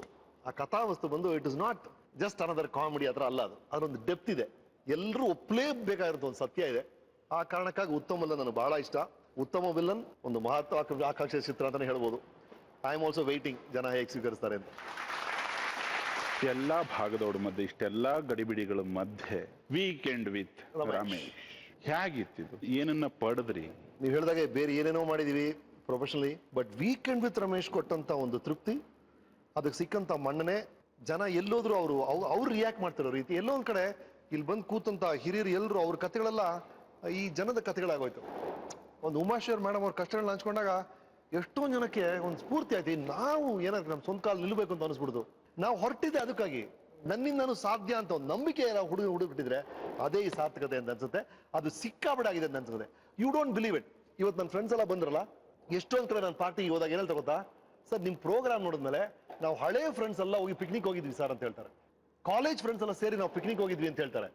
ಆ ಕಥಾ ವಸ್ತು ಬಂದು it is not just another comedy ಹತ್ರ ಅಲ್ಲ, ಅದು ಅದೊಂದು ಡೆಪ್ತ್ ಇದೆ, ಎಲ್ಲರೂ ಒಪ್ಲೇಬೇಕಾಗಿರೋ ಒಂದು ಸತ್ಯ ಇದೆ. ಆ ಕಾರಣಕ್ಕಾಗಿ ಉತ್ತಮ ವಿಲನ್ ನನಗೆ ಬಹಳ ಇಷ್ಟ. ಉತ್ತಮ ವಿಲನ್ ಒಂದು ಮಹತ್ವಾಕಾಂಕ್ಷೆ ಚಿತ್ರ ಅಂತಾನೆ ಹೇಳ್ಬೋದು. ಐ ಆಮ್ ಆಲ್ಸೋ ವೈಟಿಂಗ್ ಜನ ಹೇಗೆ ಸ್ವೀಕರಿಸ್ತಾರೆ ಅಂತ. ಎಲ್ಲಾ ಭಾಗದವ್ರ ಮಧ್ಯೆ, ಇಷ್ಟೆಲ್ಲಾ ಗಡಿಬಿಡಿಗಳ ಮಧ್ಯೆ ವೀಕೆಂಡ್ ವಿತ್ ರಮೇಶ್ ಹೇಗಿತ್ತಿದ್ದು? ಏನನ್ನ ಪಡೆದ್ರಿ? ನೀವು ಹೇಳಿದಾಗೆ ಬೇರೆ ಏನೇನೋ ಮಾಡಿದೀವಿ professionally, but weekend with Ramesh ಕೊಟ್ಟಂತ ಒಂದು ತೃಪ್ತಿ, ಅದಕ್ಕೆ ಸಿಕ್ಕಂತ ಮನ್ನಣೆ, ಜನ ಎಲ್ಲೋದ್ರು ಅವ್ರು ರಿಯಾಕ್ಟ್ ಮಾಡ್ತಿರೋ ರೀತಿ, ಎಲ್ಲೋ ಒಂದ್ ಕಡೆ ಇಲ್ಲಿ ಬಂದು ಕೂತಂತ ಹಿರಿಯರು ಎಲ್ಲರೂ ಅವ್ರ ಕಥೆಗಳೆಲ್ಲ ಈ ಜನದ ಕಥೆಗಳಾಗೋಯ್ತು. ಒಂದು ಉಮಾಶೇರ್ ಮೇಡಮ್ ಅವ್ರ ಕಷ್ಟಗಳನ್ನ ಹಂಚ್ಕೊಂಡಾಗ ಎಷ್ಟೊಂದು ಜನಕ್ಕೆ ಒಂದು ಸ್ಫೂರ್ತಿ ಆಯ್ತು. ನಾವು ಏನಾದ್ರು ನಮ್ಮ ಸ್ವಂತ ಕಾಲ ನಿಲ್ಬೇಕು ಅಂತ ಅನಿಸ್ಬಿಡುದು. ನಾವು ಹೊರಟಿದ್ದೆ ಅದಕ್ಕಾಗಿ, ನನ್ನಿಂದನೂ ಸಾಧ್ಯ ಅಂತ ಒಂದು ನಂಬಿಕೆ ಹುಡುಗಿಬಿಟ್ಟಿದ್ರೆ ಅದೇ ಈ ಸಾರ್ಥಕತೆ ಅಂತ ಅನ್ಸುತ್ತೆ. ಅದು ಸಿಕ್ಕಾಬಿಡಾಗಿದೆ ಅಂತ ಅನ್ಸುತ್ತೆ. You don't believe it. ಇವತ್ತು ನನ್ನ ಫ್ರೆಂಡ್ಸ್ ಎಲ್ಲ ಬಂದ್ರಲ್ಲ, ಎಷ್ಟೊಂದ್ ಕಡೆ ನಾನು ಪಾರ್ಟಿಗೆ ಹೋದಾಗ ಏನ್ ಹೇಳ್ತಾ ಗೊತ್ತಾ, ಸರ್ ನಿಮ್ ಪ್ರೋಗ್ರಾಮ್ ನೋಡಿದ್ಮೇಲೆ ನಾವು ಹಳೆ ಫ್ರೆಂಡ್ಸ್ ಎಲ್ಲ ಹೋಗಿ ಪಿಕ್ನಿಕ್ ಹೋಗಿದ್ವಿ ಸರ್ ಅಂತ ಹೇಳ್ತಾರೆ. ಕಾಲೇಜ್ ಫ್ರೆಂಡ್ಸ್ ಎಲ್ಲ ಸೇರಿ ನಾವು ಪಿಕ್ನಿಕ್ ಹೋಗಿದ್ವಿ ಅಂತ ಹೇಳ್ತಾರೆ.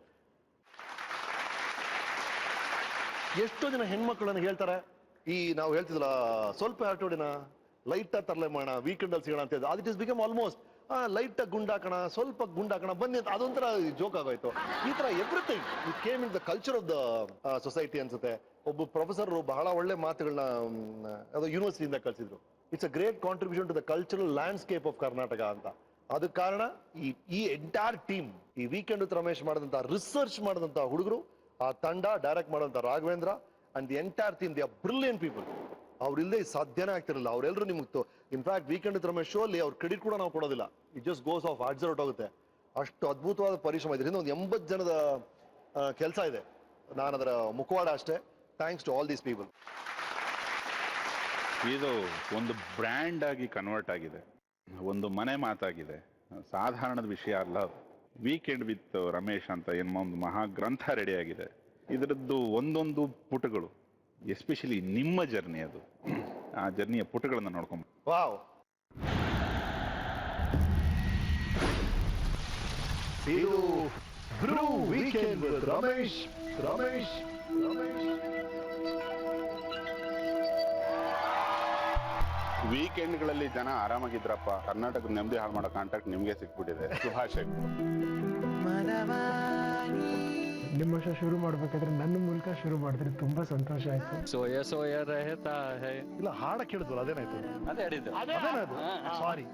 ಎಷ್ಟೋ ಜನ ಹೆಣ್ಮಕ್ಳು ನನಗೆ ಹೇಳ್ತಾರೆ, ಈ ನಾವು ಹೇಳ್ತಿದ್ರಲ್ಲ ಸ್ವಲ್ಪ ಆಟೋಡಿನ ಲೈಟ್ ತರಲೆ ಮಾಡೋಣ, ವೀಕೆಂಡ್ ಅಲ್ಲಿ ಸಿಗೋಣ ಅಂತ ಹೇಳಿದ್ರೆ, ಅದು it is become almost light ಗುಂಡಾಕಣ, ಸ್ವಲ್ಪ ಗುಂಡಾಕಣ ಬನ್ನಿ ಅಂತ ಅದೊಂಥರ ಜೋಕ್ ಆಗೋಯ್ತು. ಈ ತರ everything it came in the culture of the society ಅನ್ಸುತ್ತೆ. ಒಬ್ಬ ಪ್ರೊಫೆಸರ್ ಬಹಳ ಒಳ್ಳೆ ಮಾತುಗಳನ್ನ ಅದು ಯೂನಿವರ್ಸಿಟಿಯಿಂದ ಕಳಿಸಿದ್ರು. It's a great contribution to the cultural landscape of Karnataka ಅಂತ. ಅದಕ್ಕೆ ಕಾರಣ ಈ ಎಂಟೈರ್ ಟೀಮ್, ಈ ವೀಕೆಂಡ್ ವಿತ್ ರಮೇಶ್ ಮಾಡಿದಂತ ರಿಸರ್ಚ್ ಮಾಡಿದಂತ ಹುಡುಗರು, ಆ ತಂಡ, ಡೈರೆಕ್ಟ್ ಮಾಡುವಂತ Raghavendra and the entire team, the are brilliant people. ಅವ್ರಿಲ್ಲದೆ ಸಾಧ್ಯನೇ ಆಗ್ತಿರಲಿಲ್ಲ. ಅವರೆಲ್ಲರೂ ನಿಮ್ಗೆ in fact weekend with Ramesh show ಅಲ್ಲಿ ಅವ್ರ ಕ್ರೆಡಿಟ್ ಕೂಡ ನಾವು ಕೊಡೋದಿಲ್ಲ. ಇಟ್ ಜಸ್ಟ್ ಗೋಸ್ ಆಫ್ ಅಡ್ಜರ್ಟ್ ಹೋಗುತ್ತೆ. ಅಷ್ಟು ಅದ್ಭುತವಾದ ಪರಿಶ್ರಮ ಇದರಿಂದ ಒಂದು 80 ಜನದ ಕೆಲಸ ಇದೆ. ನಾನು ಅದರ ಮುಖವಾಡ ಅಷ್ಟೇ. Thanks to all these people. ಇದು ಒಂದು ಬ್ರ್ಯಾಂಡ್ ಆಗಿ ಕನ್ವರ್ಟ್ ಆಗಿದೆ, ಒಂದು ಮನೆ ಮಾತಾಗಿದೆ, ಸಾಧಾರಣದ ವಿಷಯ ಅಲ್ಲ. ವೀಕೆಂಡ್ ವಿತ್ ರಮೇಶ್ ಅಂತ ಏನೋ ಒಂದು ಮಹಾ ಗ್ರಂಥ ರೆಡಿ ಆಗಿದೆ. ಇದರದ್ದು ಒಂದೊಂದು ಪುಟಗಳು, ಎಸ್ಪೆಷಲಿ ನಿಮ್ಮ ಜರ್ನಿ, ಅದು ಆ ಜರ್ನಿಯ ಪುಟಗಳನ್ನ ನೋಡ್ಕೊಂಡು ವಾವ್. ಇದು ಬ್ರೂ ವೀಕೆಂಡ್ ವಿತ್ ರಮೇಶ್. ವೀಕೆಂಡ್ಗಳಲ್ಲಿ ಜನ ಆರಾಮಾಗಿದ್ರಪ್ಪ. ಕರ್ನಾಟಕದ ನೆಮ್ಮದಿ ಹಾಳು ಮಾಡೋ ಕಾಂಟ್ಯಾಕ್ಟ್ ನಿಮ್ಗೆ ಸಿಕ್ಬಿಟ್ಟಿದೆ. ಶುಭಾಶಯಗಳು. ನಿಮ್ಮ ವರ್ಷ ಶುರು ಮಾಡ್ಬೇಕಾದ್ರೆ ನನ್ನ ಮೂಲಕ ಶುರು ಮಾಡಿದ್ರೆ ತುಂಬಾ ಸಂತೋಷ ಆಯ್ತು. ಸೋಯ ಸೋಯ ರಹತಾ ಹೈ. ಇಲ್ಲ ಹಾಡ ಕೇಳಿದ್ವಲ್ಲ, ಅದೇನಾಯ್ತು? ಅದೇ ಹೇಳಿದ್ದು. ಸಾರಿ.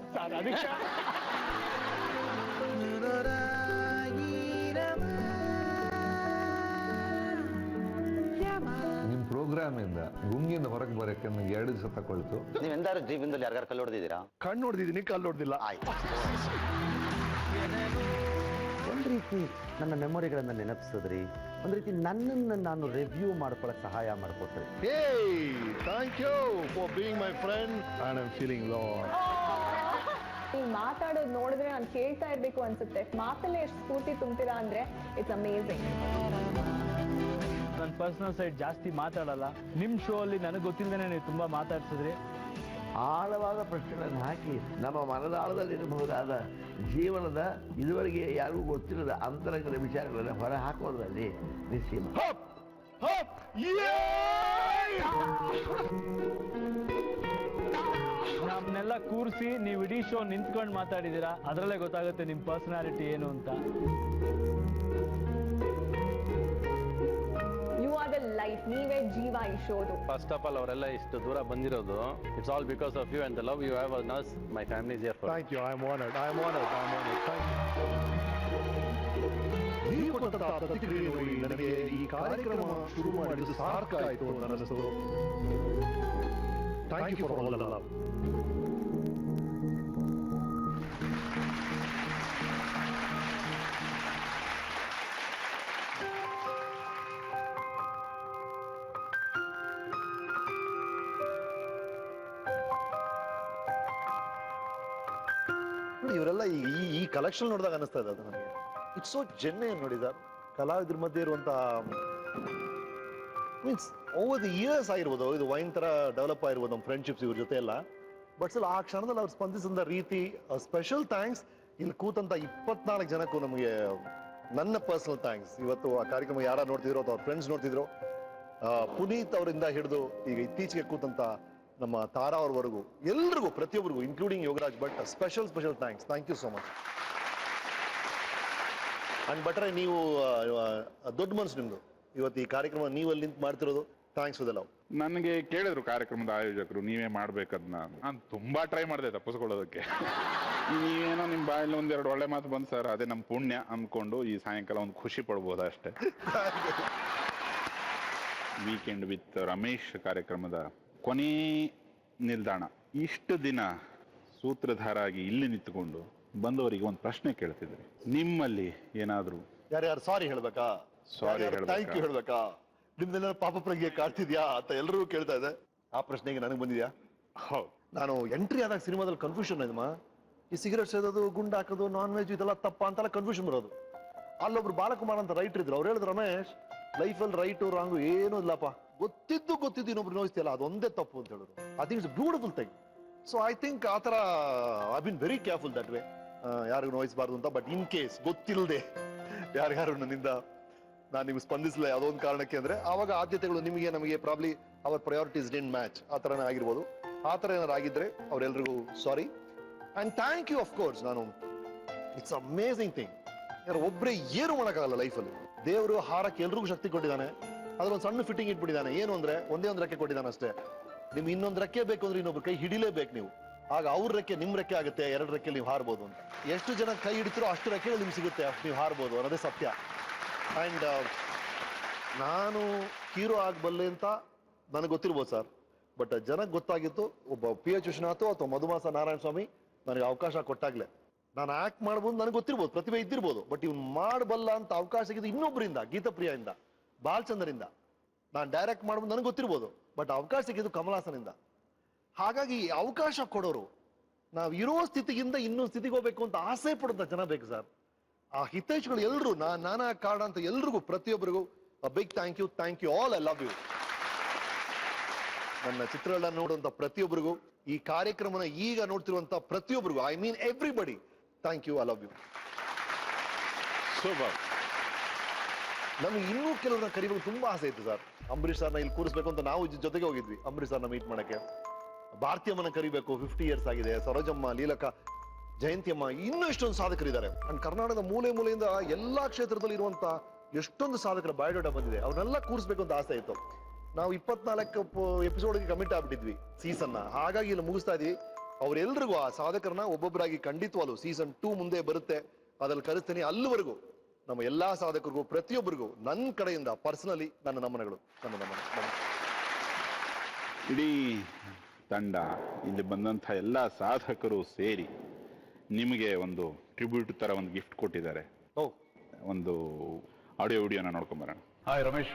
ನಿಮ್ ಪ್ರೋಗ್ರಾಮ್ ಇಂದ ಗುಂಗಿಂದ ಹೊರಗೆ ಬರಕ್ಕೆ ನಂಗೆ 2 ದಿವಸ ತಗೊಳ್ತು. ನೀವ್ ಎಂದಾರು ಜೀವನದಲ್ಲಿ ಯಾರ್ಯಾರು ಕಲ್ಲು ಹೊಡೆದಿದ್ದೀರಾ? ಕಣ್ಣು ಹೊಡೆದಿದ್ದೀನಿ, ಕಲ್ಲು ಹೊಡೆದಿಲ್ಲ. ಒಂದ್ ರೀತಿ ನನ್ನ ಮೆಮೊರಿಗಳನ್ನ ನೆನಪಿಸಿದ್ರಿ, ಒಂದ್ ರೀತಿ ನನ್ನನ್ನು ನಾನು ರಿವ್ಯೂ ಮಾಡ್ಕೊಳಕ್ ಸಹಾಯ ಮಾಡ್ಕೊಟ್ರಿ. Thank you for being my friend and I am feeling low. ನೀವು ಮಾತಾಡೋದು ನೋಡಿದ್ರೆ ನಾನು ಕೇಳ್ತಾ ಇರ್ಬೇಕು ಅನ್ಸುತ್ತೆ. ಮಾತಲ್ಲೇ ಎಷ್ಟು ಸ್ಫೂರ್ತಿ ತುಂಬ್ತೀರಾ ಅಂದ್ರೆ ಇಟ್ಸ್ ಅಮೇಝಿಂಗ್. ನನ್ನ ಪರ್ಸನಲ್ ಸೈಡ್ ಜಾಸ್ತಿ ಮಾತಾಡಲ್ಲ. ನಿಮ್ ಶೋ ಅಲ್ಲಿ ನನಗೆ ಗೊತ್ತಿಲ್ಲದೇನೆ ನೀವು ತುಂಬಾ ಮಾತಾಡ್ಸಿದ್ರಿ. ಆಳವಾದ ಪ್ರಶ್ನೆಗಳನ್ನು ಹಾಕಿ ನಮ್ಮ ಮನದಾಳದಲ್ಲಿರಬಹುದಾದ ಜೀವನದ ಇದುವರೆಗೆ ಯಾರಿಗೂ ಗೊತ್ತಿಲ್ಲದ ಅಂತರಂಗದ ವಿಚಾರಗಳನ್ನು ಹೊರ ಹಾಕೋದ್ರಲ್ಲಿ ನಿಸ್ಸೀಮ. ನಮ್ಮನ್ನೆಲ್ಲ ಕೂರಿಸಿ ನೀವು ಇಡೀ ಶೋ ನಿಂತ್ಕೊಂಡು ಮಾತಾಡಿದ್ದೀರಾ. ಅದರಲ್ಲೇ ಗೊತ್ತಾಗುತ್ತೆ ನಿಮ್ ಪರ್ಸನಾಲಿಟಿ ಏನು ಅಂತ. You are the life. ನೀವೇ ಜೀವ ಈ ಶೋದು. ಫಸ್ಟ್ ಆಫ್ ಆಲ್ ಅವರೆಲ್ಲ ಇಷ್ಟು ದೂರ ಬಂದಿರೋದು it's all because of you and the love you have on us. My family is here for. Thank you. I am honoured. Thank you. ನೀವು ಕೊಟ್ಟಂತ ಪ್ರತಿಕ್ರಿಯೆ ನೋಡಿ ನನಗೆ ಈ ಕಾರ್ಯಕ್ರಮ ಶುರು ಮಾಡಿದ್ದು ಸಾರ್ಥಕ ಆಯಿತು ಅಂತ ಅನಿಸ್ತು. Thank you for all the love. ಇವರೆಲ್ಲ ಈ ಕಲೆಕ್ಷನ್ ನೋಡಿದಾಗ ಅನಿಸ್ತಾ ಇದೆ ಅದು ನನಗೆ. ಇಟ್ಸ್ ಸೋ ಜೆನ್ಯೂನ್ ನೋಡಿ ಸರ್. ಕಲಾವಿದ್ರ ಮಧ್ಯೆ ಇರುವಂತ ಮೀನ್ಸ್ ಓವರ್ ದಿ ಇಯರ್ಸ್ ಆಗಿರ್ಬೋದು, ಇದು ವೈನ್ ತರ ಡೆವಲಪ್ ಆಗಿರ್ಬೋದು ನಮ್ಮ ಫ್ರೆಂಡ್ಶಿಪ್ಸ್ ಇವ್ರ ಜೊತೆ ಎಲ್ಲ. ಬಟ್ ಸ್ಟಿಲ್ ಆ ಕ್ಷಣದಲ್ಲಿ ಅವ್ರು ಸ್ಪಂದಿಸಿದ ರೀತಿ, ಸ್ಪೆಷಲ್ ಥ್ಯಾಂಕ್ಸ್. ಇಲ್ಲಿ ಕೂತಂತ 24 ಜನಕ್ಕೂ ನಮಗೆ ನನ್ನ ಪರ್ಸನಲ್ ಥ್ಯಾಂಕ್ಸ್. ಇವತ್ತು ಆ ಕಾರ್ಯಕ್ರಮ ಯಾರು ನೋಡ್ತಿದ್ರು ಅಥವಾ ಅವ್ರ ಫ್ರೆಂಡ್ಸ್ ನೋಡ್ತಿದ್ರು, ಪುನೀತ್ ಅವರಿಂದ ಹಿಡಿದು ಈಗ ಇತ್ತೀಚೆಗೆ ಕೂತಂತ ನಮ್ಮ ತಾರಾ ಅವ್ರವರೆಗೂ ಎಲ್ರಿಗೂ, ಪ್ರತಿಯೊಬ್ಬರಿಗೂ including Yogaraj Bhat, special thanks. Thank you so much. And ಭಟ್ರೆ, ನೀವು ದೊಡ್ಡ ಮನಸ್ಸು ನಿಮ್ದು. ಇವತ್ತು ಈ ಕಾರ್ಯಕ್ರಮ ನೀವಲ್ಲಿ ನಿಂತು ಮಾಡ್ತಿರೋದು. Thanks for the love. ನನಗೆ ಕೇಳಿದ್ರು ಕಾರ್ಯಕ್ರಮದ ಆಯೋಜಕರು, ನೀವೇ ಮಾಡ್ಬೇಕದ್ನ. ನಾನು ತುಂಬಾ ಟ್ರೈ ಮಾಡಿದೆ ತಪ್ಪಿಸ್ಕೊಳ್ಳೋದಕ್ಕೆ. ನೀವೇನೋ ನಿಮ್ಮ ಬಾಯಲ್ಲಿ 1-2 ಒಳ್ಳೆ ಮಾತು ಬಂದು ಸರ್, ಅದೇ ನಮ್ಮ ಪುಣ್ಯ ಅಂದ್ಕೊಂಡು ಈ ಸಾಯಂಕಾಲ ಒಂದು ಖುಷಿ ಪಡ್ಬೋದ ಅಷ್ಟೇ. ವೀಕೆಂಡ್ ವಿತ್ ರಮೇಶ್ ಕಾರ್ಯಕ್ರಮದ ಕೊನೆ ನಿಲ್ದಾಣ. ಇಷ್ಟು ದಿನ ಸೂತ್ರಧಾರ ಆಗಿ ಇಲ್ಲಿ ನಿಂತುಕೊಂಡು ಬಂದವರಿಗೆ ಒಂದು ಪ್ರಶ್ನೆ ಕೇಳ್ತಿದ್ರಿ. ನಿಮ್ಮಲ್ಲಿ ಏನಾದ್ರು ಯಾರ್ಯಾರು ಸಾರಿ ಹೇಳ್ಬೇಕಾ, ಥ್ಯಾಂಕ್ ಯು ಹೇಳ್ಬೇಕಾ, ನಿಮ್ದೆಲ್ಲ ಪಾಪ ಪ್ರಜ್ಞೆ ಕಾಡ್ತಿದ್ಯಾ ಅಂತ ಎಲ್ಲರೂ ಕೇಳ್ತಾ ಇದೆ. ಆ ಪ್ರಶ್ನೆಗೆ ನನಗೆ ಬಂದಿದ್ಯಾ? ಹೌದು. ನಾನು ಎಂಟ್ರಿ ಆದಾಗ ಸಿನಿಮಾದಲ್ಲಿ ಕನ್ಫ್ಯೂಷನ್ ಇದಮ್ಮ. ಈ ಸಿಗರೇಟ್ ಸೇದೋದು, ಗುಂಡು ಹಾಕೋದು, ನಾನ್ ವೆಜ್ ಇದೆಲ್ಲ ತಪ್ಪ ಅಂತೆಲ್ಲ ಕನ್ಫ್ಯೂಷನ್ ಬರೋದು. ಅಲ್ಲೊಬ್ರು ಬಾಲಕುಮಾರ್ ಅಂತ ರೈಟರ್ ಇದ್ರು. ಅವ್ರು ಹೇಳಿದ್ರು, ರಮೇಶ್ ಲೈಫಲ್ಲಿ ರೈಟು ರಾಂಗು ಏನೂ ಇಲ್ಲಪ್ಪ, ಗೊತ್ತಿದ್ದು ಇನ್ನೊಬ್ರು ನೋಯಿಸ್ತಿಯಲ್ಲ ಅದೊಂದೇ ತಪ್ಪು ಅಂತ ಹೇಳಿದ್ರು. I think it's beautiful thing. So I think ಆ ಥರ I been very careful that way, ಯಾರಿಗೂ ನೋಯಿಸಬಾರ್ದು ಅಂತ. ಬಟ್ ಇನ್ ಕೇಸ್ ಗೊತ್ತಿಲ್ಲದೆ ಯಾರ್ಯಾರು ನನ್ನಿಂದ ನಾನು ನಿಮ್ಗೆ ಸ್ಪಂದಿಸಲ್ಲ ಯಾವುದೋ ಒಂದು ಕಾರಣಕ್ಕೆ ಅಂದ್ರೆ, ಆವಾಗ ಆದ್ಯತೆಗಳು ನಿಮಗೆ ನಮಗೆ probably our priorities didn't match, ಆ ಥರನೇ ಆಗಿರ್ಬೋದು. ಆ ಥರ ಏನಾರು ಆಗಿದ್ರೆ ಅವರೆಲ್ಲರಿಗೂ sorry and thank you. Of course ನಾನು ಇಟ್ಸ್ ಅಮೇಝಿಂಗ್ ಥಿಂಗ್. ಯಾರು ಒಬ್ಬರೇ ಏನು ಮಾಡೋಕ್ಕಾಗಲ್ಲ ಲೈಫಲ್ಲಿ. ದೇವರು ಹಾರಕ್ಕೆ ಎಲ್ರಿಗೂ ಶಕ್ತಿ ಕೊಟ್ಟಿದ್ದಾನೆ. ಅದ್ರೊಂದು ಸಣ್ಣ ಫಿಟ್ಟಿಂಗ್ ಇಟ್ಬಿಟ್ಟಿದ್ದಾನೆ. ಏನು ಅಂದ್ರೆ ಒಂದೇ ಒಂದು ರೆಕ್ಕೆ ಕೊಟ್ಟಿದ್ದಾನೆ ಅಷ್ಟೇ. ನಿಮ್ಗೆ ಇನ್ನೊಂದು ರೆಕ್ಕೆ ಬೇಕು ಅಂದ್ರೆ ಇನ್ನೊಬ್ರು ಕೈ ಹಿಡಿಲೇಬೇಕು ನೀವು. ಆಗ ಅವ್ರ ರೆಕ್ಕೆ ನಿಮ್ ರೆಕ್ಕೆ ಆಗುತ್ತೆ, 2 ರೆಕ್ಕೆ ನೀವು ಹಾರ್ಬೋದು ಅಂತ. ಎಷ್ಟು ಜನ ಕೈ ಹಿಡಿತಿರೋ ಅಷ್ಟು ರೆಕ್ಕೆಗಳು ನಿಮ್ಗೆ ಸಿಗುತ್ತೆ, ಅಷ್ಟು ನೀವು ಹಾರ್ಬೋದು ಅನ್ನೋದೇ ಸತ್ಯ. ಅಂಡ್ ನಾನು ಹೀರೋ ಆಗಬಲ್ಲೆ ಅಂತ ನನಗೆ ಗೊತ್ತಿರ್ಬೋದು ಸರ್. ಬಟ್ ಜನಕ್ಕೆ ಗೊತ್ತಾಗಿತ್ತು, ಒಬ್ಬ PH ವಿಶ್ವನಾಥ್ ಅಥವಾ ಮಧುಮಾಸ ನಾರಾಯಣ ಸ್ವಾಮಿ ನನಗೆ ಅವಕಾಶ ಕೊಟ್ಟಾಗ್ಲೇ ನಾನು ಆಕ್ಟ್ ಮಾಡ್ಬೋದು. ನನಗೆ ಗೊತ್ತಿರ್ಬೋದು, ಪ್ರತಿಭೆ ಇದ್ದಿರ್ಬೋದು. ಬಟ್ ಇವ್ನು ಮಾಡಬಲ್ಲ ಅಂತ ಅವಕಾಶ ಸಿಗಿದ್ದು ಇನ್ನೊಬ್ಬರಿಂದ, ಗೀತಪ್ರಿಯಿಂದ, ಬಾಲಚಂದ್ರಿಂದ. ನಾನು ಡೈರೆಕ್ಟ್ ಮಾಡ್ಬೋದು ನನಗೆ ಗೊತ್ತಿರ್ಬೋದು, ಬಟ್ ಅವಕಾಶ ಸಿಕ್ಕಿದ್ದು ಕಮಲಾಸನಿಂದ. ಹಾಗಾಗಿ ಅವಕಾಶ ಕೊಡೋರು ನಾವು ಇರೋ ಸ್ಥಿತಿಗಿಂತ ಇನ್ನೊಂದು ಸ್ಥಿತಿಗೆ ಹೋಗ್ಬೇಕು ಅಂತ ಆಸೆ ಪಡುವಂತ ಜನ ಬೇಕು ಸರ್. ಆ ಹಿತೈಷಿಗಳು ಎಲ್ಲರೂ, ನಾನಾ ಕಾರಣ ಅಂತ ಎಲ್ರಿಗೂ, ಪ್ರತಿಯೊಬ್ಬರಿಗೂ big thank you all. I love you. ನನ್ನ ಚಿತ್ರಗಳನ್ನ ನೋಡುವಂತ ಪ್ರತಿಯೊಬ್ಬರಿಗೂ, ಈ ಕಾರ್ಯಕ್ರಮನ ಈಗ ನೋಡ್ತಿರುವಂತ ಪ್ರತಿಯೊಬ್ಬರಿಗೂ, I mean everybody, thank you. I love you. Super. ನಮ್ಗೆ ಇನ್ನೂ ಕೆಲವ್ರನ್ನ ಕರಿಬೇಕು ತುಂಬಾ ಆಸೆ ಇತ್ತು ಸರ್. ಅಂಬರೀಶ್ ಸರ್ನ ಇಲ್ಲಿ ಕೂರಿಸ್ಬೇಕು ಅಂತ ನಾವು ಜೊತೆಗೆ ಹೋಗಿದ್ವಿ ಅಂಬರೀಶ್ ಸರ್ನ ಮೀಟ್ ಮಾಡಕ್ಕೆ. ಭಾರತೀಯಮ್ಮನ ಕರಿಬೇಕು, 50 ಇಯರ್ಸ್ ಆಗಿದೆ. ಸರೋಜಮ್ಮ, ಲೀಲಕ, ಜಯಂತಿಯಮ್ಮ, ಇನ್ನೂ ಎಷ್ಟೊಂದು ಸಾಧಕರಿದ್ದಾರೆ. ಅಂಡ್ ಕರ್ನಾಟಕದ ಮೂಲೆ ಮೂಲೆಯಿಂದ ಎಲ್ಲಾ ಕ್ಷೇತ್ರದಲ್ಲಿ ಇರುವಂತ ಎಷ್ಟೊಂದು ಸಾಧಕರ ಬಯೋಡೇಟಾ ಬಂದಿದೆ. ಅವ್ರನ್ನೆಲ್ಲ ಕೂರಿಸ್ಬೇಕು ಅಂತ ಆಸೆ ಇತ್ತು. ನಾವು 24 ಎಪಿಸೋಡ್ಗೆ ಕಮಿಟ್ ಆಗ್ಬಿಟ್ಟಿದ್ವಿ ಸೀಸನ್ನ. ಹಾಗಾಗಿ ಇಲ್ಲಿ ಮುಗಿಸ್ತಾ ಇದೀವಿ. ಅವ್ರೆಲ್ರಿಗೂ ಆ ಸಾಧಕರನ್ನ ಒಬ್ಬೊಬ್ಬರಾಗಿ ಖಂಡಿತವಾಗ್ಲು ಸೀಸನ್ 2 ಮುಂದೆ ಬರುತ್ತೆ, ಅದ್ರಲ್ಲಿ ಕರೆಸ್ತೀನಿ. ಅಲ್ಲಿವರೆಗೂ ನಮ್ಮ ಎಲ್ಲಾ ಸಾಧಕರಿಗೂ ಪ್ರತಿಯೊಬ್ಬರಿಗೂ ನನ್ನ ಕಡೆಯಿಂದ ಪರ್ಸನಲಿ ನನ್ನ ನಮನಗಳು. ಇಡೀ ತಂಡ, ಇಲ್ಲಿ ಬಂದಂಥ ಎಲ್ಲ ಸಾಧಕರು ಸೇರಿ ನಿಮಗೆ ಒಂದು ಟ್ರಿಬ್ಯೂಟ್ ತರ ಒಂದು ಗಿಫ್ಟ್ ಕೊಟ್ಟಿದ್ದಾರೆ. ಒಂದು ಆಡಿಯೋ ವಿಡಿಯೋನ ನೋಡ್ಕೊಂಬರೋಣ. Hi Ramesh,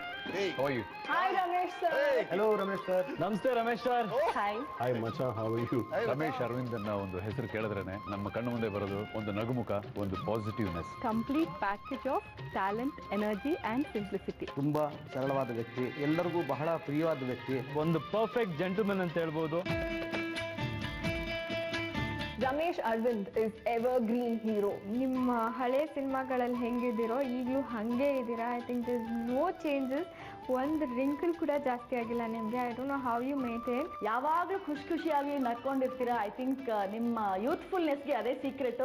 hi Ramesh sir. Hello Ramesh sir. ನಮಸ್ತೆ ರಮೇಶ್ ಸರ್. ಹಾಯ್. ಹಾಯ್ ಮಚಾ, how are you? Ramesh Arvind ಅನ್ನ ಒಂದು ಹೆಸರು ಕೇಳಿದ್ರೇನೆ ನಮ್ಮ ಕಣ್ಣು ಮುಂದೆ ಬರೋದು ಒಂದು ನಗುಮುಖ, ಒಂದು positiveness. Complete package of talent, energy and simplicity. ತುಂಬಾ ಸರಳವಾದ ವ್ಯಕ್ತಿ, ಎಲ್ಲರಿಗೂ ಬಹಳ ಪ್ರಿಯವಾದ ವ್ಯಕ್ತಿ, ಒಂದು ಪರ್ಫೆಕ್ಟ್ ಜೆಂಟಲ್ಮನ್ ಅಂತ ಹೇಳ್ಬೋದು. Ramesh Aravind is evergreen hero. ನಿಮ್ಮ ಹಳೆ ಸಿನಿಮಾಗಳಲ್ಲಿ ಹೆಂಗಿದ್ದೀರೋ ಈಗಲೂ ಹಾಗೆ ಇದ್ದೀರಾ. I think this no changes. ಒಂದು ರಿಂಕಲ್ ಕೂಡ ಜಾಸ್ತಿ ಆಗಿಲ್ಲ ನಿಮಗೆ. I don't know how you maintain. ಯಾವಾಗಲೂ ಖುಷಿಯಾಗಿ ನಡ್ಕೊಂಡಿರ್ತೀರಾ. ಐ ಥಿಂಕ್ ನಿಮ್ಮ ಯೂತ್ಫುಲ್ನೆಸ್ಗೆ ಅದೇ ಸೀಕ್ರೆಟ್.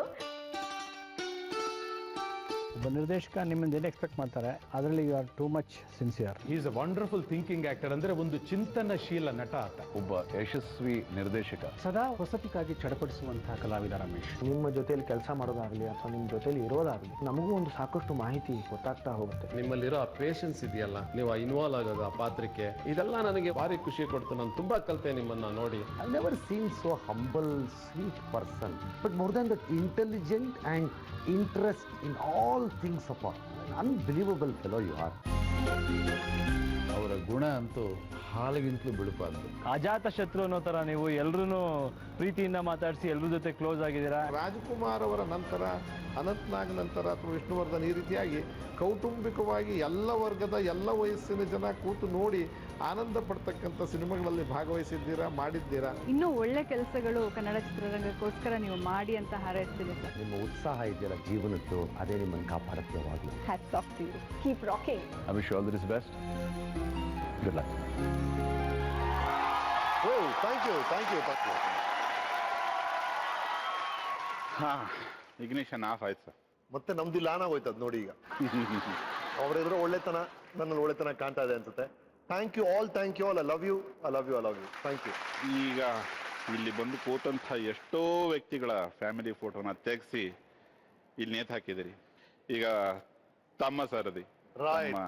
ಒಬ್ಬ ನಿರ್ದೇಶಕ ನಿಮ್ಮಿಂದ ಏನು ಎಕ್ಸ್ಪೆಕ್ಟ್ ಮಾಡ್ತಾರೆ, ಅದರಲ್ಲಿ you are too much sincere. Is a wonderful thinking actor. ಅಂದ್ರೆ ಒಂದು ಚಿಂತನಶೀಲ ನಟ ಆತ, ಒಬ್ಬ ಯಶಸ್ವಿ ನಿರ್ದೇಶಕ, ಸದಾ ಹೊಸತಿಗಾಗಿ ಚಡಪಡಿಸುವಂತಹ ಕಲಾವಿದ ರಮೇಶ್. ನಿಮ್ಮ ಜೊತೆಯಲ್ಲಿ ಕೆಲಸ ಮಾಡೋದಾಗ್ಲಿ ಅಥವಾ ನಿಮ್ಮ ಜೊತೆಲಿ ಇರೋದಾಗ್ಲಿ ನಮಗೂ ಒಂದು ಸಾಕಷ್ಟು ಮಾಹಿತಿ ಗೊತ್ತಾಗ್ತಾ ಹೋಗುತ್ತೆ. ನಿಮ್ಮಲ್ಲಿರೋ ಆ ಪೇಷನ್ಸ್ ಇದೆಯಲ್ಲ, ನೀವು ಇನ್ವಾಲ್ವ್ ಆಗೋದು ಆ ಪಾತ್ರಕ್ಕೆ, ಇದೆಲ್ಲ ನನಗೆ ಭಾರಿ ಖುಷಿ ಕೊಡ್ತು. ನಾನು ತುಂಬಾ ಕಲಿತೆ ನಿಮ್ಮನ್ನ ನೋಡಿ. I never seen so humble, sweet person, but more than that intelligent and interest in all things up. Unbelievable fellow you are. ಅವರ ಗುಣ ಅಂತೂ ಹಾಲಿಗಿಂತಲೂ ಬಿಳುಪಾದ್ದು. ಅಜಾತ ಶತ್ರು ಅನ್ನೋ ತರ ನೀವು ಎಲ್ರೂ ಪ್ರೀತಿಯಿಂದ ಮಾತಾಡಿಸಿ ಎಲ್ಲರ ಜೊತೆ ಕ್ಲೋಸ್ ಆಗಿದ್ದೀರಾ. ರಾಜ್ಕುಮಾರ್ ಅವರ ನಂತರ, ಅನಂತ್ನಾಗ್ ನಂತರ ಅಥವಾ ವಿಷ್ಣುವರ್ಧನ್, ಈ ರೀತಿಯಾಗಿ ಕೌಟುಂಬಿಕವಾಗಿ ಎಲ್ಲ ವರ್ಗದ ಎಲ್ಲ ವಯಸ್ಸಿನ ಜನ ಕೂತು ನೋಡಿ ಆನಂದ ಪಡ್ತಕ್ಕಂಥ ಸಿನಿಮಾಗಳಲ್ಲಿ ಭಾಗವಹಿಸಿದ್ದೀರಾ, ಮಾಡಿದ್ದೀರಾ. ಇನ್ನೂ ಒಳ್ಳೆ ಕೆಲಸಗಳು ಕನ್ನಡ ಚಿತ್ರರಂಗಕ್ಕೋಸ್ಕರ ನೀವು ಮಾಡಿ ಅಂತ ಹಾರೈಸ್ತೀನಿ ಸರ್. ನಿಮ್ಮ ಉತ್ಸಾಹ ಇದೆಯಲ್ಲ ಜೀವನದ್ದು, ಅದೇ ನಿಮ್ಮನ್ನು ಕಾಪಾಡುತ್ತೆ ಯಾವಾಗಲೂ. Hats off to you. Keep rocking. I wish you all the best. Good luck. Thank you. ಹಾ, ಇಗ್ನಿಷನ್ ಆಫ್ ಆಯ್ತು ಸರ್. ಮತ್ತೆ ನಮ್ದಿಲ್ಲ ಆನ್ ಆಗೋಯ್ತದ ನೋಡಿ. ಈಗ ಅವರೆದುರು ಒಳ್ಳೆತನ, ನನ್ನಲ್ಲಿ ಒಳ್ಳೆತನ ಕಾಣ್ತಾ ಇದೆ ಅನ್ಸುತ್ತೆ. Thank you all. I love you. Thank you. ಈಗ ಇಲ್ಲಿ ಬಂದು ಕೂತಂಥ ಎಷ್ಟೋ ವ್ಯಕ್ತಿಗಳ ಫ್ಯಾಮಿಲಿ ಫೋಟೋನ ತೆಗೆಸಿ ಇಲ್ಲಿ ನೇತು ಹಾಕಿದಿರಿ. ಈಗ ತಮ್ಮ ಸರದಿ. Right.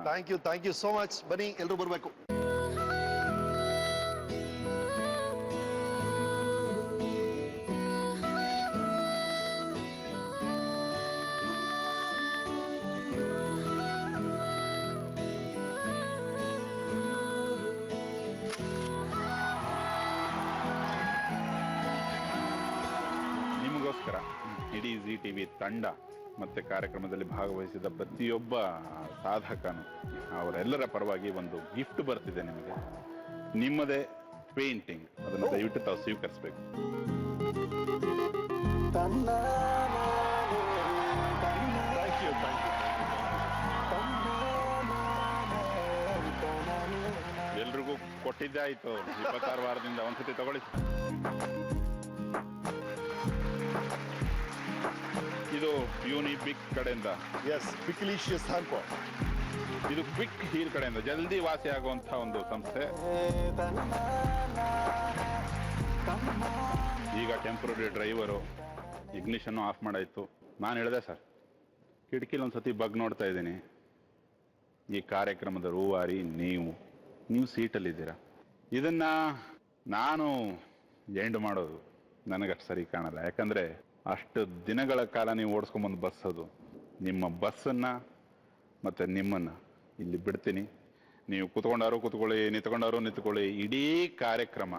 Thank you so much. ಬನ್ನಿ, ಎಲ್ಲರೂ ಬರಬೇಕು. ನಿಮಗೋಸ್ಕರ ಇಡೀ ಜಿ ಟಿವಿ ತಂಡ ಮತ್ತೆ ಕಾರ್ಯಕ್ರಮದಲ್ಲಿ ಭಾಗವಹಿಸಿದ ಪ್ರತಿಯೊಬ್ಬ ಸಾಧಕನು, ಅವರೆಲ್ಲರ ಪರವಾಗಿ ಒಂದು ಗಿಫ್ಟ್ ಬರ್ತಿದೆ ನಿಮಗೆ. ನಿಮ್ಮದೇ ಪೇಂಟಿಂಗ್. ಅದನ್ನು ದಯವಿಟ್ಟು ತಾವು ಸ್ವೀಕರಿಸಬೇಕು. ಎಲ್ರಿಗೂ ಕೊಟ್ಟಿದ್ದೆ ಆಯ್ತು. 26 ವಾರದಿಂದ ಒಂದ್ಸತಿ ತಗೊಳ್ಳಿ. ಇದು ಯೂನಿಬಿಕ್ ಕಡೆಯಿಂದ. ಎಸ್, ಬಿಕ್ಲಿಷಿಯಸ್ ಹ್ಯಾಂಡ್. ಇದು ಕ್ವಿಕ್ ಹೀಲ್ ಕಡೆಯಿಂದ ಜಲ್ದಿ ವಾಸಿ ಆಗುವಂತ ಒಂದು ಸಂಸ್ಥೆ. ಈಗ ಟೆಂಪ್ರರಿ ಡ್ರೈವರು, ಇಗ್ನಿಷನ್ನು ಆಫ್ ಮಾಡಾಯ್ತು. ನಾನು ಹೇಳಿದೆ ಸರ್, ಕಿಟಕಿಲಿ ಒಂದ್ಸತಿ ಬಗ್ ನೋಡ್ತಾ ಇದ್ದೀನಿ. ಈ ಕಾರ್ಯಕ್ರಮದ ರೂವಾರಿ ನೀವು ಸೀಟಲ್ಲಿದ್ದೀರಾ. ಇದನ್ನ ನಾನು ಎಂಡ್ ಮಾಡೋದು ನನಗಷ್ಟು ಸರಿ ಕಾಣಲ್ಲ. ಯಾಕಂದ್ರೆ ಅಷ್ಟು ದಿನಗಳ ಕಾಲ ನೀವು ಓಡಿಸ್ಕೊಂಬಂದು ಬಸ್, ಅದು ನಿಮ್ಮ ಬಸ್ಸನ್ನ ಮತ್ತೆ ನಿಮ್ಮನ್ನ ಇಲ್ಲಿ ಬಿಡ್ತೀನಿ. ನೀವು ಕುತ್ಕೊಂಡಾರು ಕುತ್ಕೊಳ್ಳಿ, ನಿಂತ್ಕೊಂಡಾರು. ಇಡೀ ಕಾರ್ಯಕ್ರಮ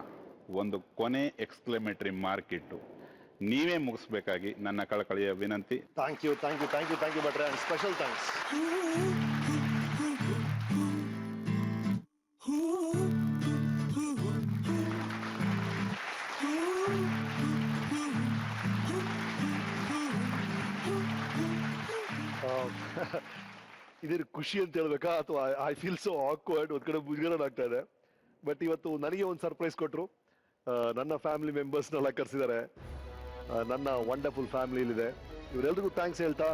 ಒಂದು ಕೊನೆ ಎಕ್ಸ್ಕ್ಲಮೇಟರಿ ಮಾರ್ಕ್ ಇಟ್ಟು ನೀವೇ ಮುಗಿಸ್ಬೇಕಾಗಿ ನನ್ನ ಕಳಕಳಿಯ ವಿನಂತಿ. ಥ್ಯಾಂಕ್ ಯು ಭಟ್ರೆ. Special thanks. ಇದೇ ಖುಷಿ ಅಂತ ಹೇಳ್ಬೇಕಾ ಅಥವಾ ಐ ಫೀಲ್ ಸೋ ಆಕ್ವರ್ಡ್. ಒಂದ್ ಕಡೆ ಮುಜುಗರ ಆಗ್ತಾ ಇದೆ. ಬಟ್ ಇವತ್ತು ನನಗೆ ಒಂದು ಸರ್ಪ್ರೈಸ್ ಕೊಟ್ರು. ನನ್ನ ಫ್ಯಾಮಿಲಿ ಮೆಂಬರ್ಸ್ನೆಲ್ಲ ಕರೆಸಿದ್ದಾರೆ. ನನ್ನ ವಂಡರ್ಫುಲ್ ಫ್ಯಾಮಿಲಿಲಿದೆ. ಇವರೆಲ್ರಿಗೂ ಥ್ಯಾಂಕ್ಸ್ ಹೇಳ್ತಾ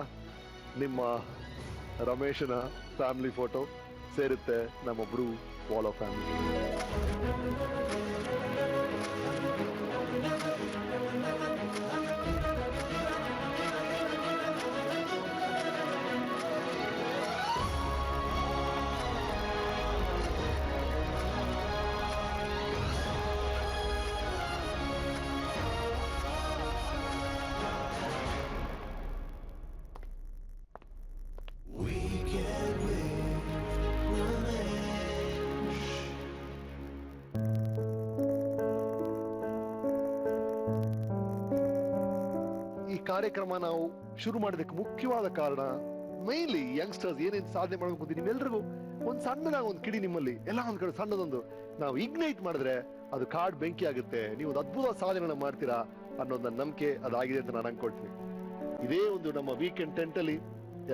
ನಿಮ್ಮ ರಮೇಶನ ಫ್ಯಾಮಿಲಿ ಫೋಟೋ ಸೇರುತ್ತೆ ನಮ್ಮ ಬ್ರೂ ವಾಲ್ ಆಫ್ ಫ್ಯಾಮಿಲಿ. ಕಾರ್ಯಕ್ರಮ ನಾವು ಶುರು ಮಾಡೋದಕ್ಕೆ ಮುಖ್ಯವಾದ ಕಾರಣ ಮೈನ್ಲಿ ಯಂಗ್ಸ್ಟರ್ಸ್ ಏನೇನು ಸಾಧನೆ ಮಾಡಬೇಕು ಅಂತ ನಿಮ್ಮೆಲ್ರಿಗೂ ಒಂದು ಸಣ್ಣದಾಗ ಒಂದು ಕಿಡಿ ನಿಮ್ಮಲ್ಲಿ ಎಲ್ಲ ಒಂದ್ ಕಡೆ ಸಣ್ಣದೊಂದು ನಾವು ಇಗ್ನೈಟ್ ಮಾಡಿದ್ರೆ ಅದು ಕಾಡ್ ಬೆಂಕಿ ಆಗುತ್ತೆ, ನೀವು ಒಂದು ಅದ್ಭುತ ಸಾಧನೆಗಳನ್ನ ಮಾಡ್ತೀರಾ ಅನ್ನೋ ನನ್ನ ನಂಬಿಕೆ ಅದಾಗಿದೆ ಅಂತ ನಾನು ಅನ್ಕೊಳ್ತೀನಿ. ಇದೇ ಒಂದು ನಮ್ಮ ವೀಕೆಂಡ್ ಟೆಂಟ್ ಅಲ್ಲಿ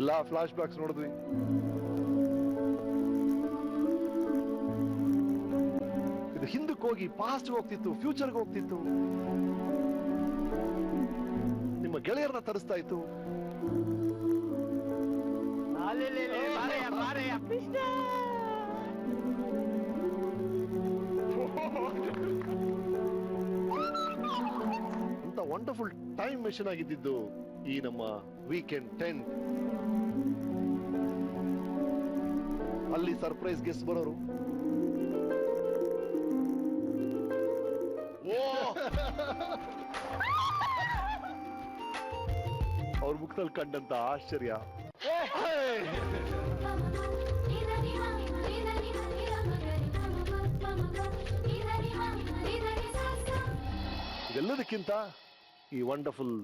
ಎಲ್ಲಾ ಫ್ಲಾಶ್ ಬ್ಯಾಕ್ಸ್ ನೋಡಿದ್ವಿ. ಇದು ಹಿಂದಕ್ಕೆ ಹೋಗಿ ಪಾಸ್ಟ್ ಹೋಗ್ತಿತ್ತು, ಫ್ಯೂಚರ್ಗೆ ಹೋಗ್ತಿತ್ತು, ನಿಮ್ಮ ಗೆಳೆಯರನ್ನ ತರಿಸ್ತಾ ಇತ್ತು. ಅಂತ ವಂಡರ್ಫುಲ್ ಟೈಮ್ ಮೆಷಿನ್ ಆಗಿದ್ದು ಈ ನಮ್ಮ ವೀಕೆಂಡ್ ಟೆಂಟ್. ಅಲ್ಲಿ ಸರ್ಪ್ರೈಸ್ ಗೆಸ್ಟ್ ಬರೋರು. ಅವ್ರ ಮುಖದಲ್ಲಿ ಕಂಡಂತ ಆಶ್ಚರ್ಯ, ಇದೆಲ್ಲದಕ್ಕಿಂತ ಈ ವಂಡರ್ಫುಲ್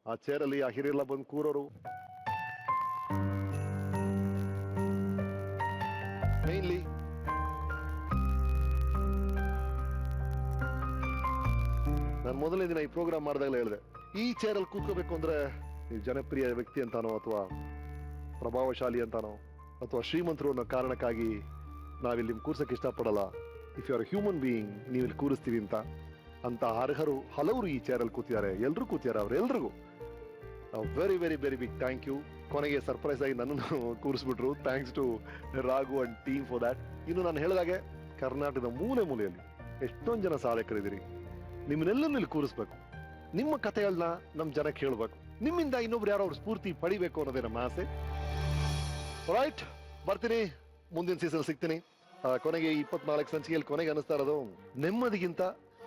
ಆ ಚೇರಲ್ಲಿ ಆ ಹಿರಿಯರೆಲ್ಲ ಬಂದು ಕೂರೋರು. ಮೈನ್ಲಿ ನಾನು ಮೊದಲನೇ ದಿನ ಈ ಪ್ರೋಗ್ರಾಮ್ ಮಾಡಿದಾಗಲೇ ಹೇಳಿದೆ, ಈ ಚೇರಲ್ಲಿ ಕೂತ್ಕೋಬೇಕು ಅಂದ್ರೆ ನೀವು ಜನಪ್ರಿಯ ವ್ಯಕ್ತಿ ಅಂತಾನೋ ಅಥವಾ ಪ್ರಭಾವಶಾಲಿ ಅಂತಾನೋ ಅಥವಾ ಶ್ರೀಮಂತರು ಅನ್ನೋ ಕಾರಣಕ್ಕಾಗಿ ನಾವಿಲ್ಲಿ ನಿಮ್ ಕೂರ್ಸಕ್ಕೆ ಇಷ್ಟಪಡಲ್ಲ. If you are human being ನೀವು ಇಲ್ಲಿ ಕೂರಿಸ್ತೀವಿ ಅಂತ ಅರ್ಹರು ಹಲವರು ಈ ಚೇರಲ್ಲಿ ಕೂತಿದ್ದಾರೆ, ಎಲ್ಲರೂ ಕೂತಿದ್ದಾರೆ. ಅವರೆಲ್ರಿಗೂ very very very big thank you. ಕೊನೆಗೆ ಸರ್ಪ್ರೈಸ್ ಆಗಿ ನನ್ನನ್ನು ಕೂರಿಸ್ಬಿಟ್ರು. Thanks to Raghu and team for that. ಇನ್ನು ನಾನು ಹೇಳಿದಾಗೆ ಕರ್ನಾಟಕದ ಮೂಲೆ ಮೂಲೆಯಲ್ಲಿ ಎಷ್ಟೊಂದು ಜನ ಸಾಧಕರಿದ್ದೀರಿ. ನಿಮ್ಮನ್ನೆಲ್ಲರೂ ಇಲ್ಲಿ ಕೂರಿಸ್ಬೇಕು, ನಿಮ್ಮ ಕಥೆಗಳನ್ನ ನಮ್ಮ ಜನಕ್ಕೆ ಹೇಳ್ಬೇಕು, ನಿಮ್ಮಿಂದ ಇನ್ನೊಬ್ರು ಯಾರೋ ಅವ್ರ ಸ್ಫೂರ್ತಿ ಪಡಿಬೇಕು ಅನ್ನೋದೇ ನಮ್ಮ ಆಸೆ. ರೈಟ್, ಬರ್ತೀನಿ, ಮುಂದಿನ ಸೀಸನ್ ಸಿಗ್ತೀನಿ. ಕೊನೆಗೆ 24 ಸಂಚಿಕೆಯಲ್ಲಿ ಕೊನೆಗೆ ಅನಿಸ್ತಾ ಇರೋದು ನೆಮ್ಮದಿಗಿಂತ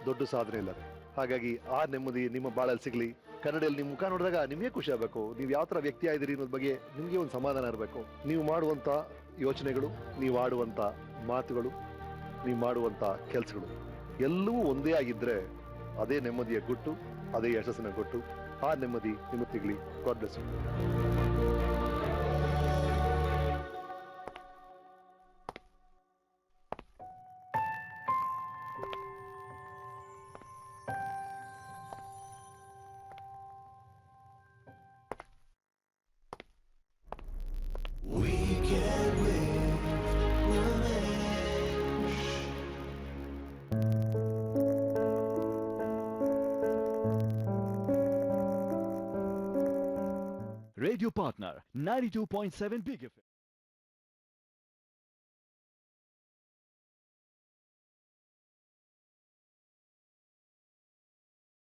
ದೊಡ್ಡ ಸಾಧನೆ ಇಲ್ಲ. ಹಾಗಾಗಿ ಆ ನೆಮ್ಮದಿ ನಿಮ್ಮ ಬಾಳಲ್ಲಿ ಸಿಗ್ಲಿ. ಕನ್ನಡದಲ್ಲಿ ನಿಮ್ಮ ಮುಖ ನೋಡಿದಾಗ ನಿಮಗೆ ಖುಷಿ ಆಗಬೇಕು. ನೀವು ಯಾವ ತರ ವ್ಯಕ್ತಿ ಆಗಿದ್ದೀರಿ ಅನ್ನೋದ್ ಬಗ್ಗೆ ನಿಮಗೆ ಒಂದು ಸಮಾಧಾನ ಇರಬೇಕು. ನೀವು ಮಾಡುವಂತ ಯೋಚನೆಗಳು, ನೀವು ಆಡುವಂತ ಮಾತುಗಳು, ನೀವು ಮಾಡುವಂತ ಕೆಲಸಗಳು ಎಲ್ಲವೂ ಒಂದೇ ಆಗಿದ್ರೆ ಅದೇ ನೆಮ್ಮದಿಯ ಗುಟ್ಟು, ಅದೇ ಯಶಸ್ಸಿನ ಗುಟ್ಟು. ಆ ನೆಮ್ಮದಿ ನಿಮಗೆ ಸಿಗ್ಲಿ. God bless you. Radio partner 92.7 Big FM.